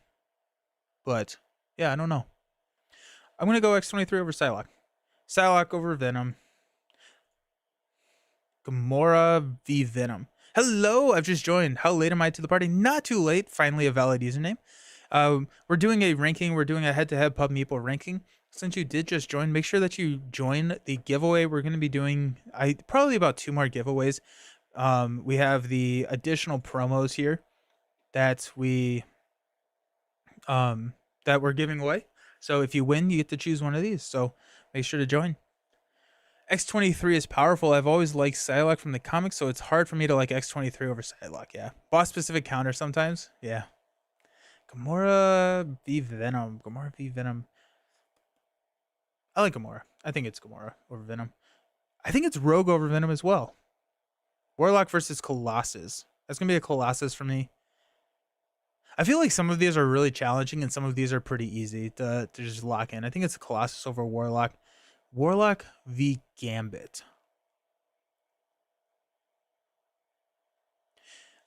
But, yeah, I don't know. I'm going to go X23 over Psylocke. Psylocke over Venom. Gamora v Venom. Hello, I've just joined. How late am I to the party? Not too late. Finally, a valid username. We're doing a ranking. We're doing a head-to-head Pub Meeple ranking. Since you did just join, make sure that you join the giveaway. We're going to be doing probably about 2 more giveaways. We have the additional promos here that we're giving away. So if you win, you get to choose one of these. So make sure to join. X23 is powerful. I've always liked Psylocke from the comics, so it's hard for me to like X23 over Psylocke. Yeah, boss specific counter sometimes. Yeah. Gamora v Venom. Gamora v Venom. I like Gamora. I think it's Gamora over Venom. I think it's Rogue over Venom as well. Warlock versus Colossus. That's gonna be a Colossus for me. I feel like some of these are really challenging and some of these are pretty easy to just lock in. I think it's a Colossus over Warlock. Warlock v Gambit.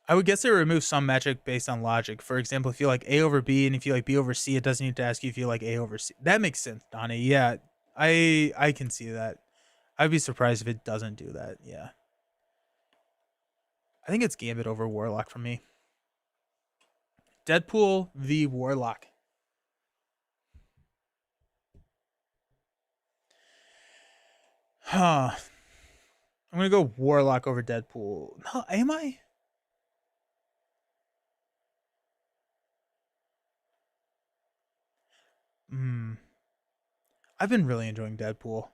I would guess they remove some magic based on logic. For example, if you like A over B and if you like B over C, it doesn't need to ask you if you like A over C. That makes sense, Donnie. Yeah, I can see that. I'd be surprised if it doesn't do that. Yeah. I think it's Gambit over Warlock for me. Deadpool v Warlock. Huh. I'm going to go Warlock over Deadpool. No, am I? I've been really enjoying Deadpool.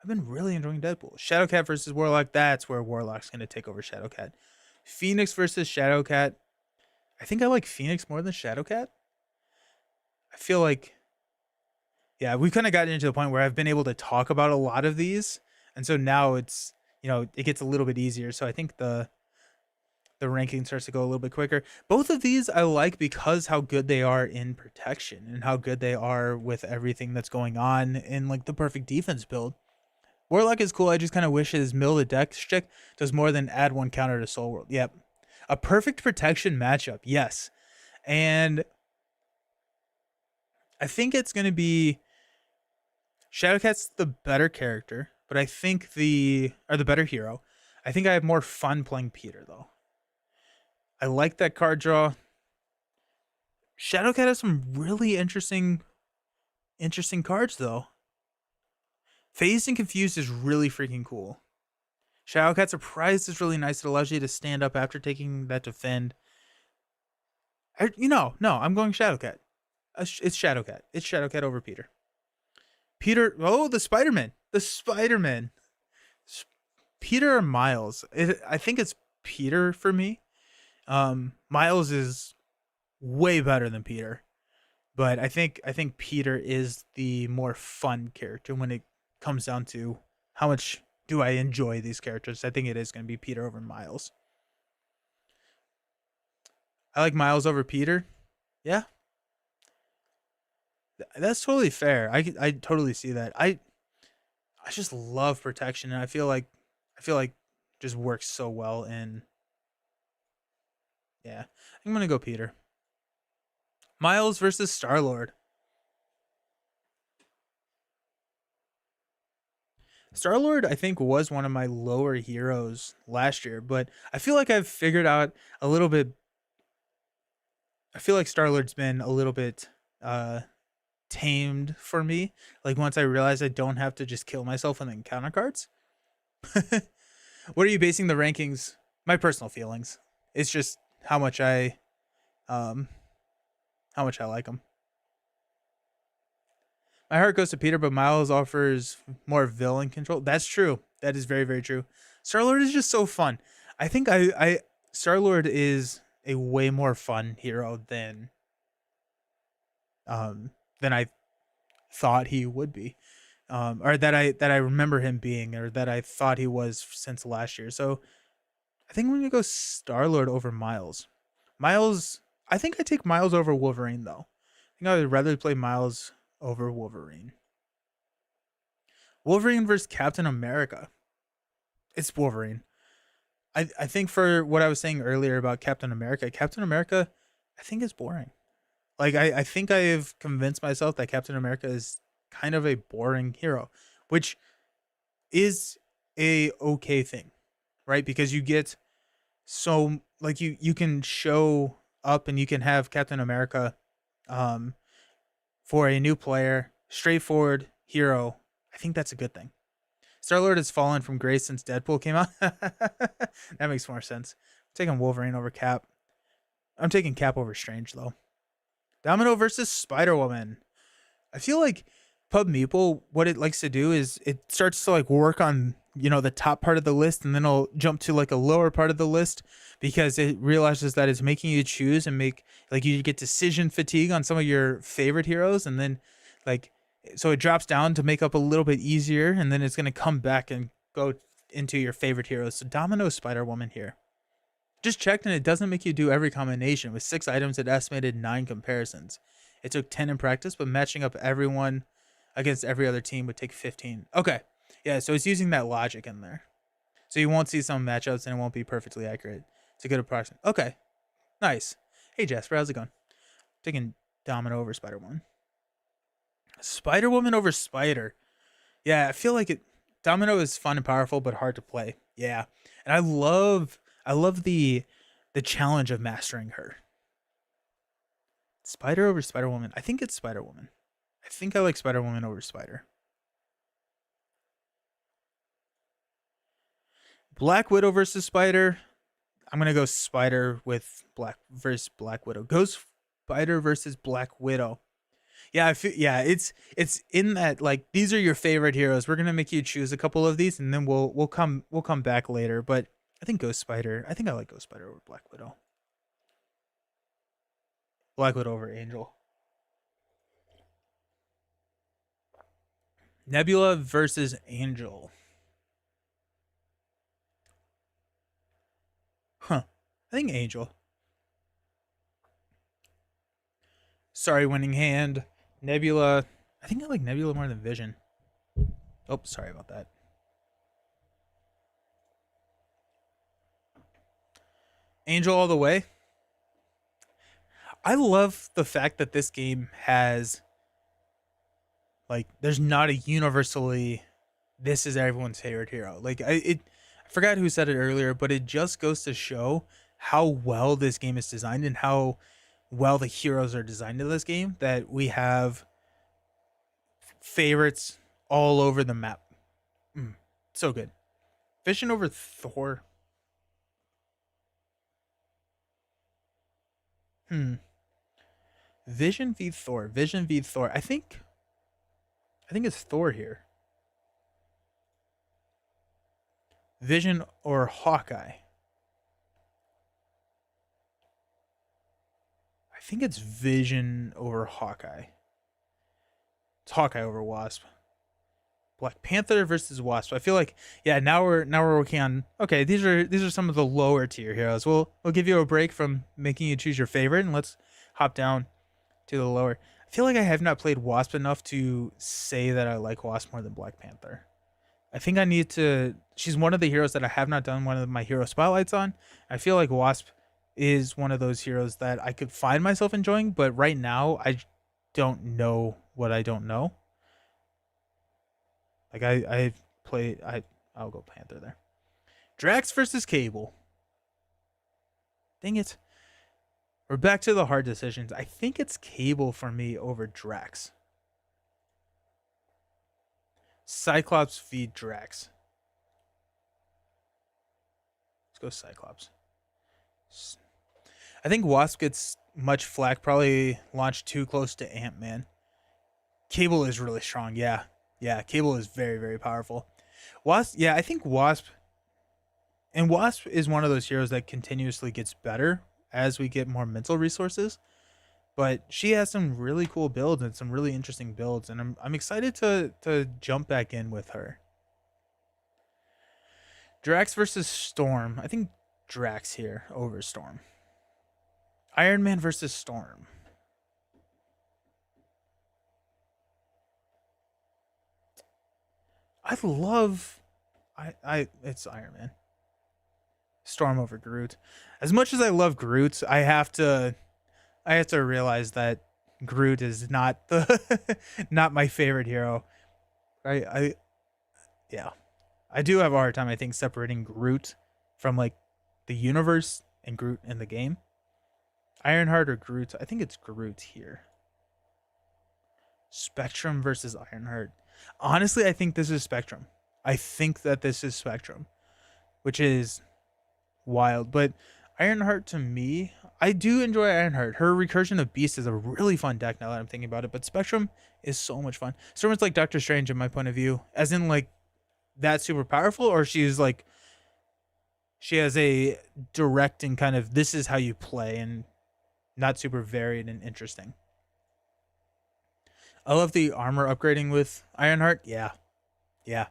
Shadowcat versus Warlock. That's where Warlock's going to take over Shadowcat. Phoenix versus Shadowcat. I think I like Phoenix more than Shadowcat. I feel like, yeah, we've kind of gotten into the point where I've been able to talk about a lot of these. And so now it's, it gets a little bit easier. So I think the ranking starts to go a little bit quicker. Both of these I like because how good they are in protection and how good they are with everything that's going on in like the perfect defense build. Warlock is cool. I just kind of wish his mill to deck stick does more than add 1 counter to Soul World. Yep. A perfect protection matchup. Yes. And I think it's going to be Shadowcat's the better character, but I think the better hero. I think I have more fun playing Peter though. I like that card draw. Shadowcat has some really interesting cards though. Phased and Confused is really freaking cool. Shadowcat Surprise is really nice. It allows you to stand up after taking that defend. No, I'm going Shadowcat. It's Shadowcat. It's Shadowcat over Peter. The Spider-Man. Peter or Miles? I think it's Peter for me. Miles is way better than Peter, but I think Peter is the more fun character when it comes down to how much do I enjoy these characters. I think it is going to be Peter over Miles. I like Miles over Peter. Yeah, that's totally fair. I totally see that. I just love protection, and I feel like just works so well in. Yeah, I'm gonna go Peter. Miles versus Star Lord. Star Lord, I think, was one of my lower heroes last year, but I feel like I've figured out a little bit. I feel like Star Lord's been a little bit uh, tamed for me. Like once I realized I don't have to just kill myself and then counter cards. What are you basing the rankings? My personal feelings. It's just how much um I like them. My heart goes to Peter, but Miles offers more villain control. That's true. That is very, very true. Star Lord is just so fun. I think I Star Lord is a way more fun hero um than I thought he would be. Or that I remember him being, or that I thought he was since last year. So I think I'm gonna go Star Lord over Miles. Miles, I think I take Miles over Wolverine though. I think I would rather play Miles over Wolverine. Wolverine versus Captain America. It's Wolverine. I think for what I was saying earlier about Captain America, I think is boring. Like I think I have convinced myself that Captain America is kind of a boring hero, which is a okay thing, right? Because you get so like you can show up and you can have Captain America um for a new player, straightforward hero. I think that's a good thing. Star Lord has fallen from grace since Deadpool came out. That makes more sense. I'm taking Wolverine over Cap. I'm taking Cap over Strange though. Domino versus Spider Woman. I feel like Pub Meeple, what it likes to do is it starts to like work on the top part of the list, and then it'll jump to like a lower part of the list because it realizes that it's making you choose and make like you get decision fatigue on some of your favorite heroes, and then like so it drops down to make up a little bit easier, and then it's gonna come back and go into your favorite heroes. So Domino Spider Woman here. Just checked and it doesn't make you do every combination. With 6 items, it estimated 9 comparisons. It took 10 in practice, but matching up everyone against every other team would take 15. Okay. Yeah, so it's using that logic in there. So you won't see some matchups and it won't be perfectly accurate. It's a good approximate. Okay. Nice. Hey Jasper, how's it going? Taking Domino over Spider Woman. Spider Woman over Spider. Yeah, I feel like Domino is fun and powerful, but hard to play. Yeah. And I love the challenge of mastering her. Spider over Spider Woman. I think it's Spider Woman. I think I like Spider Woman over Spider. Black Widow versus Spider. I'm gonna go Spider with Black versus Black Widow. Goes Spider versus Black Widow. Yeah, I feel, yeah, it's in that like these are your favorite heroes. We're gonna make you choose a couple of these, and then we'll come back later. But I think Ghost Spider. I think I like Ghost Spider over Black Widow. Black Widow over Angel. Nebula versus Angel. Huh. I think Angel. Sorry, winning hand. Nebula. I think I like Nebula more than Vision. Oh, sorry about that. Angel all the way. I love the fact that this game has like there's not a universally this is everyone's favorite hero. I forgot who said it earlier, but it just goes to show how well this game is designed and how well the heroes are designed in this game that we have favorites all over the map. Mm, so good. Vision over Thor. Hmm. Vision v Thor. Vision v Thor. I think it's Thor here. Vision or Hawkeye. I think it's Vision over Hawkeye. It's Hawkeye over Wasp. Black Panther versus Wasp. I feel like yeah, now we're working on okay, these are some of the lower tier heroes. We'll give you a break from making you choose your favorite and let's hop down to the lower. I feel like I have not played Wasp enough to say that I like Wasp more than Black Panther. I think I need to she's one of the heroes that I have not done one of my hero spotlights on. I feel like Wasp is one of those heroes that I could find myself enjoying, but right now don't know what I don't know. Like I play I'll go Panther there. Drax versus Cable. Dang it. We're back to the hard decisions. I think it's Cable for me over Drax. Cyclops v Drax. Let's go Cyclops. I think Wasp gets much flack, probably launched too close to Ant-Man. Cable is really strong, yeah. Yeah, Cable is very, very powerful. Wasp, yeah, I think Wasp is one of those heroes that continuously gets better as we get more mental resources. But she has some really cool builds and some really interesting builds, and I'm excited to jump back in with her. Drax versus Storm. I think Drax here over Storm. Iron Man versus Storm. I love I it's Iron Man. Storm over Groot. As much as I love Groot, I have to realize that Groot is not the not my favorite hero. I yeah. I do have a hard time I think separating Groot from like the universe and Groot in the game. Ironheart or Groot? I think it's Groot here. Spectrum versus Ironheart. Honestly, I think this is Spectrum. I think that this is Spectrum, which is wild. But Ironheart to me, I do enjoy Ironheart. Her Recursion of Beast is a really fun deck now that I'm thinking about it. But Spectrum is so much fun. Storm's like Doctor Strange in my point of view, as in like that super powerful, or she's like she has a direct and kind of this is how you play and not super varied and interesting. I love the armor upgrading with Ironheart. Yeah, yeah.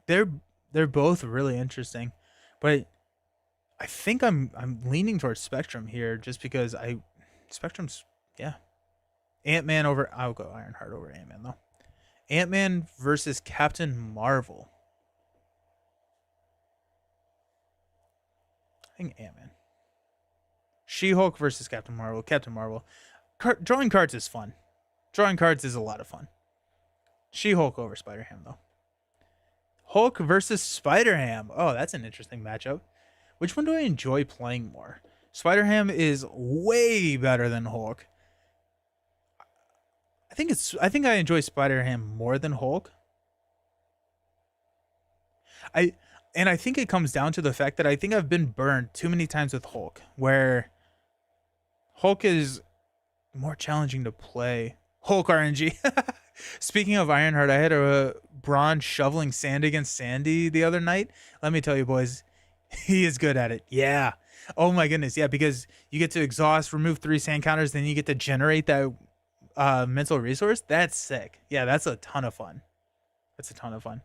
They're both really interesting, but I think I'm leaning towards Spectrum here just because I Spectrum's yeah. Ant-Man over I'll go Ironheart over Ant-Man though. Ant-Man versus Captain Marvel. I think Ant-Man. She-Hulk versus Captain Marvel. Captain Marvel. Drawing cards is fun. Drawing cards is a lot of fun. She-Hulk over Spider-Ham though. Hulk versus Spider-Ham. Oh, that's an interesting matchup. Which one do I enjoy playing more? Spider-Ham is way better than Hulk. I think I enjoy Spider-Ham more than Hulk. I think it comes down to the fact that I think I've been burned too many times with Hulk, where Hulk is more challenging to play. Hulk RNG. Speaking of Ironheart, I had a Braun shoveling sand against Sandy the other night. Let me tell you, boys, he is good at it. Yeah. Oh my goodness. Yeah, because you get to exhaust, remove 3 sand counters, then you get to generate that mental resource. That's sick. Yeah, that's a ton of fun. That's a ton of fun.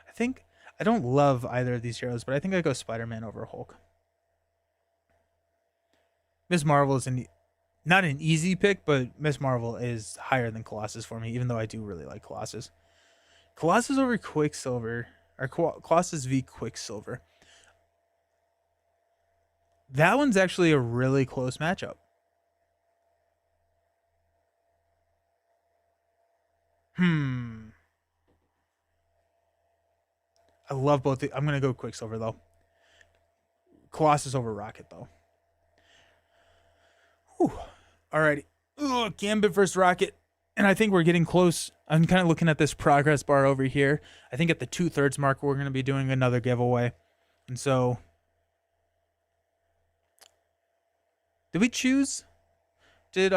I think I don't love either of these heroes, but I think I go Spider-Man over Hulk. Miss Marvel is not an easy pick, but Miss Marvel is higher than Colossus for me, even though I do really like Colossus. Colossus over Quicksilver, or Colossus v Quicksilver. That one's actually a really close matchup. I love both. I'm going to go Quicksilver, though. Colossus over Rocket, though. Whew. Alrighty. Ugh, Gambit versus Rocket. And I think we're getting close. I'm kind of looking at this progress bar over here. I think at the 2/3 mark, we're going to be doing another giveaway. And so, did we choose? Did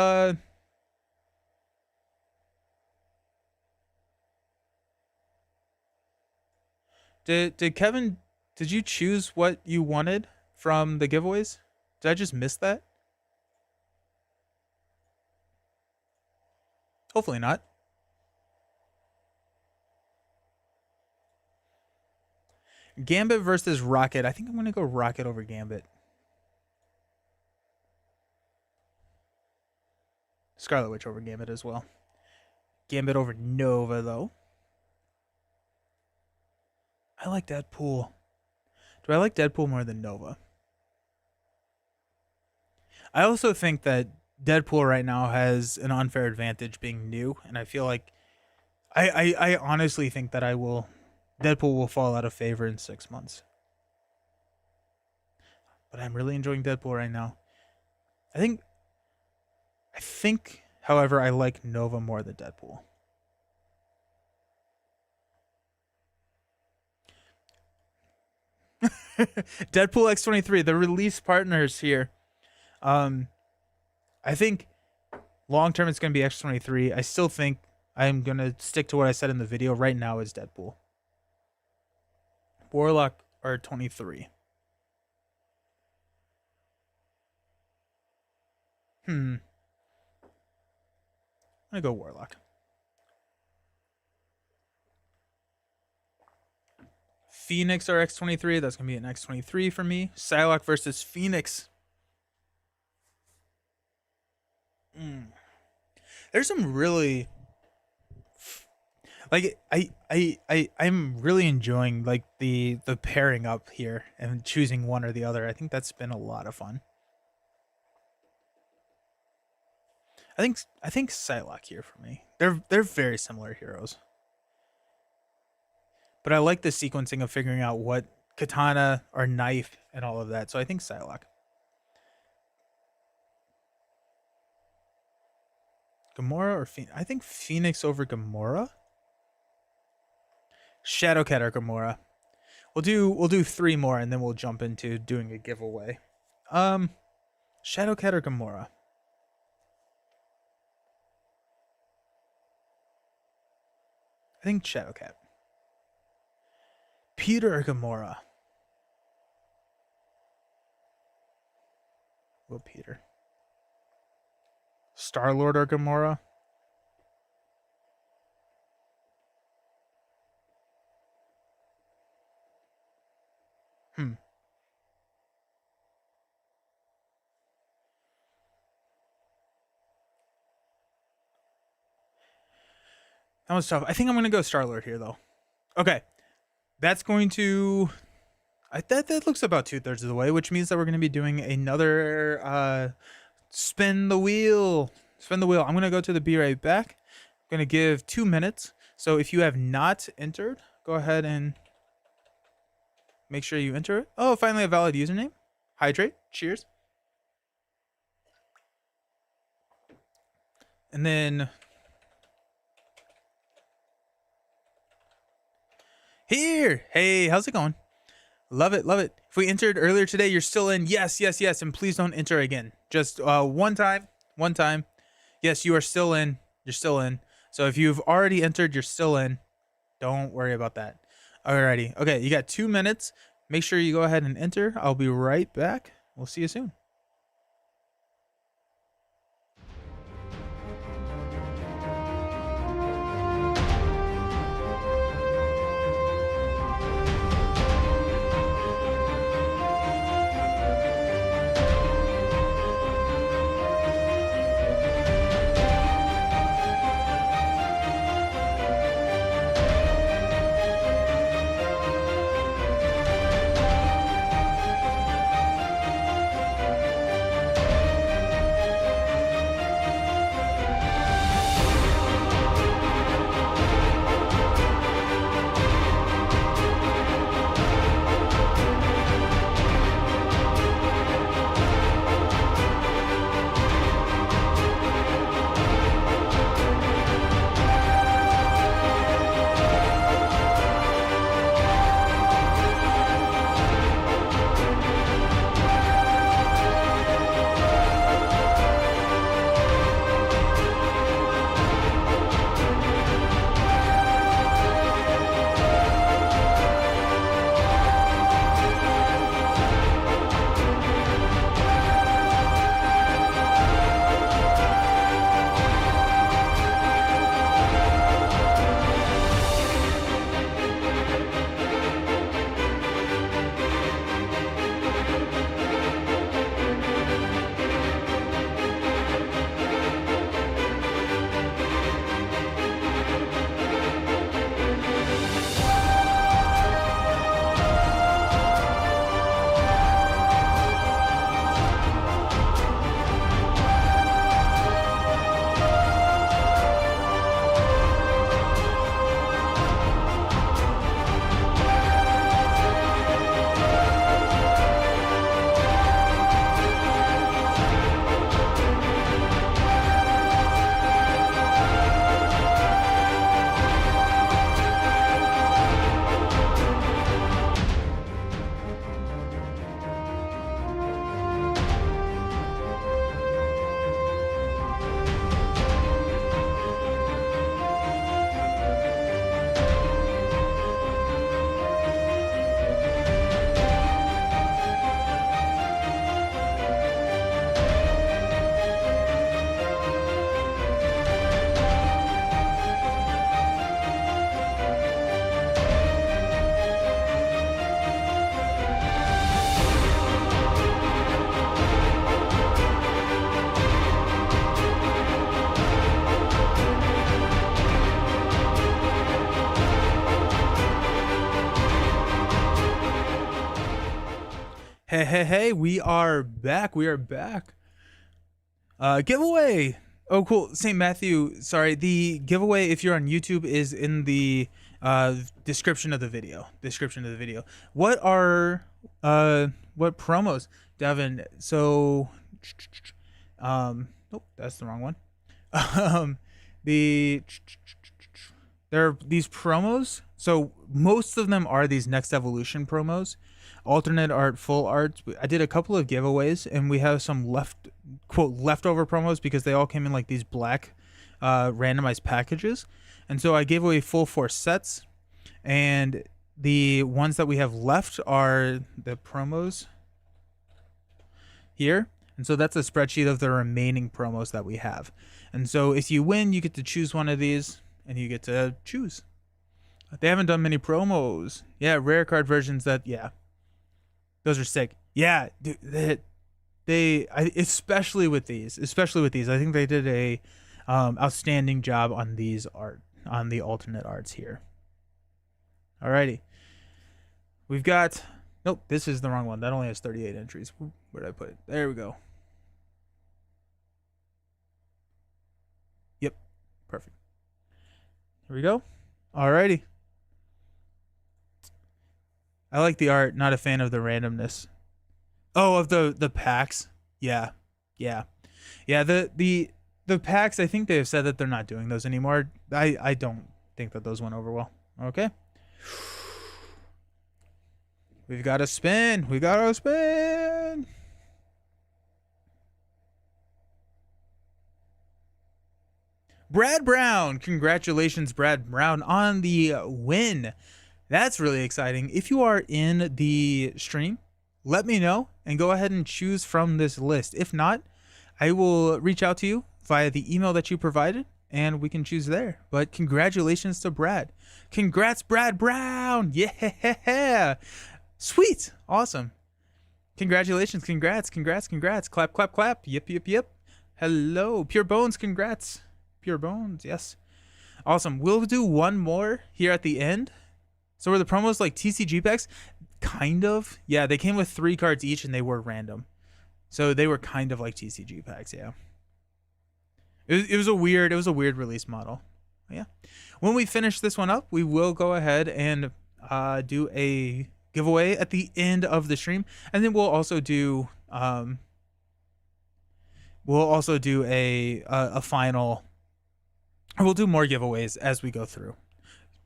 Kevin? Did you choose what you wanted from the giveaways? Did I just miss that? Hopefully not. Gambit versus Rocket. I think I'm going to go Rocket over Gambit. Scarlet Witch over Gambit as well. Gambit over Nova, though. I like Deadpool. Do I like Deadpool more than Nova? I also think that Deadpool right now has an unfair advantage being new, and I feel like I honestly think that I will Deadpool will fall out of favor in 6 months. But I'm really enjoying Deadpool right now. I think however, I like Nova more than Deadpool. Deadpool X23, the release partners here. Um, I think long term it's going to be X23. I still think I'm going to stick to what I said in the video right now is Deadpool. Warlock are 23. I'm going to go Warlock. Phoenix are X23. That's going to be an X23 for me. Psylocke versus Phoenix. There's some really like I'm really enjoying like the pairing up here and choosing one or the other. I think that's been a lot of fun. I think Psylocke here for me. They're very similar heroes. But I like the sequencing of figuring out what katana or knife and all of that. So I think Psylocke. Gamora or Phoenix? I think Phoenix over Gamora. Shadowcat or Gamora. We'll do 3 more and then we'll jump into doing a giveaway. Shadowcat or Gamora? I think Shadowcat. Peter or Gamora? Well, Peter. Star-Lord or Gamora? That was tough. I think I'm going to go Star-Lord here, though. Okay. That's going to... that looks about 2/3 of the way, which means that we're going to be doing another spin the wheel. Spin the wheel. I'm going to go to the be right back. I'm going to give 2 minutes. So if you have not entered, go ahead and make sure you enter it. Oh, finally a valid username. Hydrate. Cheers. And then... Here! Hey, how's it going? Love it, love it. If we entered earlier today, you're still in. Yes, yes, yes. And please don't enter again. Just one time. One time. Yes, you are still in. You're still in. So if you've already entered, you're still in. Don't worry about that. Alrighty. Okay, you got 2 minutes. Make sure you go ahead and enter. I'll be right back. We'll see you soon. Hey, we are back. We are back. Giveaway. Oh, cool. St. Matthew, sorry. The giveaway, if you're on YouTube, is in the description of the video. What are what promos, Devin? So, nope, that's the wrong one. The there are these promos. So most of them are these Next Evolution promos, alternate art, full art. I did a couple of giveaways, and we have some leftover promos because they all came in like these black randomized packages, and so I gave away full 4 sets, and the ones that we have left are the promos here. And so that's a spreadsheet of the remaining promos that we have. And so if you win, you get to choose one of these, and you get to choose. They haven't done many promos. Yeah, rare card versions those are sick. Yeah, dude, especially with these, I think they did a outstanding job on the alternate arts here. Alrighty. We've got, nope, this is the wrong one. That only has 38 entries. Where did I put it? There we go. Yep, perfect. Here we go. Alrighty. I like the art, not a fan of the randomness. Oh, of the packs. Yeah. The packs, I think they have said that they're not doing those anymore. I don't think that those went over well. Okay. We've got to spin. Brad Brown. Congratulations, Brad Brown, on the win. That's really exciting. If you are in the stream, let me know and go ahead and choose from this list. If not, I will reach out to you via the email that you provided, and we can choose there. But congratulations to Brad. Congrats, Brad Brown. Yeah. Sweet. Awesome. Congratulations. Congrats. Clap, clap, clap. Yep. Hello. Pure Bones. Congrats. Pure Bones. Yes. Awesome. We'll do one more here at the end. So were the promos like TCG packs? Kind of. Yeah, they came with 3 cards each, and they were random. So they were kind of like TCG packs, yeah. It was a weird release model. Yeah. When we finish this one up, we will go ahead and do a giveaway at the end of the stream, and then we'll also do a final. We'll do more giveaways as we go through.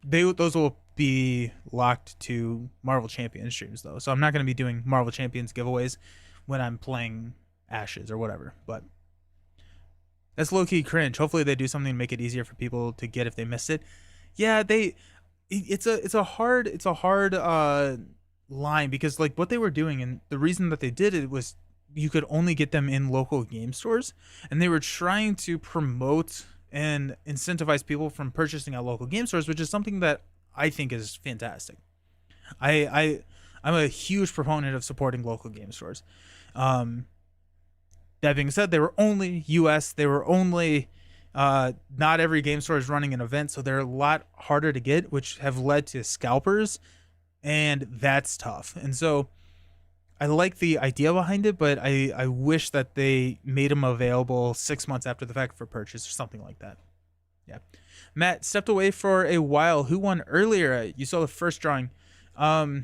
Those will be locked to Marvel Champions streams though, so I'm not going to be doing Marvel Champions giveaways when I'm playing Ashes or whatever. But that's low-key cringe. Hopefully they do something to make it easier for people to get if they missed it. Yeah, it's a hard line, because like what they were doing, and the reason that they did it was you could only get them in local game stores, and they were trying to promote and incentivize people from purchasing at local game stores, which is something that I think is fantastic. I'm a huge proponent of supporting local game stores. That being said, they were only US. They were only not every game store is running an event, so they're a lot harder to get, which have led to scalpers, and that's tough. And so I like the idea behind it, but I wish that they made them available 6 months after the fact for purchase or something like that. Yeah. Matt stepped away for a while. Who won earlier? You saw the first drawing. Who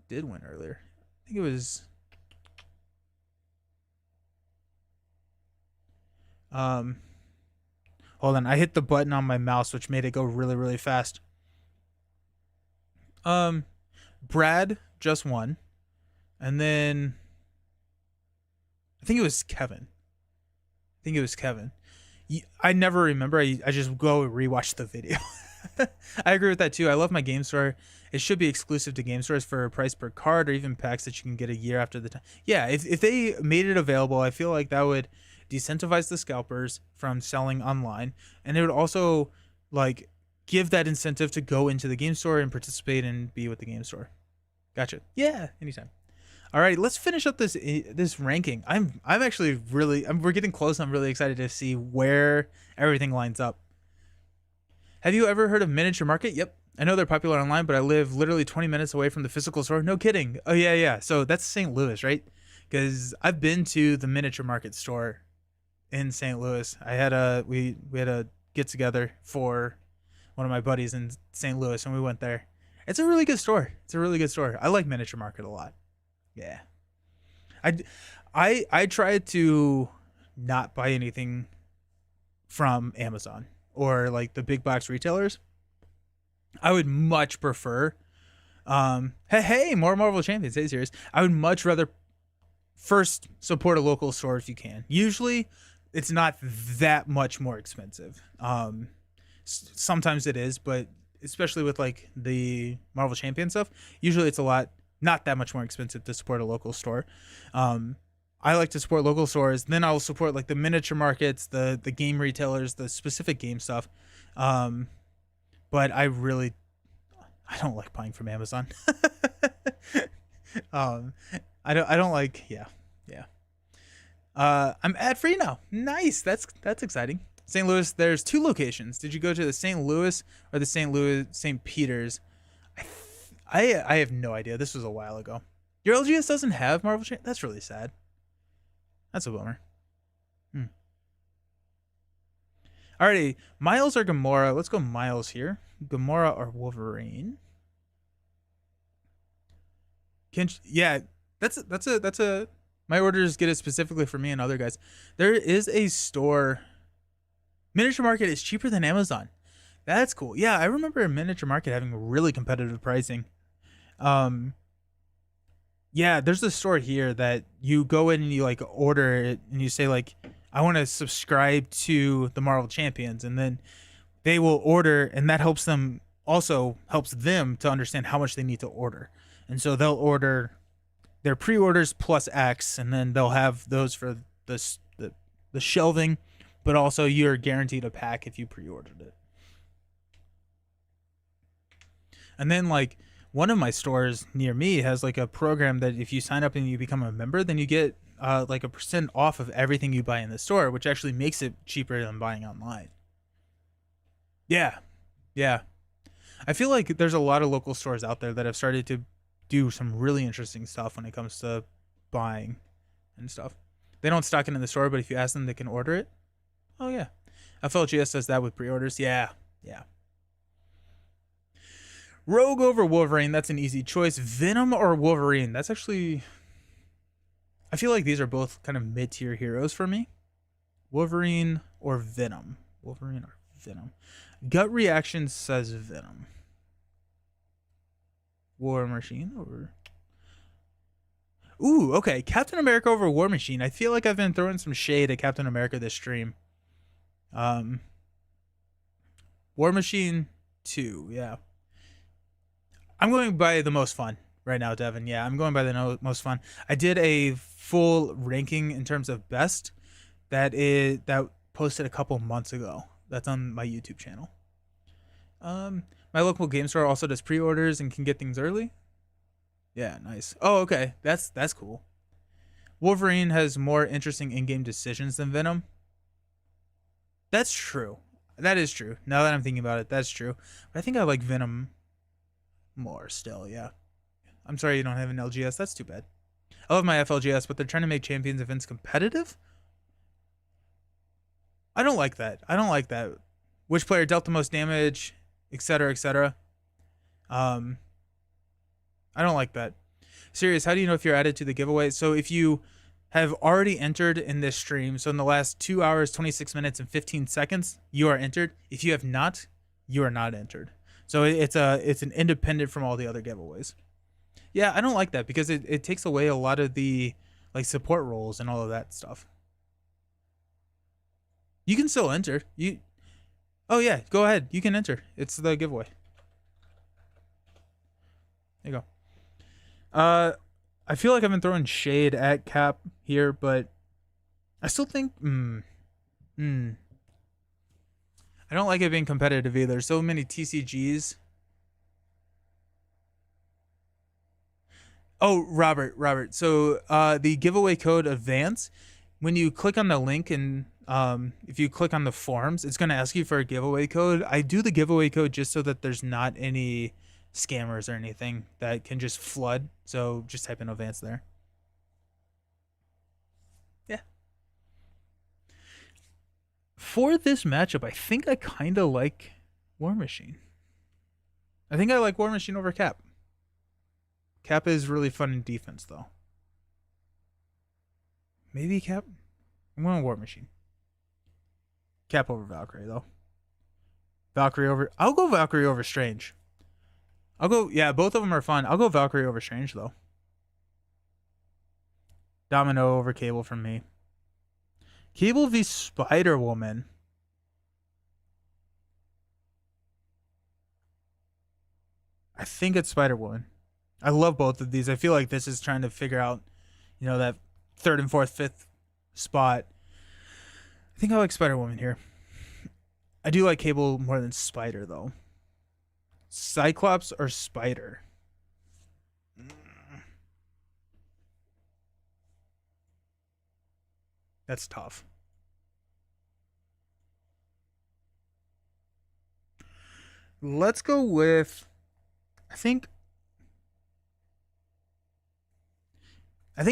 did win earlier? I think it was hold on. I hit the button on my mouse, which made it go really, really fast. Brad just won. And then I think it was Kevin. I never remember. I just go rewatch the video. I agree with that too. I love my game store. It should be exclusive to game stores for a price per card, or even packs that you can get a year after the time. Yeah, if they made it available, I feel like that would decentivize the scalpers from selling online, and it would also like give that incentive to go into the game store and participate and be with the game store. Gotcha. Yeah, anytime. All right, let's finish up this ranking. I'm actually really we're getting close. I'm really excited to see where everything lines up. Have you ever heard of Miniature Market? Yep, I know they're popular online, but I live literally 20 minutes away from the physical store. No kidding. Oh yeah, yeah. So that's St. Louis, right? Because I've been to the miniature market store in St. Louis. I had a we had a get together for one of my buddies in St. Louis, and we went there. It's a really good store. It's a really good store. I like miniature market a lot. Yeah. I I tried to not buy anything from Amazon or like the big box retailers. I would much prefer hey, more Marvel Champions. Hey, serious. I would much rather first support a local store if you can. Usually it's not that much more expensive. Sometimes it is, but especially with like the Marvel Champion stuff, usually it's a lot not that much more expensive to support a local store. Um, I like to support local stores. Then I'll support like the miniature markets, the game retailers, the specific game stuff. Um, but I don't like buying from Amazon. um, I don't like yeah. I'm ad free now. Nice. That's exciting. St. Louis. There's two locations. Did you go to the St. Louis or the St. Peter's? I have no idea. This was a while ago. Your LGS doesn't have Marvel. That's really sad. That's a bummer. Hmm. Alrighty, Miles or Gamora? Let's go Miles here. Gamora or Wolverine? Yeah, that's a. My orders get it specifically for me and other guys. There is a store. Miniature Market is cheaper than Amazon. That's cool. Yeah, I remember Miniature Market having really competitive pricing. Um, yeah, there's a store here that you go in and you like order it and you say like, I want to subscribe to the Marvel Champions, and then they will order, and that helps them helps them to understand how much they need to order, and so they'll order their pre-orders plus X, and then they'll have those for the shelving, but also you're guaranteed a pack if you pre-ordered it. And then like one of my stores near me has like a program that if you sign up and you become a member, then you get like a % off of everything you buy in the store, which actually makes it cheaper than buying online. Yeah, yeah. I feel like there's a lot of local stores out there that have started to do some really interesting stuff when it comes to buying and stuff. They don't stock it in the store, but if you ask them, they can order it. Oh yeah, FLGS does that with pre-orders. Yeah, yeah. Rogue over Wolverine, that's an easy choice. Venom or Wolverine, that's actually. I feel like these are both kind of mid-tier heroes for me. Wolverine or Venom. Wolverine or Venom. Gut reaction says Venom. War Machine over. Ooh, okay. Captain America over War Machine. I feel like I've been throwing some shade at Captain America this stream. War Machine 2, yeah. I'm going by the most fun right now, Devin. Yeah, I'm going by the most fun. I did a full ranking in terms of best that posted a couple months ago. That's on my YouTube channel. My local game store also does pre-orders and can get things early. Yeah, nice. Oh, okay. That's cool. Wolverine has more interesting in-game decisions than Venom. That's true. That is true. Now that I'm thinking about it, that's true. But I think I like Venom more still, yeah. I'm sorry you don't have an LGS. That's too bad. I love my FLGS, but they're trying to make champions events competitive? I don't like that. I don't like that. Which player dealt the most damage, etc., etc. I don't like that. Serious, how do you know if you're added to the giveaway? So if you have already entered in this stream, so in the last 2 hours, 26 minutes, and 15 seconds, you are entered. If you have not, you are not entered. So it's an independent from all the other giveaways. Yeah, I don't like that because it takes away a lot of the like support roles and all of that stuff. You can still enter. Oh yeah, go ahead. You can enter. It's the giveaway. There you go. I feel like I've been throwing shade at Cap here, but I still think I don't like it being competitive either. So many TCGs. Oh, Robert. So the giveaway code advance, when you click on the link and if you click on the forms, it's going to ask you for a giveaway code. I do the giveaway code just so that there's not any scammers or anything that can just flood. So just type in advance there. Yeah. For this matchup, I think I kind of like War Machine. I think I like War Machine over Cap. Cap is really fun in defense, though. Maybe Cap? I'm going War Machine. Cap over Valkyrie, though. Valkyrie over... I'll go Valkyrie over Strange. I'll go... Yeah, both of them are fun. I'll go Valkyrie over Strange, though. Domino over Cable from me. Cable v Spider-Woman. I think it's Spider-Woman. I love both of these. I feel like this is trying to figure out, that third and fourth, fifth spot. I think I like Spider-Woman here. I do like Cable more than Spider, though. Cyclops or Spider? That's tough. Let's go with... I think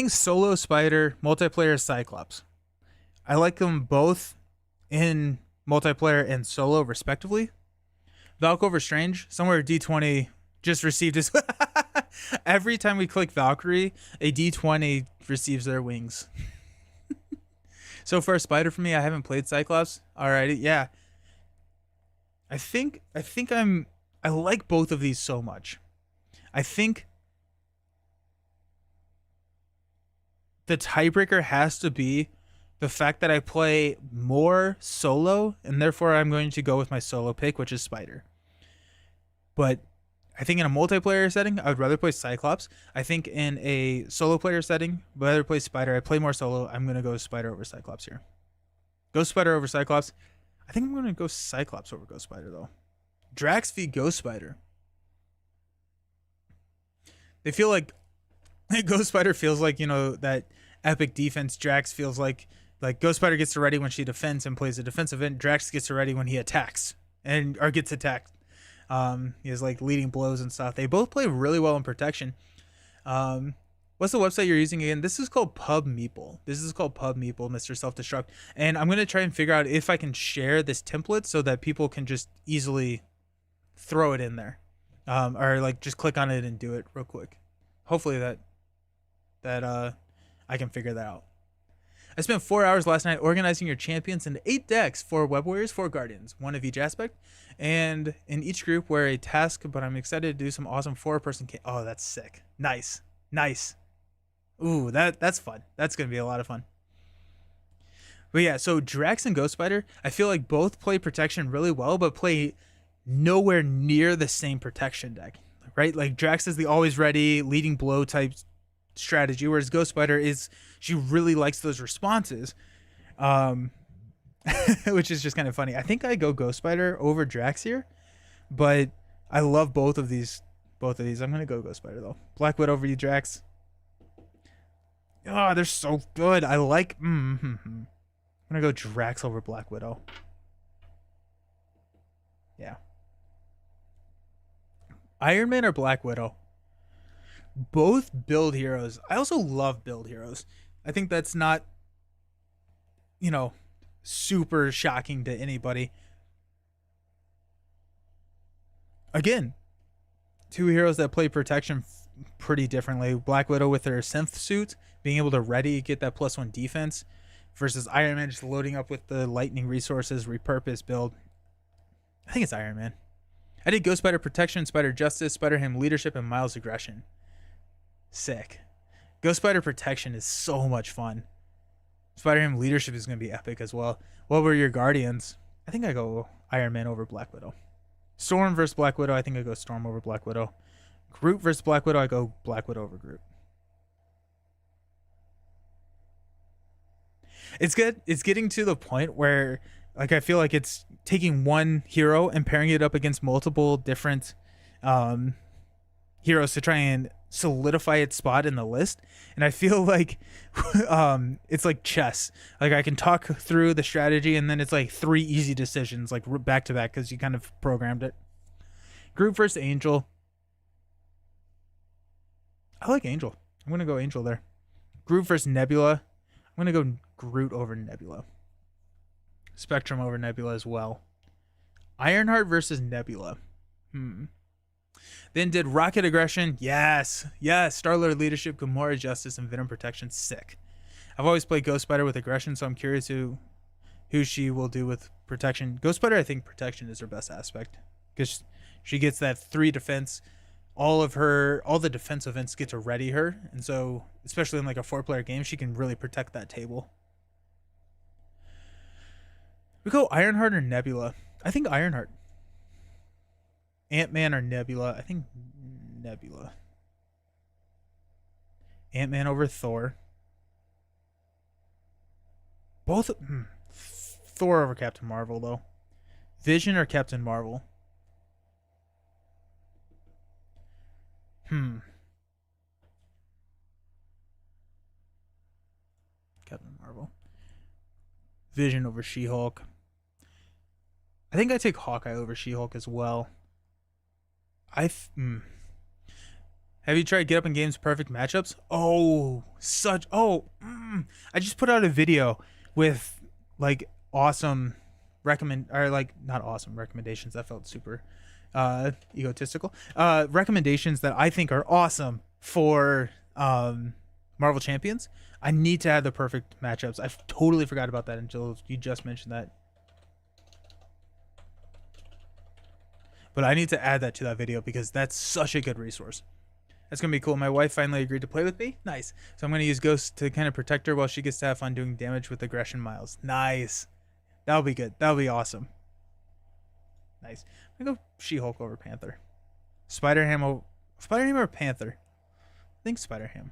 solo Spider, multiplayer Cyclops. I like them both in multiplayer and solo, respectively. Valk over Strange, somewhere D20 just received his... Every time we click Valkyrie, a D20 receives their wings. So for a Spider for me, I haven't played Cyclops. Alrighty, yeah. I like both of these so much. I think the tiebreaker has to be the fact that I play more solo, and therefore I'm going to go with my solo pick, which is Spider. But I think in a multiplayer setting, I would rather play Cyclops. I think in a solo player setting, I'd rather play Spider. I play more solo. I'm going to go Spider over Cyclops here. Ghost Spider over Cyclops. I think I'm going to go Cyclops over Ghost Spider, though. Drax v Ghost Spider. They feel like Ghost Spider feels like, that epic defense. Drax feels like Ghost Spider gets to ready when she defends and plays a defensive end. Drax gets to ready when he attacks or gets attacked. He has like leading blows and stuff. They both play really well in protection. What's the website you're using again? This is called Pub Meeple. Mr. Self-Destruct. And I'm going to try and figure out if I can share this template so that people can just easily throw it in there. Or like just click on it and do it real quick. Hopefully that I can figure that out. I spent 4 hours last night organizing your champions into 8 decks, 4 Web Warriors, 4 Guardians, 1 of each aspect, and in each group where a task, but I'm excited to do some awesome 4-person Oh, that's sick. Nice. Ooh, that's fun. That's going to be a lot of fun. But yeah, so Drax and Ghost Spider, I feel like both play protection really well, but play nowhere near the same protection deck, right? Like Drax is the always ready, leading blow type strategy, whereas Ghost Spider she really likes those responses, which is just kind of funny. I think I go Ghost Spider over Drax here, but I love both of these. I'm gonna go Ghost Spider though. Black Widow over you, Drax. Oh, they're so good. I like. I'm gonna go Drax over Black Widow. Yeah. Iron Man or Black Widow? Both build heroes. I also love build heroes. I think that's not, super shocking to anybody. Again, 2 heroes that play protection pretty differently. Black Widow with her synth suit, being able to ready, get that +1 defense, versus Iron Man just loading up with the lightning resources, repurpose build. I think it's Iron Man. I did Ghost Spider Protection, Spider Justice, Spider Ham Leadership, and Miles Aggression. Sick. Ghost Spider Protection is so much fun. Spider Ham Leadership is going to be epic as well. What were your Guardians? I think I go Iron Man over Black Widow. Storm versus Black Widow, I think I go Storm over Black Widow. Groot versus Black Widow, I go Black Widow over Groot. It's good. It's getting to the point where I feel like it's taking one hero and pairing it up against multiple different heroes to try and solidify its spot in the list. And I feel like it's like chess. Like I can talk through the strategy, and then it's like 3 easy decisions, like back to back, because you kind of programmed it. Groot versus Angel. I like Angel. I'm gonna go Angel there. Groot versus Nebula. I'm gonna go Groot over Nebula. Spectrum over Nebula as well. Ironheart versus Nebula. Then did Rocket Aggression. Yes. Star-Lord Leadership, Gamora Justice, and Venom Protection. Sick. I've always played Ghost Spider with Aggression, so I'm curious who she will do with Protection. Ghost Spider, I think Protection is her best aspect, because she gets that 3 defense. All the defense events get to ready her, and so especially in like a 4-player game, she can really protect that table. We go Ironheart or Nebula. I think Ironheart. Ant-Man or Nebula. I think Nebula. Ant-Man over Thor. Both. Thor over Captain Marvel, though. Vision or Captain Marvel? Captain Marvel. Vision over She-Hulk. I think I take Hawkeye over She-Hulk as well. Have you tried Get Up in Games Perfect Matchups? I just put out a video with like awesome not awesome recommendations. That felt super egotistical. Recommendations that I think are awesome for Marvel Champions. I need to add the perfect matchups. I totally forgot about that until you just mentioned that. But I need to add that to that video because that's such a good resource. That's going to be cool. My wife finally agreed to play with me. Nice. So I'm going to use Ghost to kind of protect her while she gets to have fun doing damage with Aggression Miles. Nice. That'll be good. That'll be awesome. Nice. I'm going to go She-Hulk over Panther. Spider-Ham or Panther? I think Spider-Ham.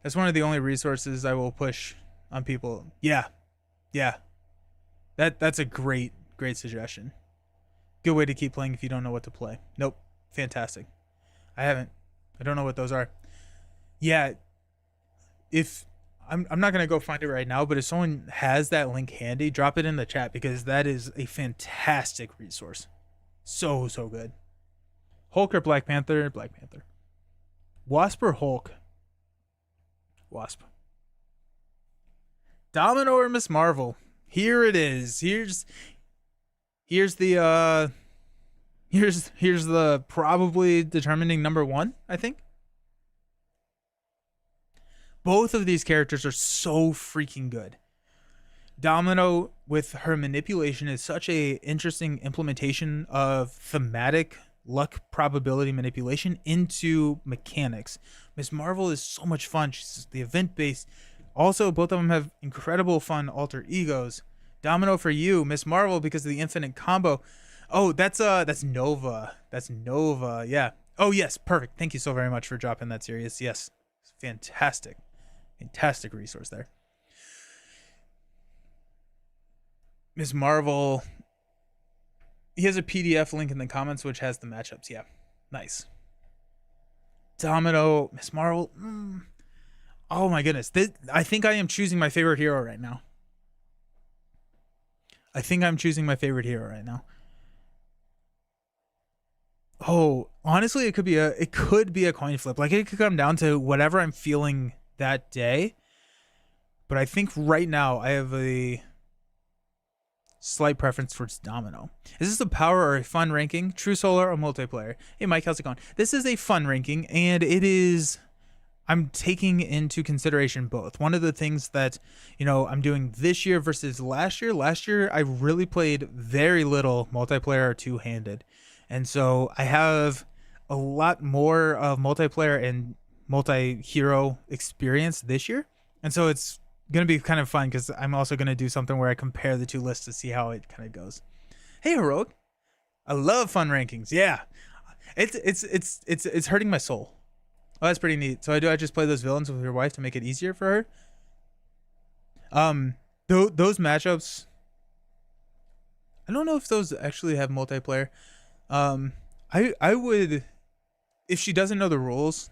That's one of the only resources I will push on people. Yeah. That's a great suggestion. Good way to keep playing if you don't know what to play. Nope. Fantastic. I don't know what those are. Yeah. If I'm not going to go find it right now, but if someone has that link handy, drop it in the chat because that is a fantastic resource. So good. Hulk or Black Panther? Black Panther. Wasp or Hulk? Wasp. Domino or Miss Marvel? Here it is. Here's the probably determining number 1, I think. Both of these characters are so freaking good. Domino with her manipulation is such a interesting implementation of thematic luck probability manipulation into mechanics. Miss Marvel is so much fun. She's the event based. Also, both of them have incredible fun alter egos. Domino for you, Miss Marvel because of the infinite combo. Oh, that's Nova. That's Nova. Yeah. Oh yes, perfect. Thank you so very much for dropping that series. Yes, fantastic resource there. Miss Marvel. He has a PDF link in the comments which has the matchups. Yeah, nice. Domino, Miss Marvel. Oh my goodness, I think I am choosing my favorite hero right now. Oh, honestly, it could be a coin flip. Like it could come down to whatever I'm feeling that day. But I think right now I have a slight preference towards Domino. Is this a power or a fun ranking? True solo or multiplayer? Hey Mike, how's it going? This is a fun ranking, and it is. I'm taking into consideration both. One of the things that, I'm doing this year versus last year. Last year, I really played very little multiplayer or two-handed. And so I have a lot more of multiplayer and multi-hero experience this year. And so it's going to be kind of fun because I'm also going to do something where I compare the two lists to see how it kind of goes. Hey, Heroic. I love fun rankings. Yeah. It's hurting my soul. Oh, that's pretty neat. So I just play those villains with your wife to make it easier for her. Those matchups, I don't know if those actually have multiplayer. I would, if she doesn't know the rules,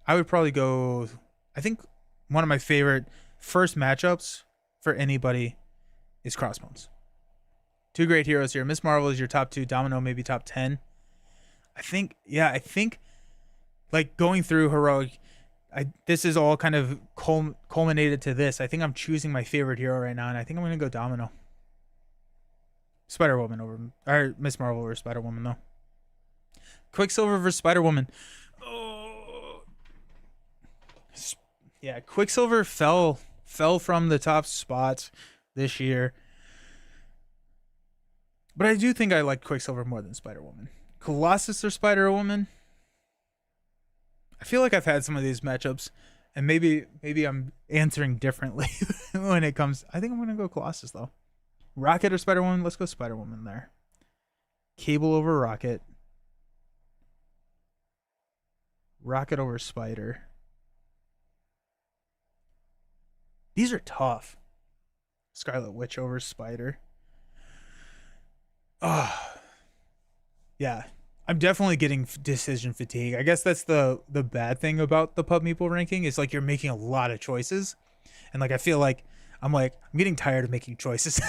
I would probably go. I think one of my favorite first matchups for anybody is Crossbones. Two great heroes here. Miss Marvel is your top two. Domino maybe top 10. I think. Yeah, I think like going through heroic. This is all kind of culminated to this. I think I'm choosing my favorite hero right now, and I think I'm gonna go Domino. Spider Woman over or Miss Marvel over Spider Woman though. Quicksilver versus Spider Woman. Oh, yeah. Quicksilver fell from the top spots this year, but I do think I like Quicksilver more than Spider Woman. Colossus or Spider Woman. I feel like I've had some of these matchups, and maybe I'm answering differently when it comes. I think I'm gonna go Colossus though. Rocket or Spider Woman? Let's go Spider Woman there. Cable over Rocket. Rocket over Spider. These are tough. Scarlet Witch over Spider. Oh, yeah. I'm definitely getting decision fatigue. I guess that's the bad thing about the Pub Meeple ranking is like you're making a lot of choices, and like I feel like I'm getting tired of making choices.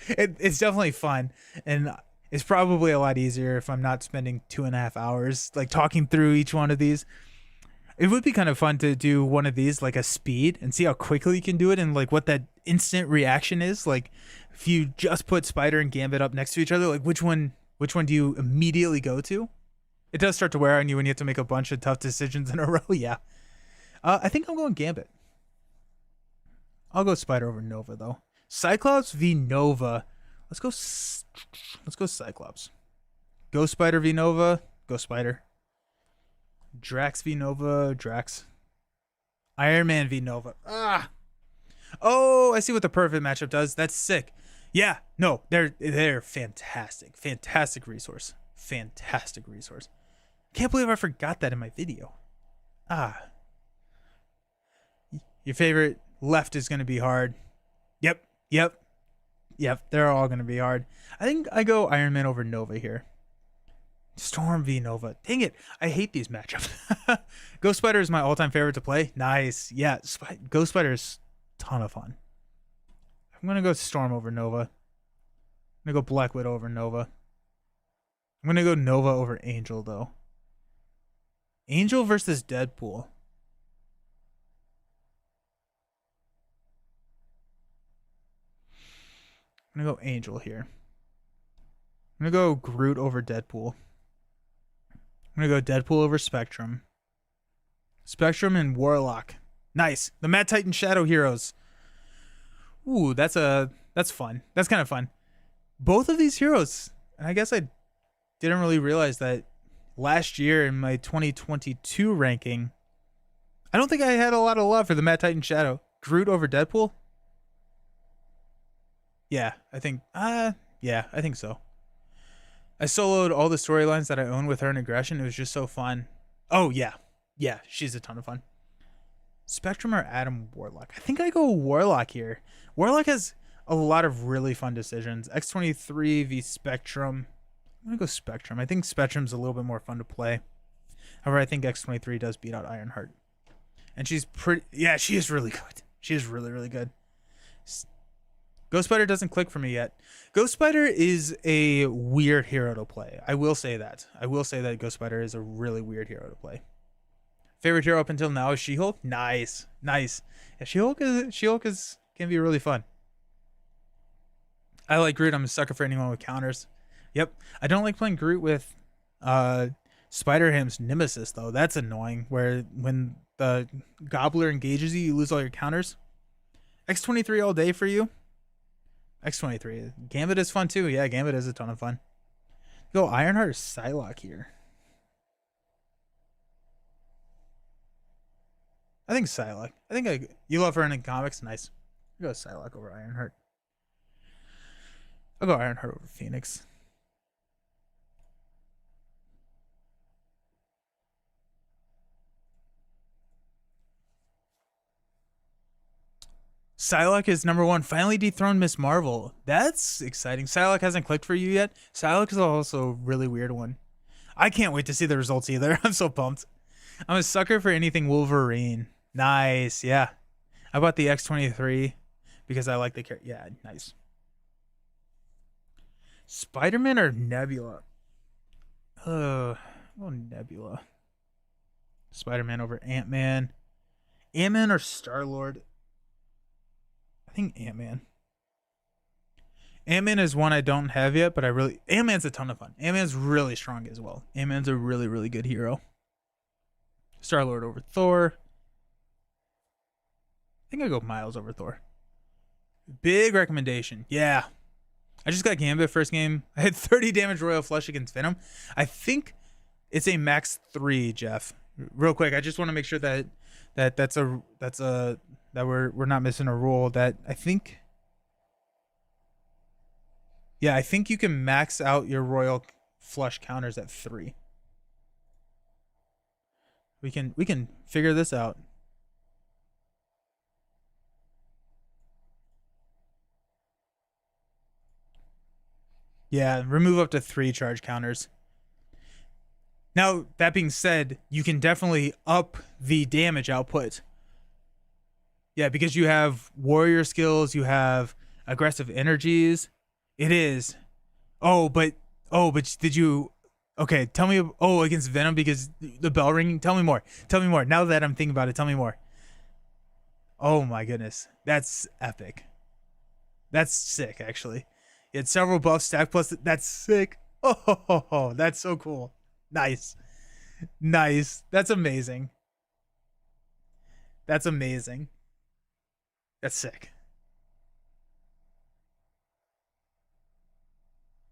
It's definitely fun, and it's probably a lot easier if I'm not spending 2.5 hours like talking through each one of these. It would be kind of fun to do one of these like a speed and see how quickly you can do it and like what that instant reaction is. Like if you just put Spider and Gambit up next to each other, like which one do you immediately go to? It does start to wear on you when you have to make a bunch of tough decisions in a row. Yeah. I think I'm going Gambit. I'll go Spider over Nova though. Cyclops v Nova. Let's go Cyclops. Go Spider v Nova. Go Spider. Drax v Nova. Drax. Iron Man v Nova. Ah. Oh, I see what the perfect matchup does. That's sick. Yeah. No, they're fantastic. Fantastic resource. Fantastic resource. Can't believe I forgot that in my video. Ah. Your favorite left is going to be hard. Yep. Yep. Yep. They're all going to be hard. I think I go Iron Man over Nova here. Storm v Nova. Dang it. I hate these matchups. Ghost Spider is my all-time favorite to play. Nice. Yeah. Ghost Spider is a ton of fun. I'm going to go Storm over Nova. I'm going to go Black Widow over Nova. I'm going to go Nova over Angel, though. Angel versus Deadpool. I'm going to go Angel here. I'm going to go Groot over Deadpool. I'm going to go Deadpool over Spectrum. Spectrum and Warlock. Nice. The Mad Titan Shadow Heroes. Ooh, that's fun. That's kind of fun. Both of these heroes, and I guess I didn't really realize that last year in my 2022 ranking, I don't think I had a lot of love for the Mad Titan Shadow. Groot over Deadpool? Yeah, I think so. I soloed all the storylines that I own with her in Aggression. It was just so fun. Oh yeah. Yeah, she's a ton of fun. Spectrum or Adam Warlock? I think I go Warlock here. Warlock has a lot of really fun decisions. X23 v Spectrum. I'm going to go Spectrum. I think Spectrum's a little bit more fun to play. However, I think X23 does beat out Ironheart. And she's pretty... Yeah, she is really good. She is really, really good. Ghost Spider doesn't click for me yet. Ghost Spider is a weird hero to play. I will say that. Ghost Spider is a really weird hero to play. Favorite hero up until now is She-Hulk. Nice. Yeah, She-Hulk can be really fun. I like Groot. I'm a sucker for anyone with counters. Yep. I don't like playing Groot with Spider-Ham's Nemesis though. That's annoying. Where when the Gobbler engages you, you lose all your counters. X23 all day for you. X23. Gambit is fun too. Yeah, Gambit is a ton of fun. Go Ironheart or Psylocke here. I think Psylocke. You love her in the comics. Nice. I'll go Psylocke over Ironheart. I'll go Ironheart over Phoenix. Psylocke is number one. Finally dethroned Miss Marvel. That's exciting. Psylocke hasn't clicked for you yet. Psylocke is also a really weird one. I can't wait to see the results either. I'm so pumped. I'm a sucker for anything Wolverine. Nice. Yeah. I bought the X23 because I like the character. Yeah, nice. Spider-Man or Nebula? Well, Nebula. Spider-Man over Ant-Man. Ant-Man or Star-Lord? I think Ant-Man. Ant-Man is one I don't have yet, but Ant-Man's a ton of fun. Ant-Man's really strong as well. Ant-Man's a really, really good hero. Star-Lord over Thor. I think I go Miles over Thor. Big recommendation. Yeah. I just got Gambit first game. I had 30 damage Royal Flush against Venom. I think it's a max 3, Jeff. Real quick, I just want to make sure that we're not missing a rule. That I think you can max out your Royal Flush counters at 3. We can figure this out. Yeah, remove up to 3 charge counters. Now, that being said, you can definitely up the damage output. Yeah, because you have warrior skills, you have aggressive energies. It is. But did you? Okay, tell me. Oh, against Venom because the bell ringing. Tell me more. Tell me more. Now that I'm thinking about it, tell me more. Oh my goodness, that's epic. That's sick, actually. You had several buffs stacked plus. That's sick. Oh, that's so cool. Nice. That's amazing. That's sick.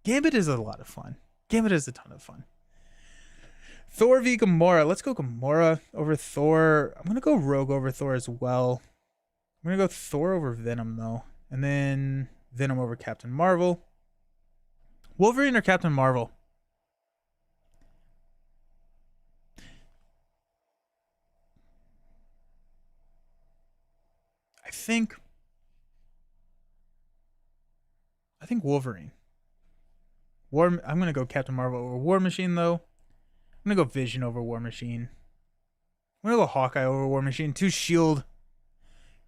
Gambit is a lot of fun. Gambit is a ton of fun. Thor v Gamora. Let's go Gamora over Thor. I'm gonna go Rogue over Thor as well. I'm gonna go Thor over Venom though, and then Venom over Captain Marvel. Wolverine or Captain Marvel? I think Wolverine. I'm gonna go Captain Marvel over War Machine though. I'm gonna go Vision over War Machine. I'm gonna go Hawkeye over War Machine. 2 Shield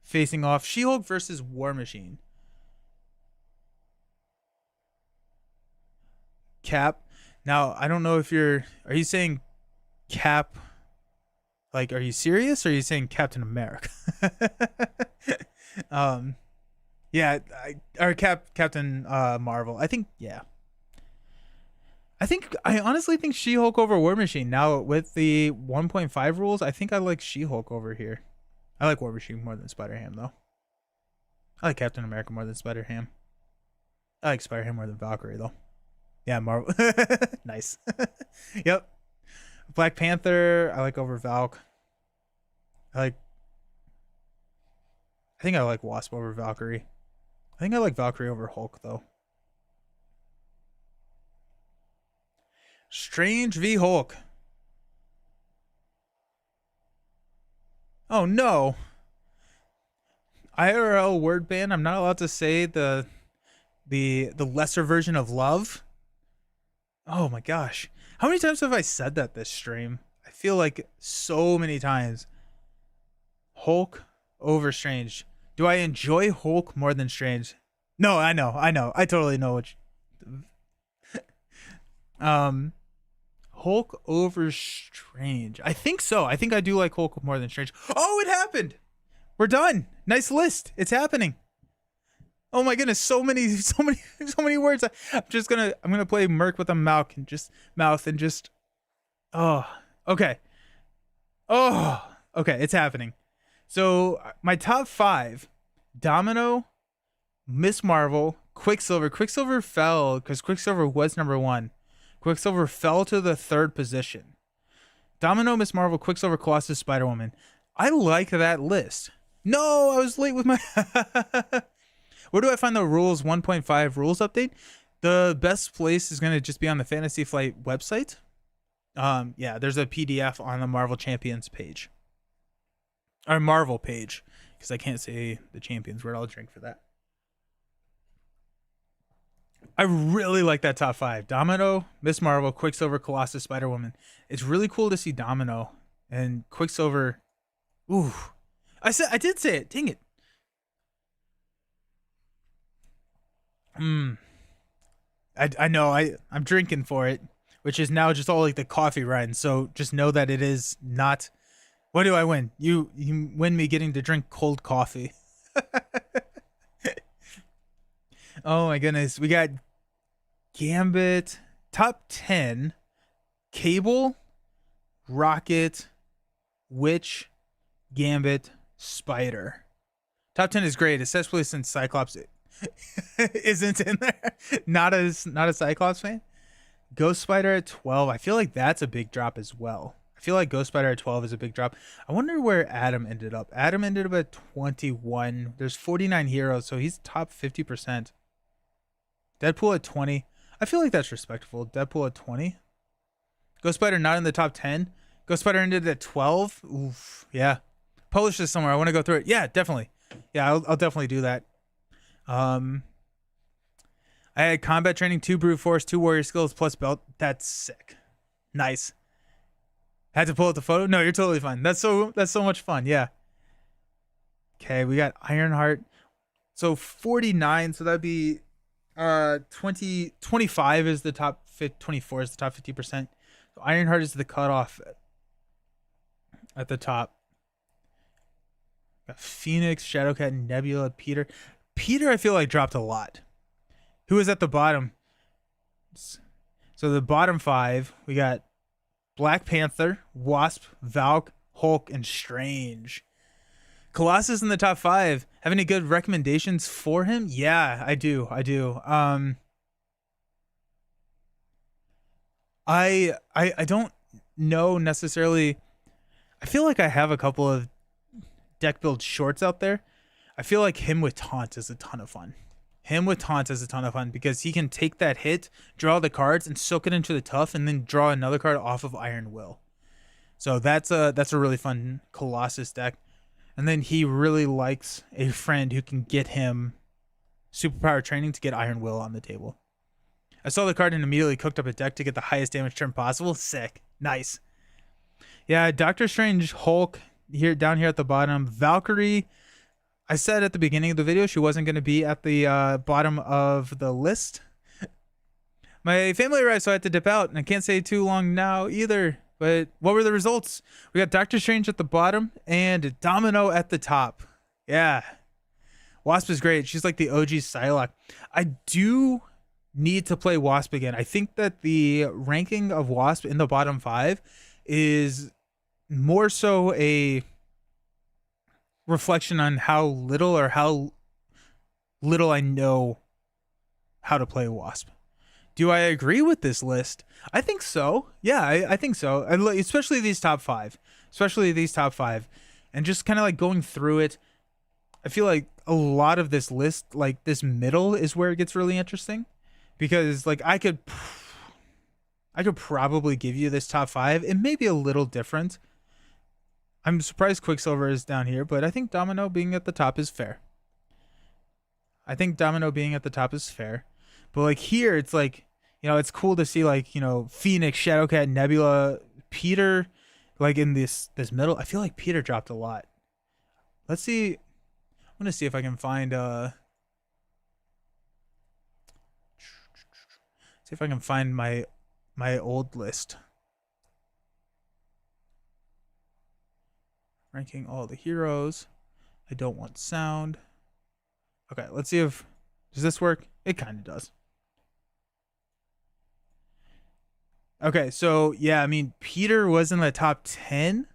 facing off. She-Hulk versus War Machine. Cap. Now I don't know if are you saying Cap? Like, are you serious? Or are you saying Captain America? Yeah, or Captain Marvel. I think, yeah. I honestly think She-Hulk over War Machine. Now with the 1.5 rules, I think I like She-Hulk over here. I like War Machine more than Spider-Ham though. I like Captain America more than Spider-Ham. I like Spider-Ham more than Valkyrie though. Yeah, Marvel. Nice. Yep. Black Panther, I like over Valk. I think I like Wasp over Valkyrie. I think I like Valkyrie over Hulk though. Strange v Hulk. Oh no. IRL word ban. I'm not allowed to say the lesser version of love. Oh my gosh. How many times have I said that this stream? I feel like so many times. Hulk over Strange. Do I enjoy Hulk more than Strange? No, I know. I totally know what Hulk over Strange. I think so. I think I do like Hulk more than Strange. Oh, it happened. We're done. Nice list. It's happening. Oh my goodness, so many words. I'm gonna play Merc with a mouth and just oh, okay. Oh, okay, it's happening. So my top 5: Domino, Miss Marvel, Quicksilver. Quicksilver fell because Quicksilver was number 1. Quicksilver fell to the 3rd position. Domino, Miss Marvel, Quicksilver, Colossus, Spider-Woman. I like that list. No, I was late with my... Where do I find the rules 1.5 rules update? The best place is going to just be on the Fantasy Flight website. Yeah, there's a PDF on the Marvel Champions page. Or Marvel page. because I can't say the champions word. I'll drink for that. I really like that top 5. Domino, Miss Marvel, Quicksilver, Colossus, Spider Woman. It's really cool to see Domino and Quicksilver. Ooh, I did say it. Dang it. I know I'm drinking for it, which is now just all like the coffee run. So just know that it is not. What do I win? You win me getting to drink cold coffee. Oh my goodness, we got Gambit, top 10, Cable, Rocket, Witch, Gambit, Spider. Top 10 is great, especially since Cyclops isn't in there. Not a Cyclops fan. Ghost Spider at 12. I feel like that's a big drop as well. I feel like Ghost Spider at 12 is a big drop. I wonder where Adam ended up. Adam ended up at 21. There's 49 heroes, so he's top 50%. Deadpool at 20. I feel like that's respectable. Deadpool at 20. Ghost Spider not in the top 10. Ghost Spider ended at 12. Oof. Yeah. Publish this somewhere. I want to go through it. Yeah, definitely. Yeah, I'll definitely do that. I had combat training, 2 brute force, 2 warrior skills plus belt. That's sick. Nice. Had to pull out the photo? No, you're totally fine. That's so much fun. Yeah. Okay, we got Ironheart. So 49, so that'd be 25 is the top 24 is the top 50%. So Ironheart is the cutoff at the top. Got Phoenix, Shadowcat, Nebula, Peter. Peter, I feel like dropped a lot. Who is at the bottom? So the bottom 5, we got Black Panther, Wasp, Valk, Hulk, and Strange. Colossus in the top 5. Have any good recommendations for him? Yeah, I do. I don't know necessarily. I feel like I have a couple of deck build shorts out there. I feel like him with taunt is a ton of fun. Because he can take that hit, draw the cards, and soak it into the tough, and then draw another card off of Iron Will. So that's a really fun Colossus deck. And then he really likes a friend who can get him superpower training to get Iron Will on the table. I saw the card and immediately cooked up a deck to get the highest damage turn possible. Sick. Nice. Yeah, Doctor Strange, Hulk, down here at the bottom. Valkyrie, I said at the beginning of the video she wasn't going to be at the bottom of the list. My family arrived, so I had to dip out, and I can't say too long now either. But what were the results? We got Doctor Strange at the bottom and Domino at the top. Yeah. Wasp is great. She's like the OG Psylocke. I do need to play Wasp again. I think that the ranking of Wasp in the bottom 5 is more so a reflection on how little I know how to play Wasp. Do I agree with this list? I think so. Yeah, I think so. Especially these top 5. And just kind of like going through it, I feel like a lot of this list, like this middle, is where it gets really interesting. Because like I could probably give you this top 5. It may be a little different. I'm surprised Quicksilver is down here, but I think Domino being at the top is fair. But like here, it's like, you know, it's cool to see like, you know, Phoenix, Shadowcat, Nebula, Peter, like in this middle. I feel like Peter dropped a lot. Let's see. I'm gonna see if I can find my old list. Ranking all the heroes. I don't want sound. Okay, let's see if does this work? It kind of does. Okay, so yeah, I mean, Peter was in the top 10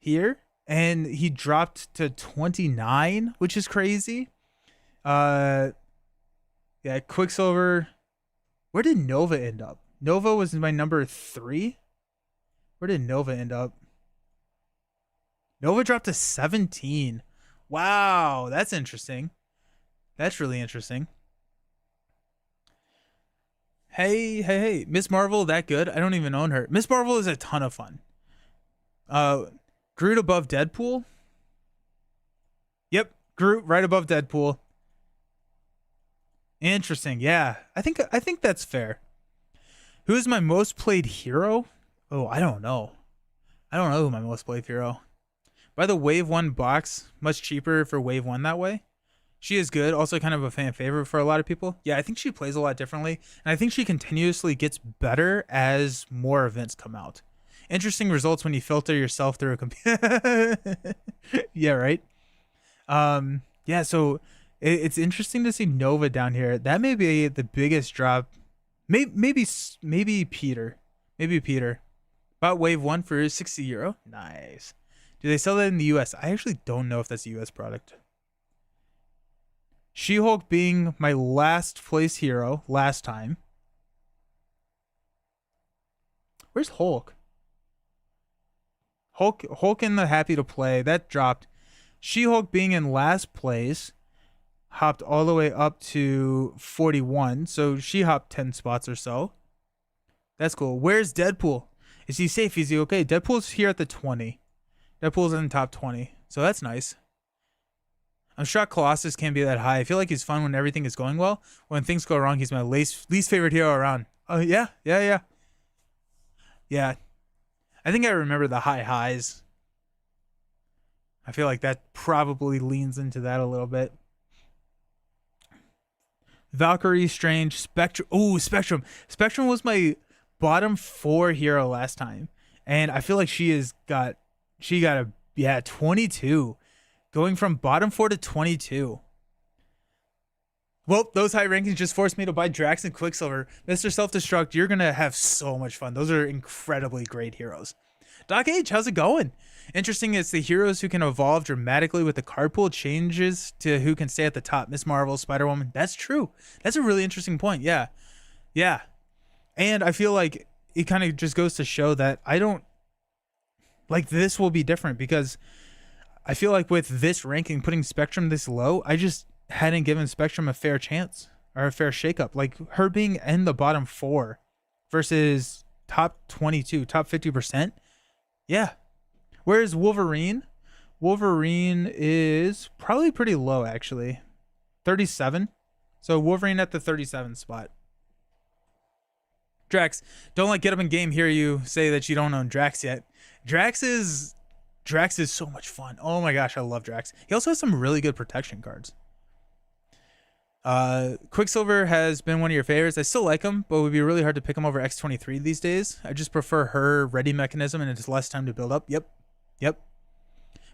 here, and he dropped to 29, which is crazy. Yeah, Quicksilver. Where did Nova end up? Nova was my number 3. Where did Nova end up? Nova dropped to 17. Wow, that's interesting. That's really interesting. Hey. Miss Marvel, that good? I don't even own her. Miss Marvel is a ton of fun. Groot above Deadpool? Yep, Groot right above Deadpool. Interesting. Yeah, I think that's fair. Who is my most played hero? Oh, I don't know. I don't know who my most played hero. By the Wave 1 box, much cheaper for Wave 1 that way. She is good, also kind of a fan favorite for a lot of people. Yeah, I think she plays a lot differently, and I think she continuously gets better as more events come out. Interesting results when you filter yourself through a computer. Yeah, right. Yeah, so it's interesting to see Nova down here. That may be the biggest drop. Maybe Peter. Maybe Peter. Bought Wave 1 for €60. Nice. Do they sell that in the US? I actually don't know if that's a US product. She-Hulk being my last place hero last time. Where's Hulk? Hulk in the happy to play. That dropped. She-Hulk being in last place hopped all the way up to 41. So she hopped 10 spots or so. That's cool. Where's Deadpool? Is he safe? Is he okay? Deadpool's here at the 20. Deadpool's in the top 20. So that's nice. I'm shocked Colossus can't be that high. I feel like he's fun when everything is going well. When things go wrong, he's my least favorite hero around. Oh, yeah. Yeah. I think I remember the high highs. I feel like that probably leans into that a little bit. Valkyrie, Strange, Spectrum. Oh, Spectrum. Spectrum was my bottom 4 hero last time. And I feel like she got a 22. Going from bottom 4 to 22. Well, those high rankings just forced me to buy Drax and Quicksilver. Mr. Self-Destruct, you're going to have so much fun. Those are incredibly great heroes. Doc H, how's it going? Interesting, it's the heroes who can evolve dramatically with the card pool changes to who can stay at the top. Miss Marvel, Spider-Woman. That's true. That's a really interesting point. Yeah. And I feel like it kind of just goes to show that I don't... Like, this will be different because I feel like with this ranking, putting Spectrum this low, I just hadn't given Spectrum a fair chance or a fair shakeup. Like, her being in the bottom 4 versus top 22, top 50%. Yeah. Whereas Wolverine? Wolverine is probably pretty low, actually. 37. So Wolverine at the 37 spot. Drax, don't let Get Up in Game hear you say that you don't own Drax yet. Drax is so much fun. Oh my gosh, I love Drax. He also has some really good protection cards. Quicksilver has been one of your favorites. I still like him, but it would be really hard to pick him over X-23 these days. I just prefer her ready mechanism and it's less time to build up. Yep.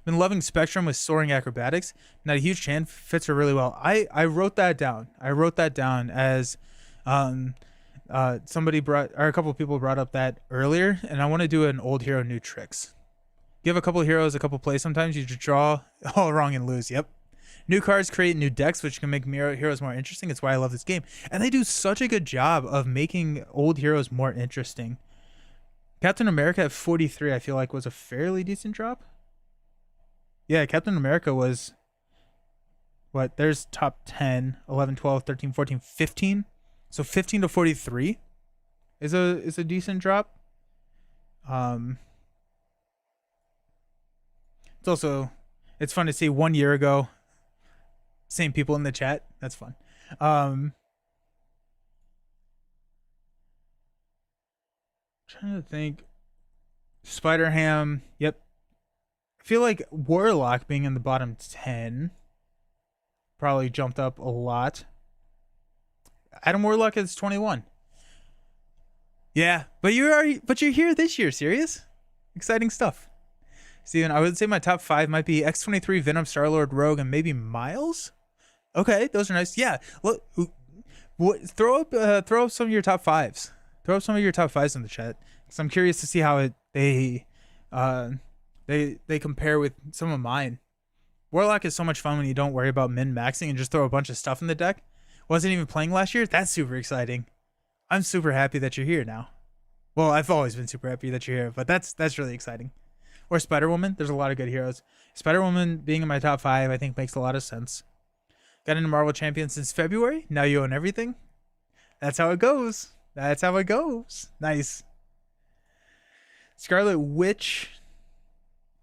Been loving Spectrum with soaring acrobatics. Not a huge fan, fits her really well. I wrote that down. As somebody brought, or a couple of people brought up that earlier, and I want to do an old hero new tricks. Give a couple of heroes a couple plays sometimes, you just draw all wrong and lose. Yep. New cards create new decks, which can make heroes more interesting. It's why I love this game. And they do such a good job of making old heroes more interesting. Captain America at 43, I feel like was a fairly decent drop. Yeah, Captain America was, what, there's top 10, 11, 12, 13, 14, 15. So 15 to 43 is a decent drop. It's fun to see 1 year ago, same people in the chat. That's fun. Trying to think. Spider-Ham. Yep. I feel like Warlock being in the bottom 10 probably jumped up a lot. Adam Warlock is 21. Yeah, but you're here this year. Serious? Exciting stuff. Steven, I would say my top 5 might be X-23, Venom, Star-Lord, Rogue, and maybe Miles. Okay, those are nice. Yeah, look, throw up some of your top 5s. Throw up some of your top 5s in the chat, because I'm curious to see how they compare with some of mine. Warlock is so much fun when you don't worry about min-maxing and just throw a bunch of stuff in the deck. Wasn't even playing last year. That's super exciting. I'm super happy that you're here now. Well, I've always been super happy that you're here, but that's really exciting. Or Spider-Woman. There's a lot of good heroes. Spider-Woman being in my top 5, I think makes a lot of sense. Got into Marvel Champions since February. Now you own everything. That's how it goes. Nice. Scarlet Witch.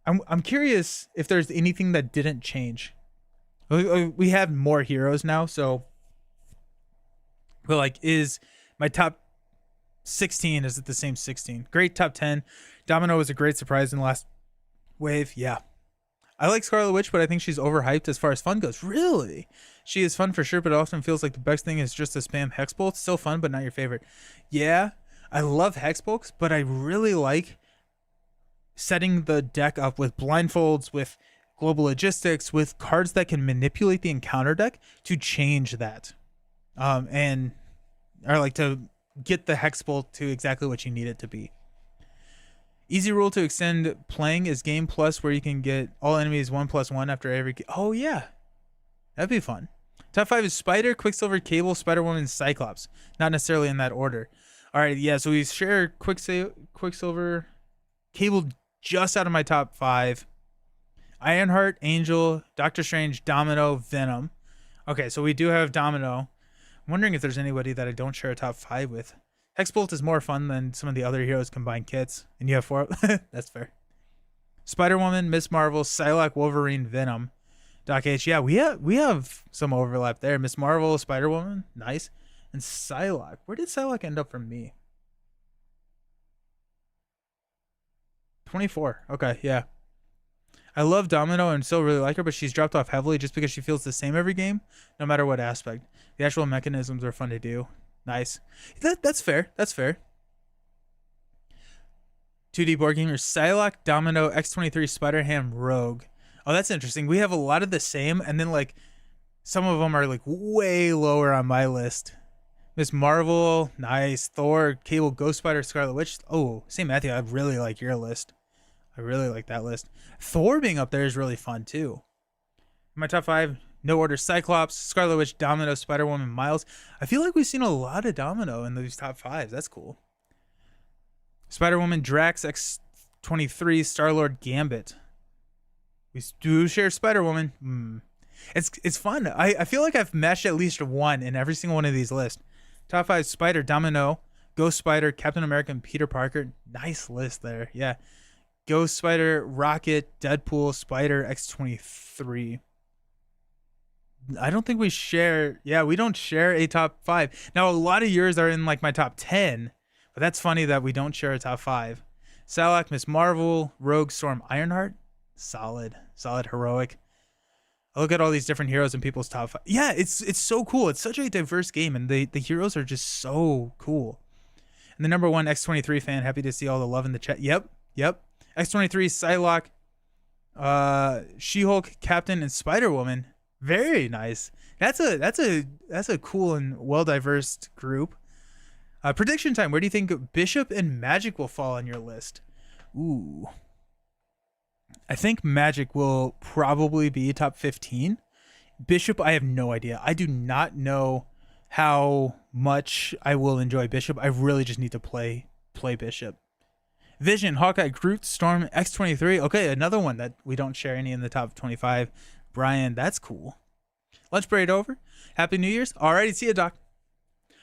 I'm curious if there's anything that didn't change. We have more heroes now, so but like, is my top 16, is it the same 16? Great top 10. Domino was a great surprise in the last wave. Yeah. I like Scarlet Witch, but I think she's overhyped as far as fun goes. Really? She is fun for sure, but it often feels like the best thing is just to spam Hexbolt. Still fun, but not your favorite. Yeah, I love Hexbolts, but I really like setting the deck up with blindfolds, with global logistics, with cards that can manipulate the encounter deck to change that. And or like to get the Hexbolt to exactly what you need it to be. Easy rule to extend playing is Game Plus, where you can get all enemies 1+1 after every. Oh yeah, that'd be fun. Top 5 is Spider, Quicksilver, Cable, Spider Woman, Cyclops. Not necessarily in that order. All right, yeah. So we share Quicksilver, Cable just out of my top 5. Ironheart, Angel, Doctor Strange, Domino, Venom. Okay, so we do have Domino. I'm wondering if there's anybody that I don't share a top 5 with. Hexbolt is more fun than some of the other heroes combined kits, and you have 4. That's fair. Spider-Woman, Miss Marvel, Psylocke, Wolverine, Venom, Doc H. Yeah, we have some overlap there. Miss Marvel, Spider-Woman, nice, and Psylocke. Where did Psylocke end up from me? 24. Okay, yeah. I love Domino and still really like her, but she's dropped off heavily just because she feels the same every game, no matter what aspect. The actual mechanisms are fun to do. Nice. That's fair. That's fair. 2D board gamers: Psylocke, Domino, X23, Spider-Ham, Rogue. Oh, that's interesting. We have a lot of the same, and then like some of them are like way lower on my list. Miss Marvel, nice. Thor, Cable, Ghost Spider, Scarlet Witch. Oh, St. Matthew, I really like your list. I really like that list. Thor being up there is really fun too. My top 5, no order: Cyclops, Scarlet Witch, Domino, Spider-Woman, Miles. I feel like we've seen a lot of Domino in these top 5s. That's cool. Spider-Woman, Drax, X23, Star-Lord, Gambit. We do share Spider-Woman. It's fun. I feel like I've matched at least one in every single one of these lists. Top 5: Spider, Domino, Ghost Spider, Captain America, and Peter Parker. Nice list there. Yeah. Ghost Spider, Rocket, Deadpool, Spider, X23. I don't think we share. Yeah, we don't share a top 5. Now, a lot of yours are in like my top 10, but that's funny that we don't share a top 5. Psylocke, Miss Marvel, Rogue, Storm, Ironheart. Solid, heroic. I look at all these different heroes in people's top 5. Yeah, it's so cool. It's such a diverse game, and the heroes are just so cool. And the number 1 X23 fan, happy to see all the love in the chat. Yep. X23, Psylocke, She-Hulk, Captain, and Spider-Woman. Very nice. That's a cool and well diverse group. Prediction time. Where do you think Bishop and Magic will fall on your list? Ooh, I think Magic will probably be top 15. Bishop, I have no idea. I do not know how much I will enjoy Bishop. I really just need to play Bishop. Vision, Hawkeye, Groot, Storm, X23. Okay, another one that we don't share any in the top 25. Brian, that's cool. Lunch break over. Happy New Year's. Alrighty, see you, Doc.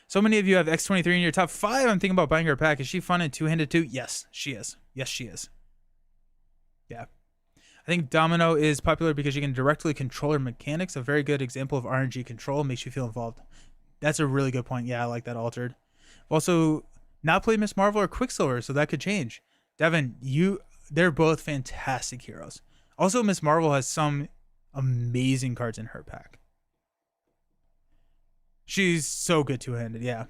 So many of you have X23 in your top 5. I'm thinking about buying her a pack. Is she fun and two-handed too? Yes, she is. Yeah. I think Domino is popular because you can directly control her mechanics. A very good example of RNG control, makes you feel involved. That's a really good point. Yeah, I like that altered. I've also not played Miss Marvel or Quicksilver, so that could change. Devin, they're both fantastic heroes. Also, Miss Marvel has some amazing cards in her pack. She's so good two-handed, yeah.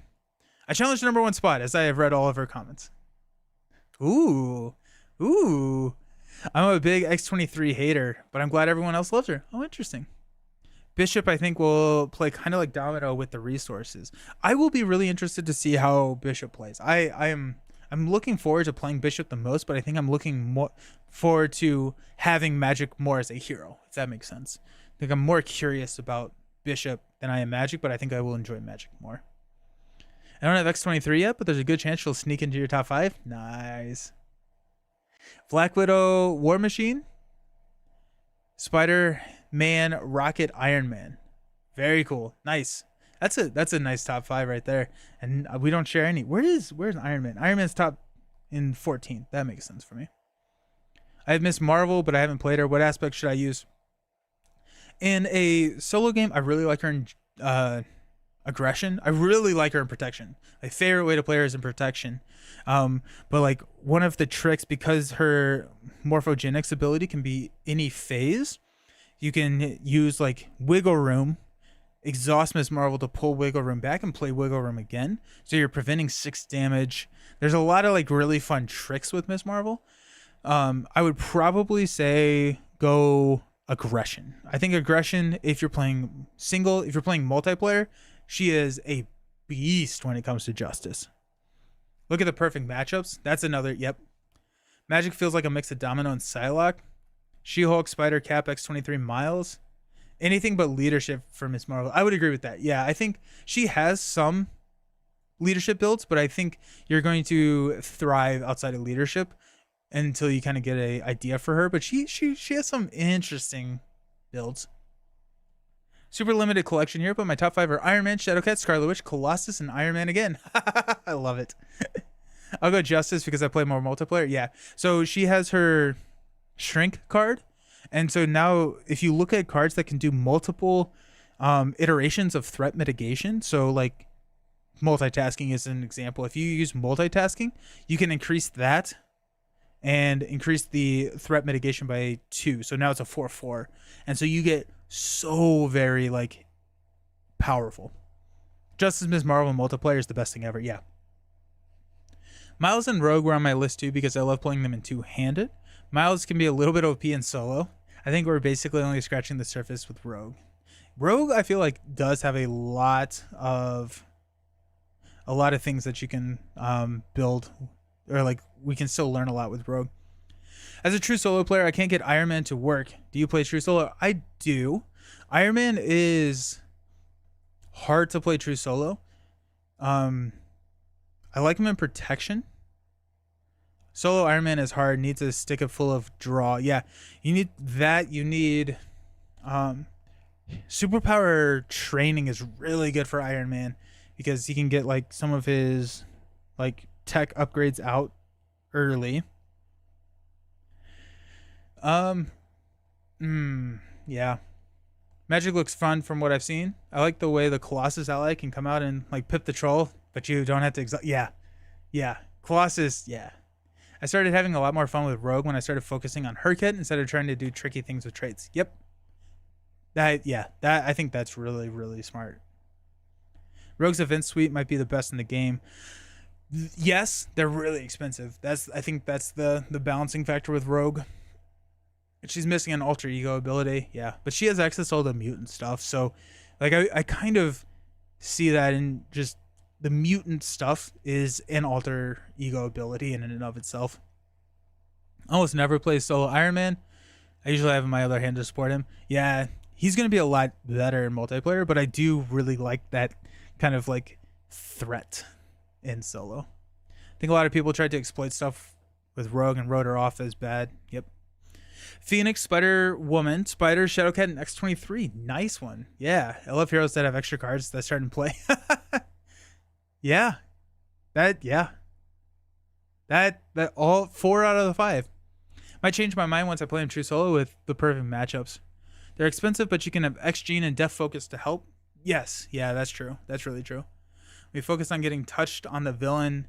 I challenged the number 1 spot as I have read all of her comments. Ooh. I'm a big X23 hater, but I'm glad everyone else loves her. Oh, interesting. Bishop, I think, will play kind of like Domino with the resources. I will be really interested to see how Bishop plays. I'm looking forward to playing Bishop the most, but I think I'm looking more forward to having Magic more as a hero, if that makes sense. I think I'm more curious about Bishop than I am Magic, but I think I will enjoy Magic more. I don't have X23 yet, but there's a good chance she'll sneak into your top 5. Nice. Black Widow, War Machine, Spider-Man, Rocket, Iron Man. Very cool. Nice. That's a nice top 5 right there. And we don't share any. Where's Iron Man? Iron Man's top in 14. That makes sense for me. I have Miss Marvel, but I haven't played her. What aspect should I use? In a solo game, I really like her in aggression. I really like her in protection. My favorite way to play her is in protection. But like one of the tricks, because her morphogenics ability can be any phase, you can use like wiggle room, exhaust Miss Marvel to pull wiggle room back and play wiggle room again. So you're preventing 6 damage. There's a lot of like really fun tricks with Miss Marvel. I would probably say go aggression. I think aggression, if you're playing single, if you're playing multiplayer, she is a beast when it comes to justice. Look at the perfect matchups. That's another, yep. Magic feels like a mix of Domino and Psylocke. She-Hulk, Spider, Cap, X-23, Miles. Anything but leadership for Miss Marvel. I would agree with that. Yeah, I think she has some leadership builds, but I think you're going to thrive outside of leadership until you kind of get a idea for her. But she has some interesting builds. Super limited collection here, but my top 5 are Iron Man, Shadowcat, Scarlet Witch, Colossus, and Iron Man again. I love it. I'll go Justice because I play more multiplayer. Yeah. So she has her Shrink card. And so now if you look at cards that can do multiple iterations of threat mitigation, so like multitasking is an example. If you use multitasking, you can increase that and increase the threat mitigation by 2. So now it's a 4/4. And so you get so very like powerful. Justice Miss Marvel multiplayer is the best thing ever. Yeah. Miles and Rogue were on my list too because I love playing them in two-handed. Miles can be a little bit OP in solo. I think we're basically only scratching the surface with Rogue. Rogue, I feel like, does have a lot of things that you can build, or like we can still learn a lot with Rogue. As a true solo player, I can't get Iron Man to work. Do you play true solo? I do. Iron Man is hard to play true solo. I like him in protection. Solo Iron Man is hard. Needs a stick of full of draw. Yeah, you need that. You need superpower training is really good for Iron Man because he can get like some of his like tech upgrades out early. Yeah. Magic looks fun from what I've seen. I like the way the Colossus ally can come out and like pip the troll, but you don't have to yeah. Colossus, yeah. I started having a lot more fun with Rogue when I started focusing on her kit instead of trying to do tricky things with traits. Yep. That I think that's really, really smart. Rogue's event suite might be the best in the game. Yes, they're really expensive. I think that's the balancing factor with Rogue. She's missing an alter ego ability, yeah. But she has access to all the mutant stuff. So like I kind of see that in just the mutant stuff is an alter ego ability in and of itself. I almost never play solo Iron Man. I usually have my other hand to support him. Yeah, he's going to be a lot better in multiplayer, but I do really like that kind of like threat in solo. I think a lot of people tried to exploit stuff with Rogue and wrote her off as bad. Yep. Phoenix, Spider-Woman, Spider, Shadowcat, and X-23. Nice one. Yeah, I love heroes that have extra cards that start in play. Yeah. That all 4 out of the 5. Might change my mind once I play him true solo with the perfect matchups. They're expensive, but you can have X Gene and Def Focus to help. Yes, yeah, that's true. That's really true. We focus on getting touched on the villain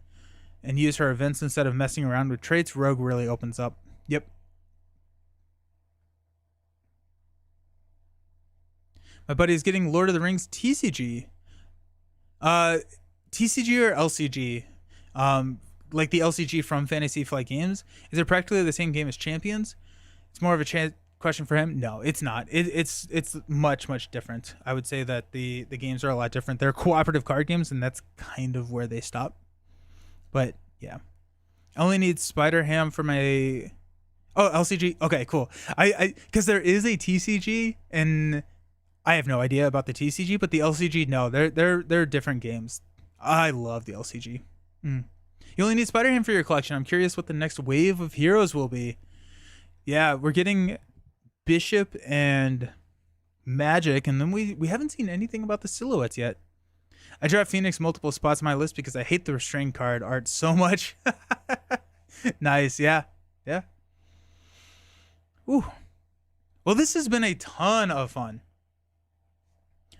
and use her events instead of messing around with traits. Rogue really opens up. Yep. My buddy is getting Lord of the Rings TCG. TCG or LCG? Like the LCG from Fantasy Flight Games. Is it practically the same game as Champions? It's more of a question for him. No, it's not. It's much different. I would say that the games are a lot different. They're cooperative card games, and that's kind of where they stop. But yeah, I only need Spider Ham for my LCG. Okay, cool. I because there is a TCG and I have no idea about the TCG, but the LCG, no, they're different games. I love the LCG. You only need Spider-Ham for your collection. I'm curious what the next wave of heroes will be. Yeah, we're getting Bishop and Magic, and then we haven't seen anything about the silhouettes yet. I dropped Phoenix multiple spots on my list because I hate the restrained card art so much. Nice, yeah. Ooh. Well, this has been a ton of fun.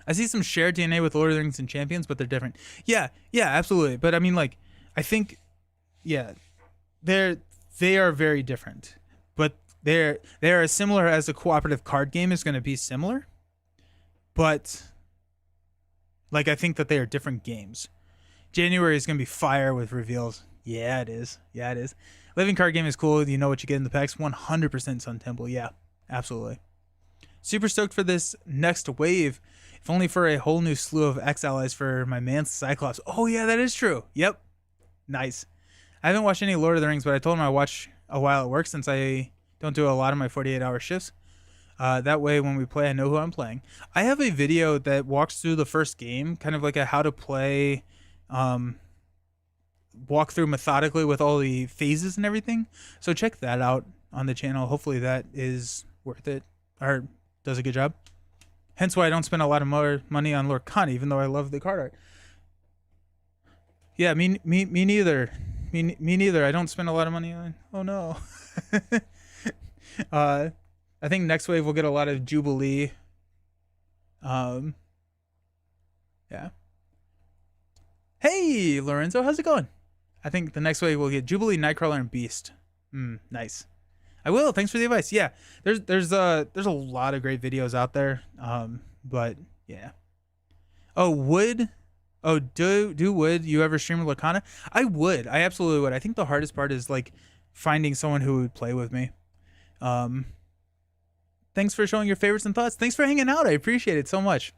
I see some shared DNA with Lord of the Rings and Champions, but they're different. Yeah, yeah, absolutely. But I mean, like, I think, yeah, they are very different, but they are as similar as a cooperative card game is going to be similar. But like, I think that they are different games. January is going to be fire with reveals. Yeah, it is. Yeah, it is. Living card game is cool. You know what you get in the packs. 100% Sun Temple. Yeah, absolutely. Super stoked for this next wave. If only for a whole new slew of X allies for my man Cyclops. Oh yeah, that is true. Yep. Nice. I haven't watched any Lord of the Rings, but I told him I watch a while at work since I don't do a lot of my 48-hour shifts. That way, when we play, I know who I'm playing. I have a video that walks through the first game, kind of like a how to play, walk through methodically with all the phases and everything. So check that out on the channel. Hopefully that is worth it or does a good job. Hence why I don't spend a lot of more money on Lorcana, even though I love the card art. Yeah, me neither. Me neither. I don't spend a lot of money on. Oh no. I think next wave we'll get a lot of Jubilee. Yeah. Hey Lorenzo, how's it going? I think the next wave we'll get Jubilee, Nightcrawler, and Beast. Nice. I will. Thanks for the advice. Yeah, there's a lot of great videos out there. But yeah. Oh, would would you ever stream Lorcana? I would. I absolutely would. I think the hardest part is like finding someone who would play with me. Thanks for showing your favorites and thoughts. Thanks for hanging out. I appreciate it so much.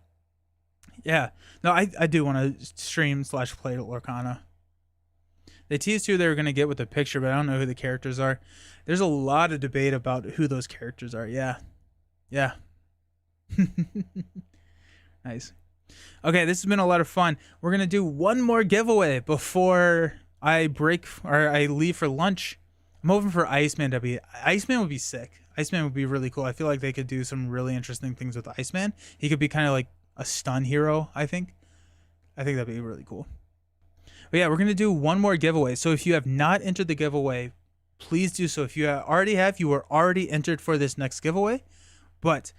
Yeah. No, I do want to stream / play Lorcana. They teased who they were going to get with the picture, but I don't know who the characters are. There's a lot of debate about who those characters are. Yeah. Yeah. Nice. Okay, this has been a lot of fun. We're going to do one more giveaway before I break or I leave for lunch. I'm hoping for Iceman to be... Iceman would be sick. Iceman would be really cool. I feel like they could do some really interesting things with Iceman. He could be kind of like a stun hero, I think. I think that'd be really cool. But yeah, we're going to do one more giveaway. So if you have not entered the giveaway, please do so. If you already have, you are already entered for this next giveaway. But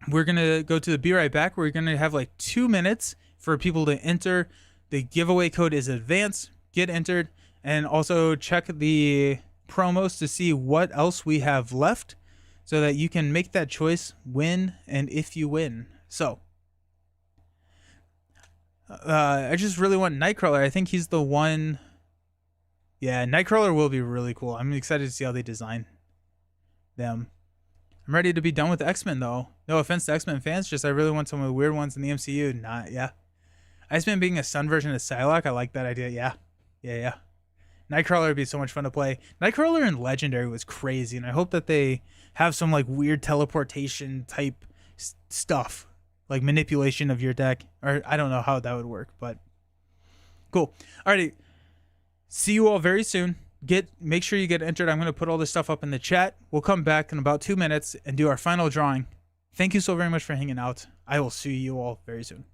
we're going to go to the Be Right Back. We're going to have like 2 minutes for people to enter. The giveaway code is advanced. Get entered. And also check the promos to see what else we have left so that you can make that choice when and if you win. So I just really want Nightcrawler. I think he's the one. Yeah, Nightcrawler will be really cool. I'm excited to see how they design them. I'm ready to be done with X-Men, though. No offense to X-Men fans, just I really want some of the weird ones in the MCU. Yeah. Iceman being a sun version of Psylocke, I like that idea. Yeah. Nightcrawler would be so much fun to play. Nightcrawler in Legendary was crazy, and I hope that they have some like weird teleportation type stuff. Like manipulation of your deck, or I don't know how that would work, but cool. Alrighty, see you all very soon. Make sure you get entered. I'm gonna put all this stuff up in the chat. We'll come back in about 2 minutes and do our final drawing. Thank you so very much for hanging out. I will see you all very soon.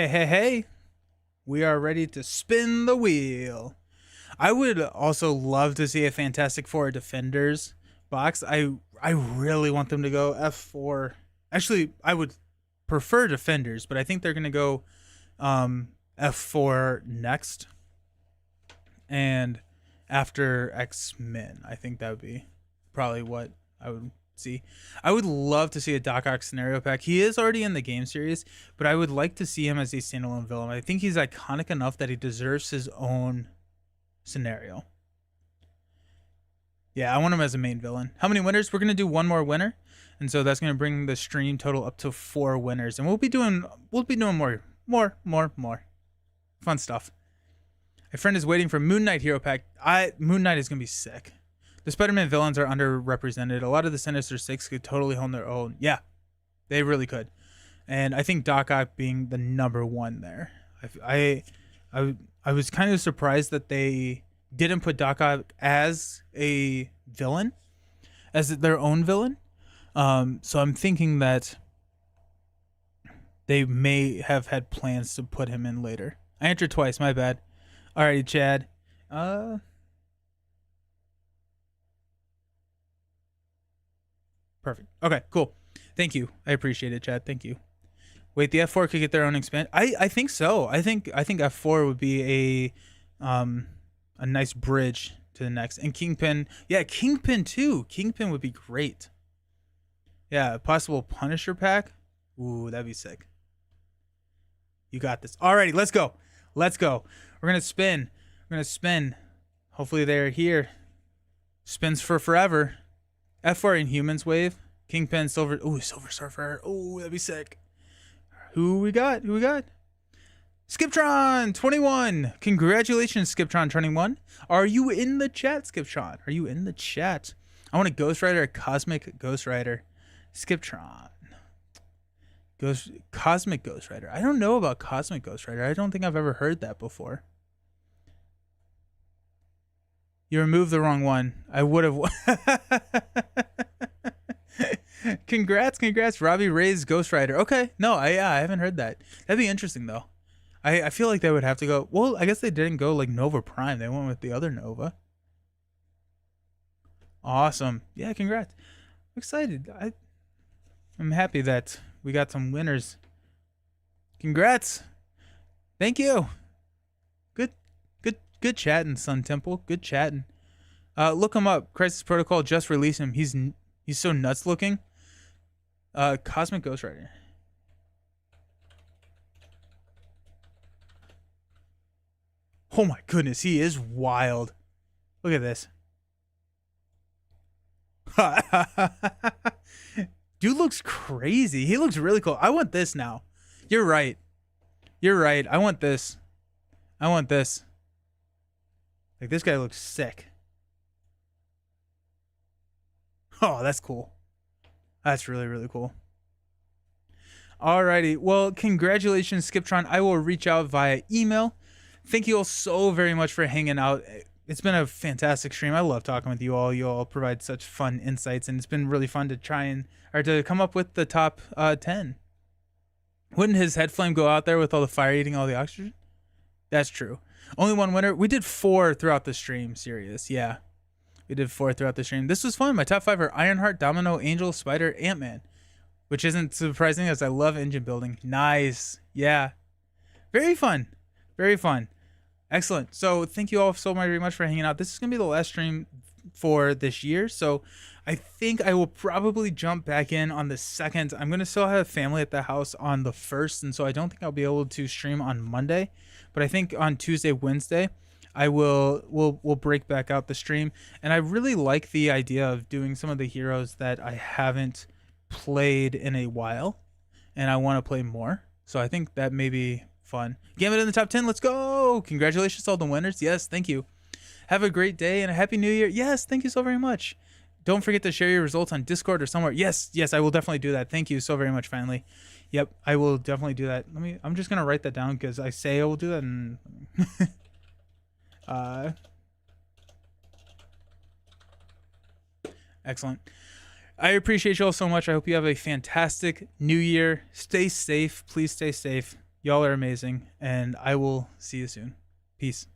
Hey. We are ready to spin the wheel. I would also love to see a Fantastic Four Defenders box. I really want them to go F4. Actually, I would prefer Defenders, but I think they're going to go F4 next. And after X-Men, I think that would be probably what I would see. I would love to see a Doc Ock scenario pack. He is already in the game series, but I would like to see him as a standalone villain. I think he's iconic enough that he deserves his own scenario. Yeah, I want him as a main villain. How many winners? We're gonna do one more winner, and so that's gonna bring the stream total up to 4 winners. And we'll be doing more fun stuff. A friend is waiting for Moon Knight hero pack. Moon Knight is gonna be sick. The Spider-Man villains are underrepresented. A lot of the Sinister Six could totally hold their own. Yeah, they really could. And I think Doc Ock being the number one there. I was kind of surprised that they didn't put Doc Ock as a villain, as their own villain. So I'm thinking that they may have had plans to put him in later. I entered twice. My bad. Alrighty, Chad. Perfect. Okay, cool. Thank you. I appreciate it, Chad. Thank you. Wait, the F4 could get their own expand. I think so. I think F4 would be a nice bridge to the next. And Kingpin, yeah, Kingpin too. Kingpin would be great. Yeah, possible Punisher pack. Ooh, that'd be sick. You got this. Alrighty, let's go. Let's go. We're gonna spin. We're gonna spin. Hopefully they're here. Spins for forever. F4 Inhumans wave. Kingpin, Silver. Ooh, Silver Surfer. Ooh, that'd be sick. Who we got? Skiptron 21. Congratulations, Skiptron 21. Are you in the chat, Skiptron? Are you in the chat? I want a Ghost Rider, a Cosmic Ghost Rider. Skiptron. Cosmic Ghost Rider. I don't know about Cosmic Ghost Rider. I don't think I've ever heard that before. You removed the wrong one. I would have. Congrats, Robbie Ray's Ghost Rider. Okay, no, I haven't heard that. That'd be interesting though. I feel like they would have to go. Well, I guess they didn't go like Nova Prime. They went with the other Nova. Awesome. Yeah, congrats. I'm excited. I'm happy that we got some winners. Congrats. Thank you. Good chatting, Sun Temple. Good chatting. Look him up. Crisis Protocol just released him. He's so nuts looking. Cosmic Ghost Rider. Oh my goodness, he is wild. Look at this. Dude looks crazy. He looks really cool. I want this now. You're right. I want this. Like, this guy looks sick. Oh, that's cool. That's really, really cool. Alrighty. Well, congratulations, Skiptron. I will reach out via email. Thank you all so very much for hanging out. It's been a fantastic stream. I love talking with you all. You all provide such fun insights, and it's been really fun to to come up with the top 10. Wouldn't his head flame go out there with all the fire eating all the oxygen? That's true. Only one winner. We did 4 throughout the stream. Serious. Yeah. We did 4 throughout the stream. This was fun. My top 5 are Ironheart, Domino, Angel, Spider, Ant-Man. Which isn't surprising as I love engine building. Nice. Yeah. Very fun. Very fun. Excellent. So thank you all so very much for hanging out. This is going to be the last stream for this year. So I think I will probably jump back in on the 2nd. I'm going to still have family at the house on the 1st. And so I don't think I'll be able to stream on Monday. But I think on Tuesday, Wednesday, we'll break back out the stream. And I really like the idea of doing some of the heroes that I haven't played in a while. And I want to play more. So I think that may be fun. Gambit in the top 10. Let's go. Congratulations to all the winners. Yes, thank you. Have a great day and a happy new year. Yes, thank you so very much. Don't forget to share your results on Discord or somewhere. Yes, I will definitely do that. Thank you so very much, finally. Yep, I will definitely do that. I'm just going to write that down because I say I will do that. And excellent. I appreciate you all so much. I hope you have a fantastic new year. Stay safe. Please stay safe. Y'all are amazing, and I will see you soon. Peace.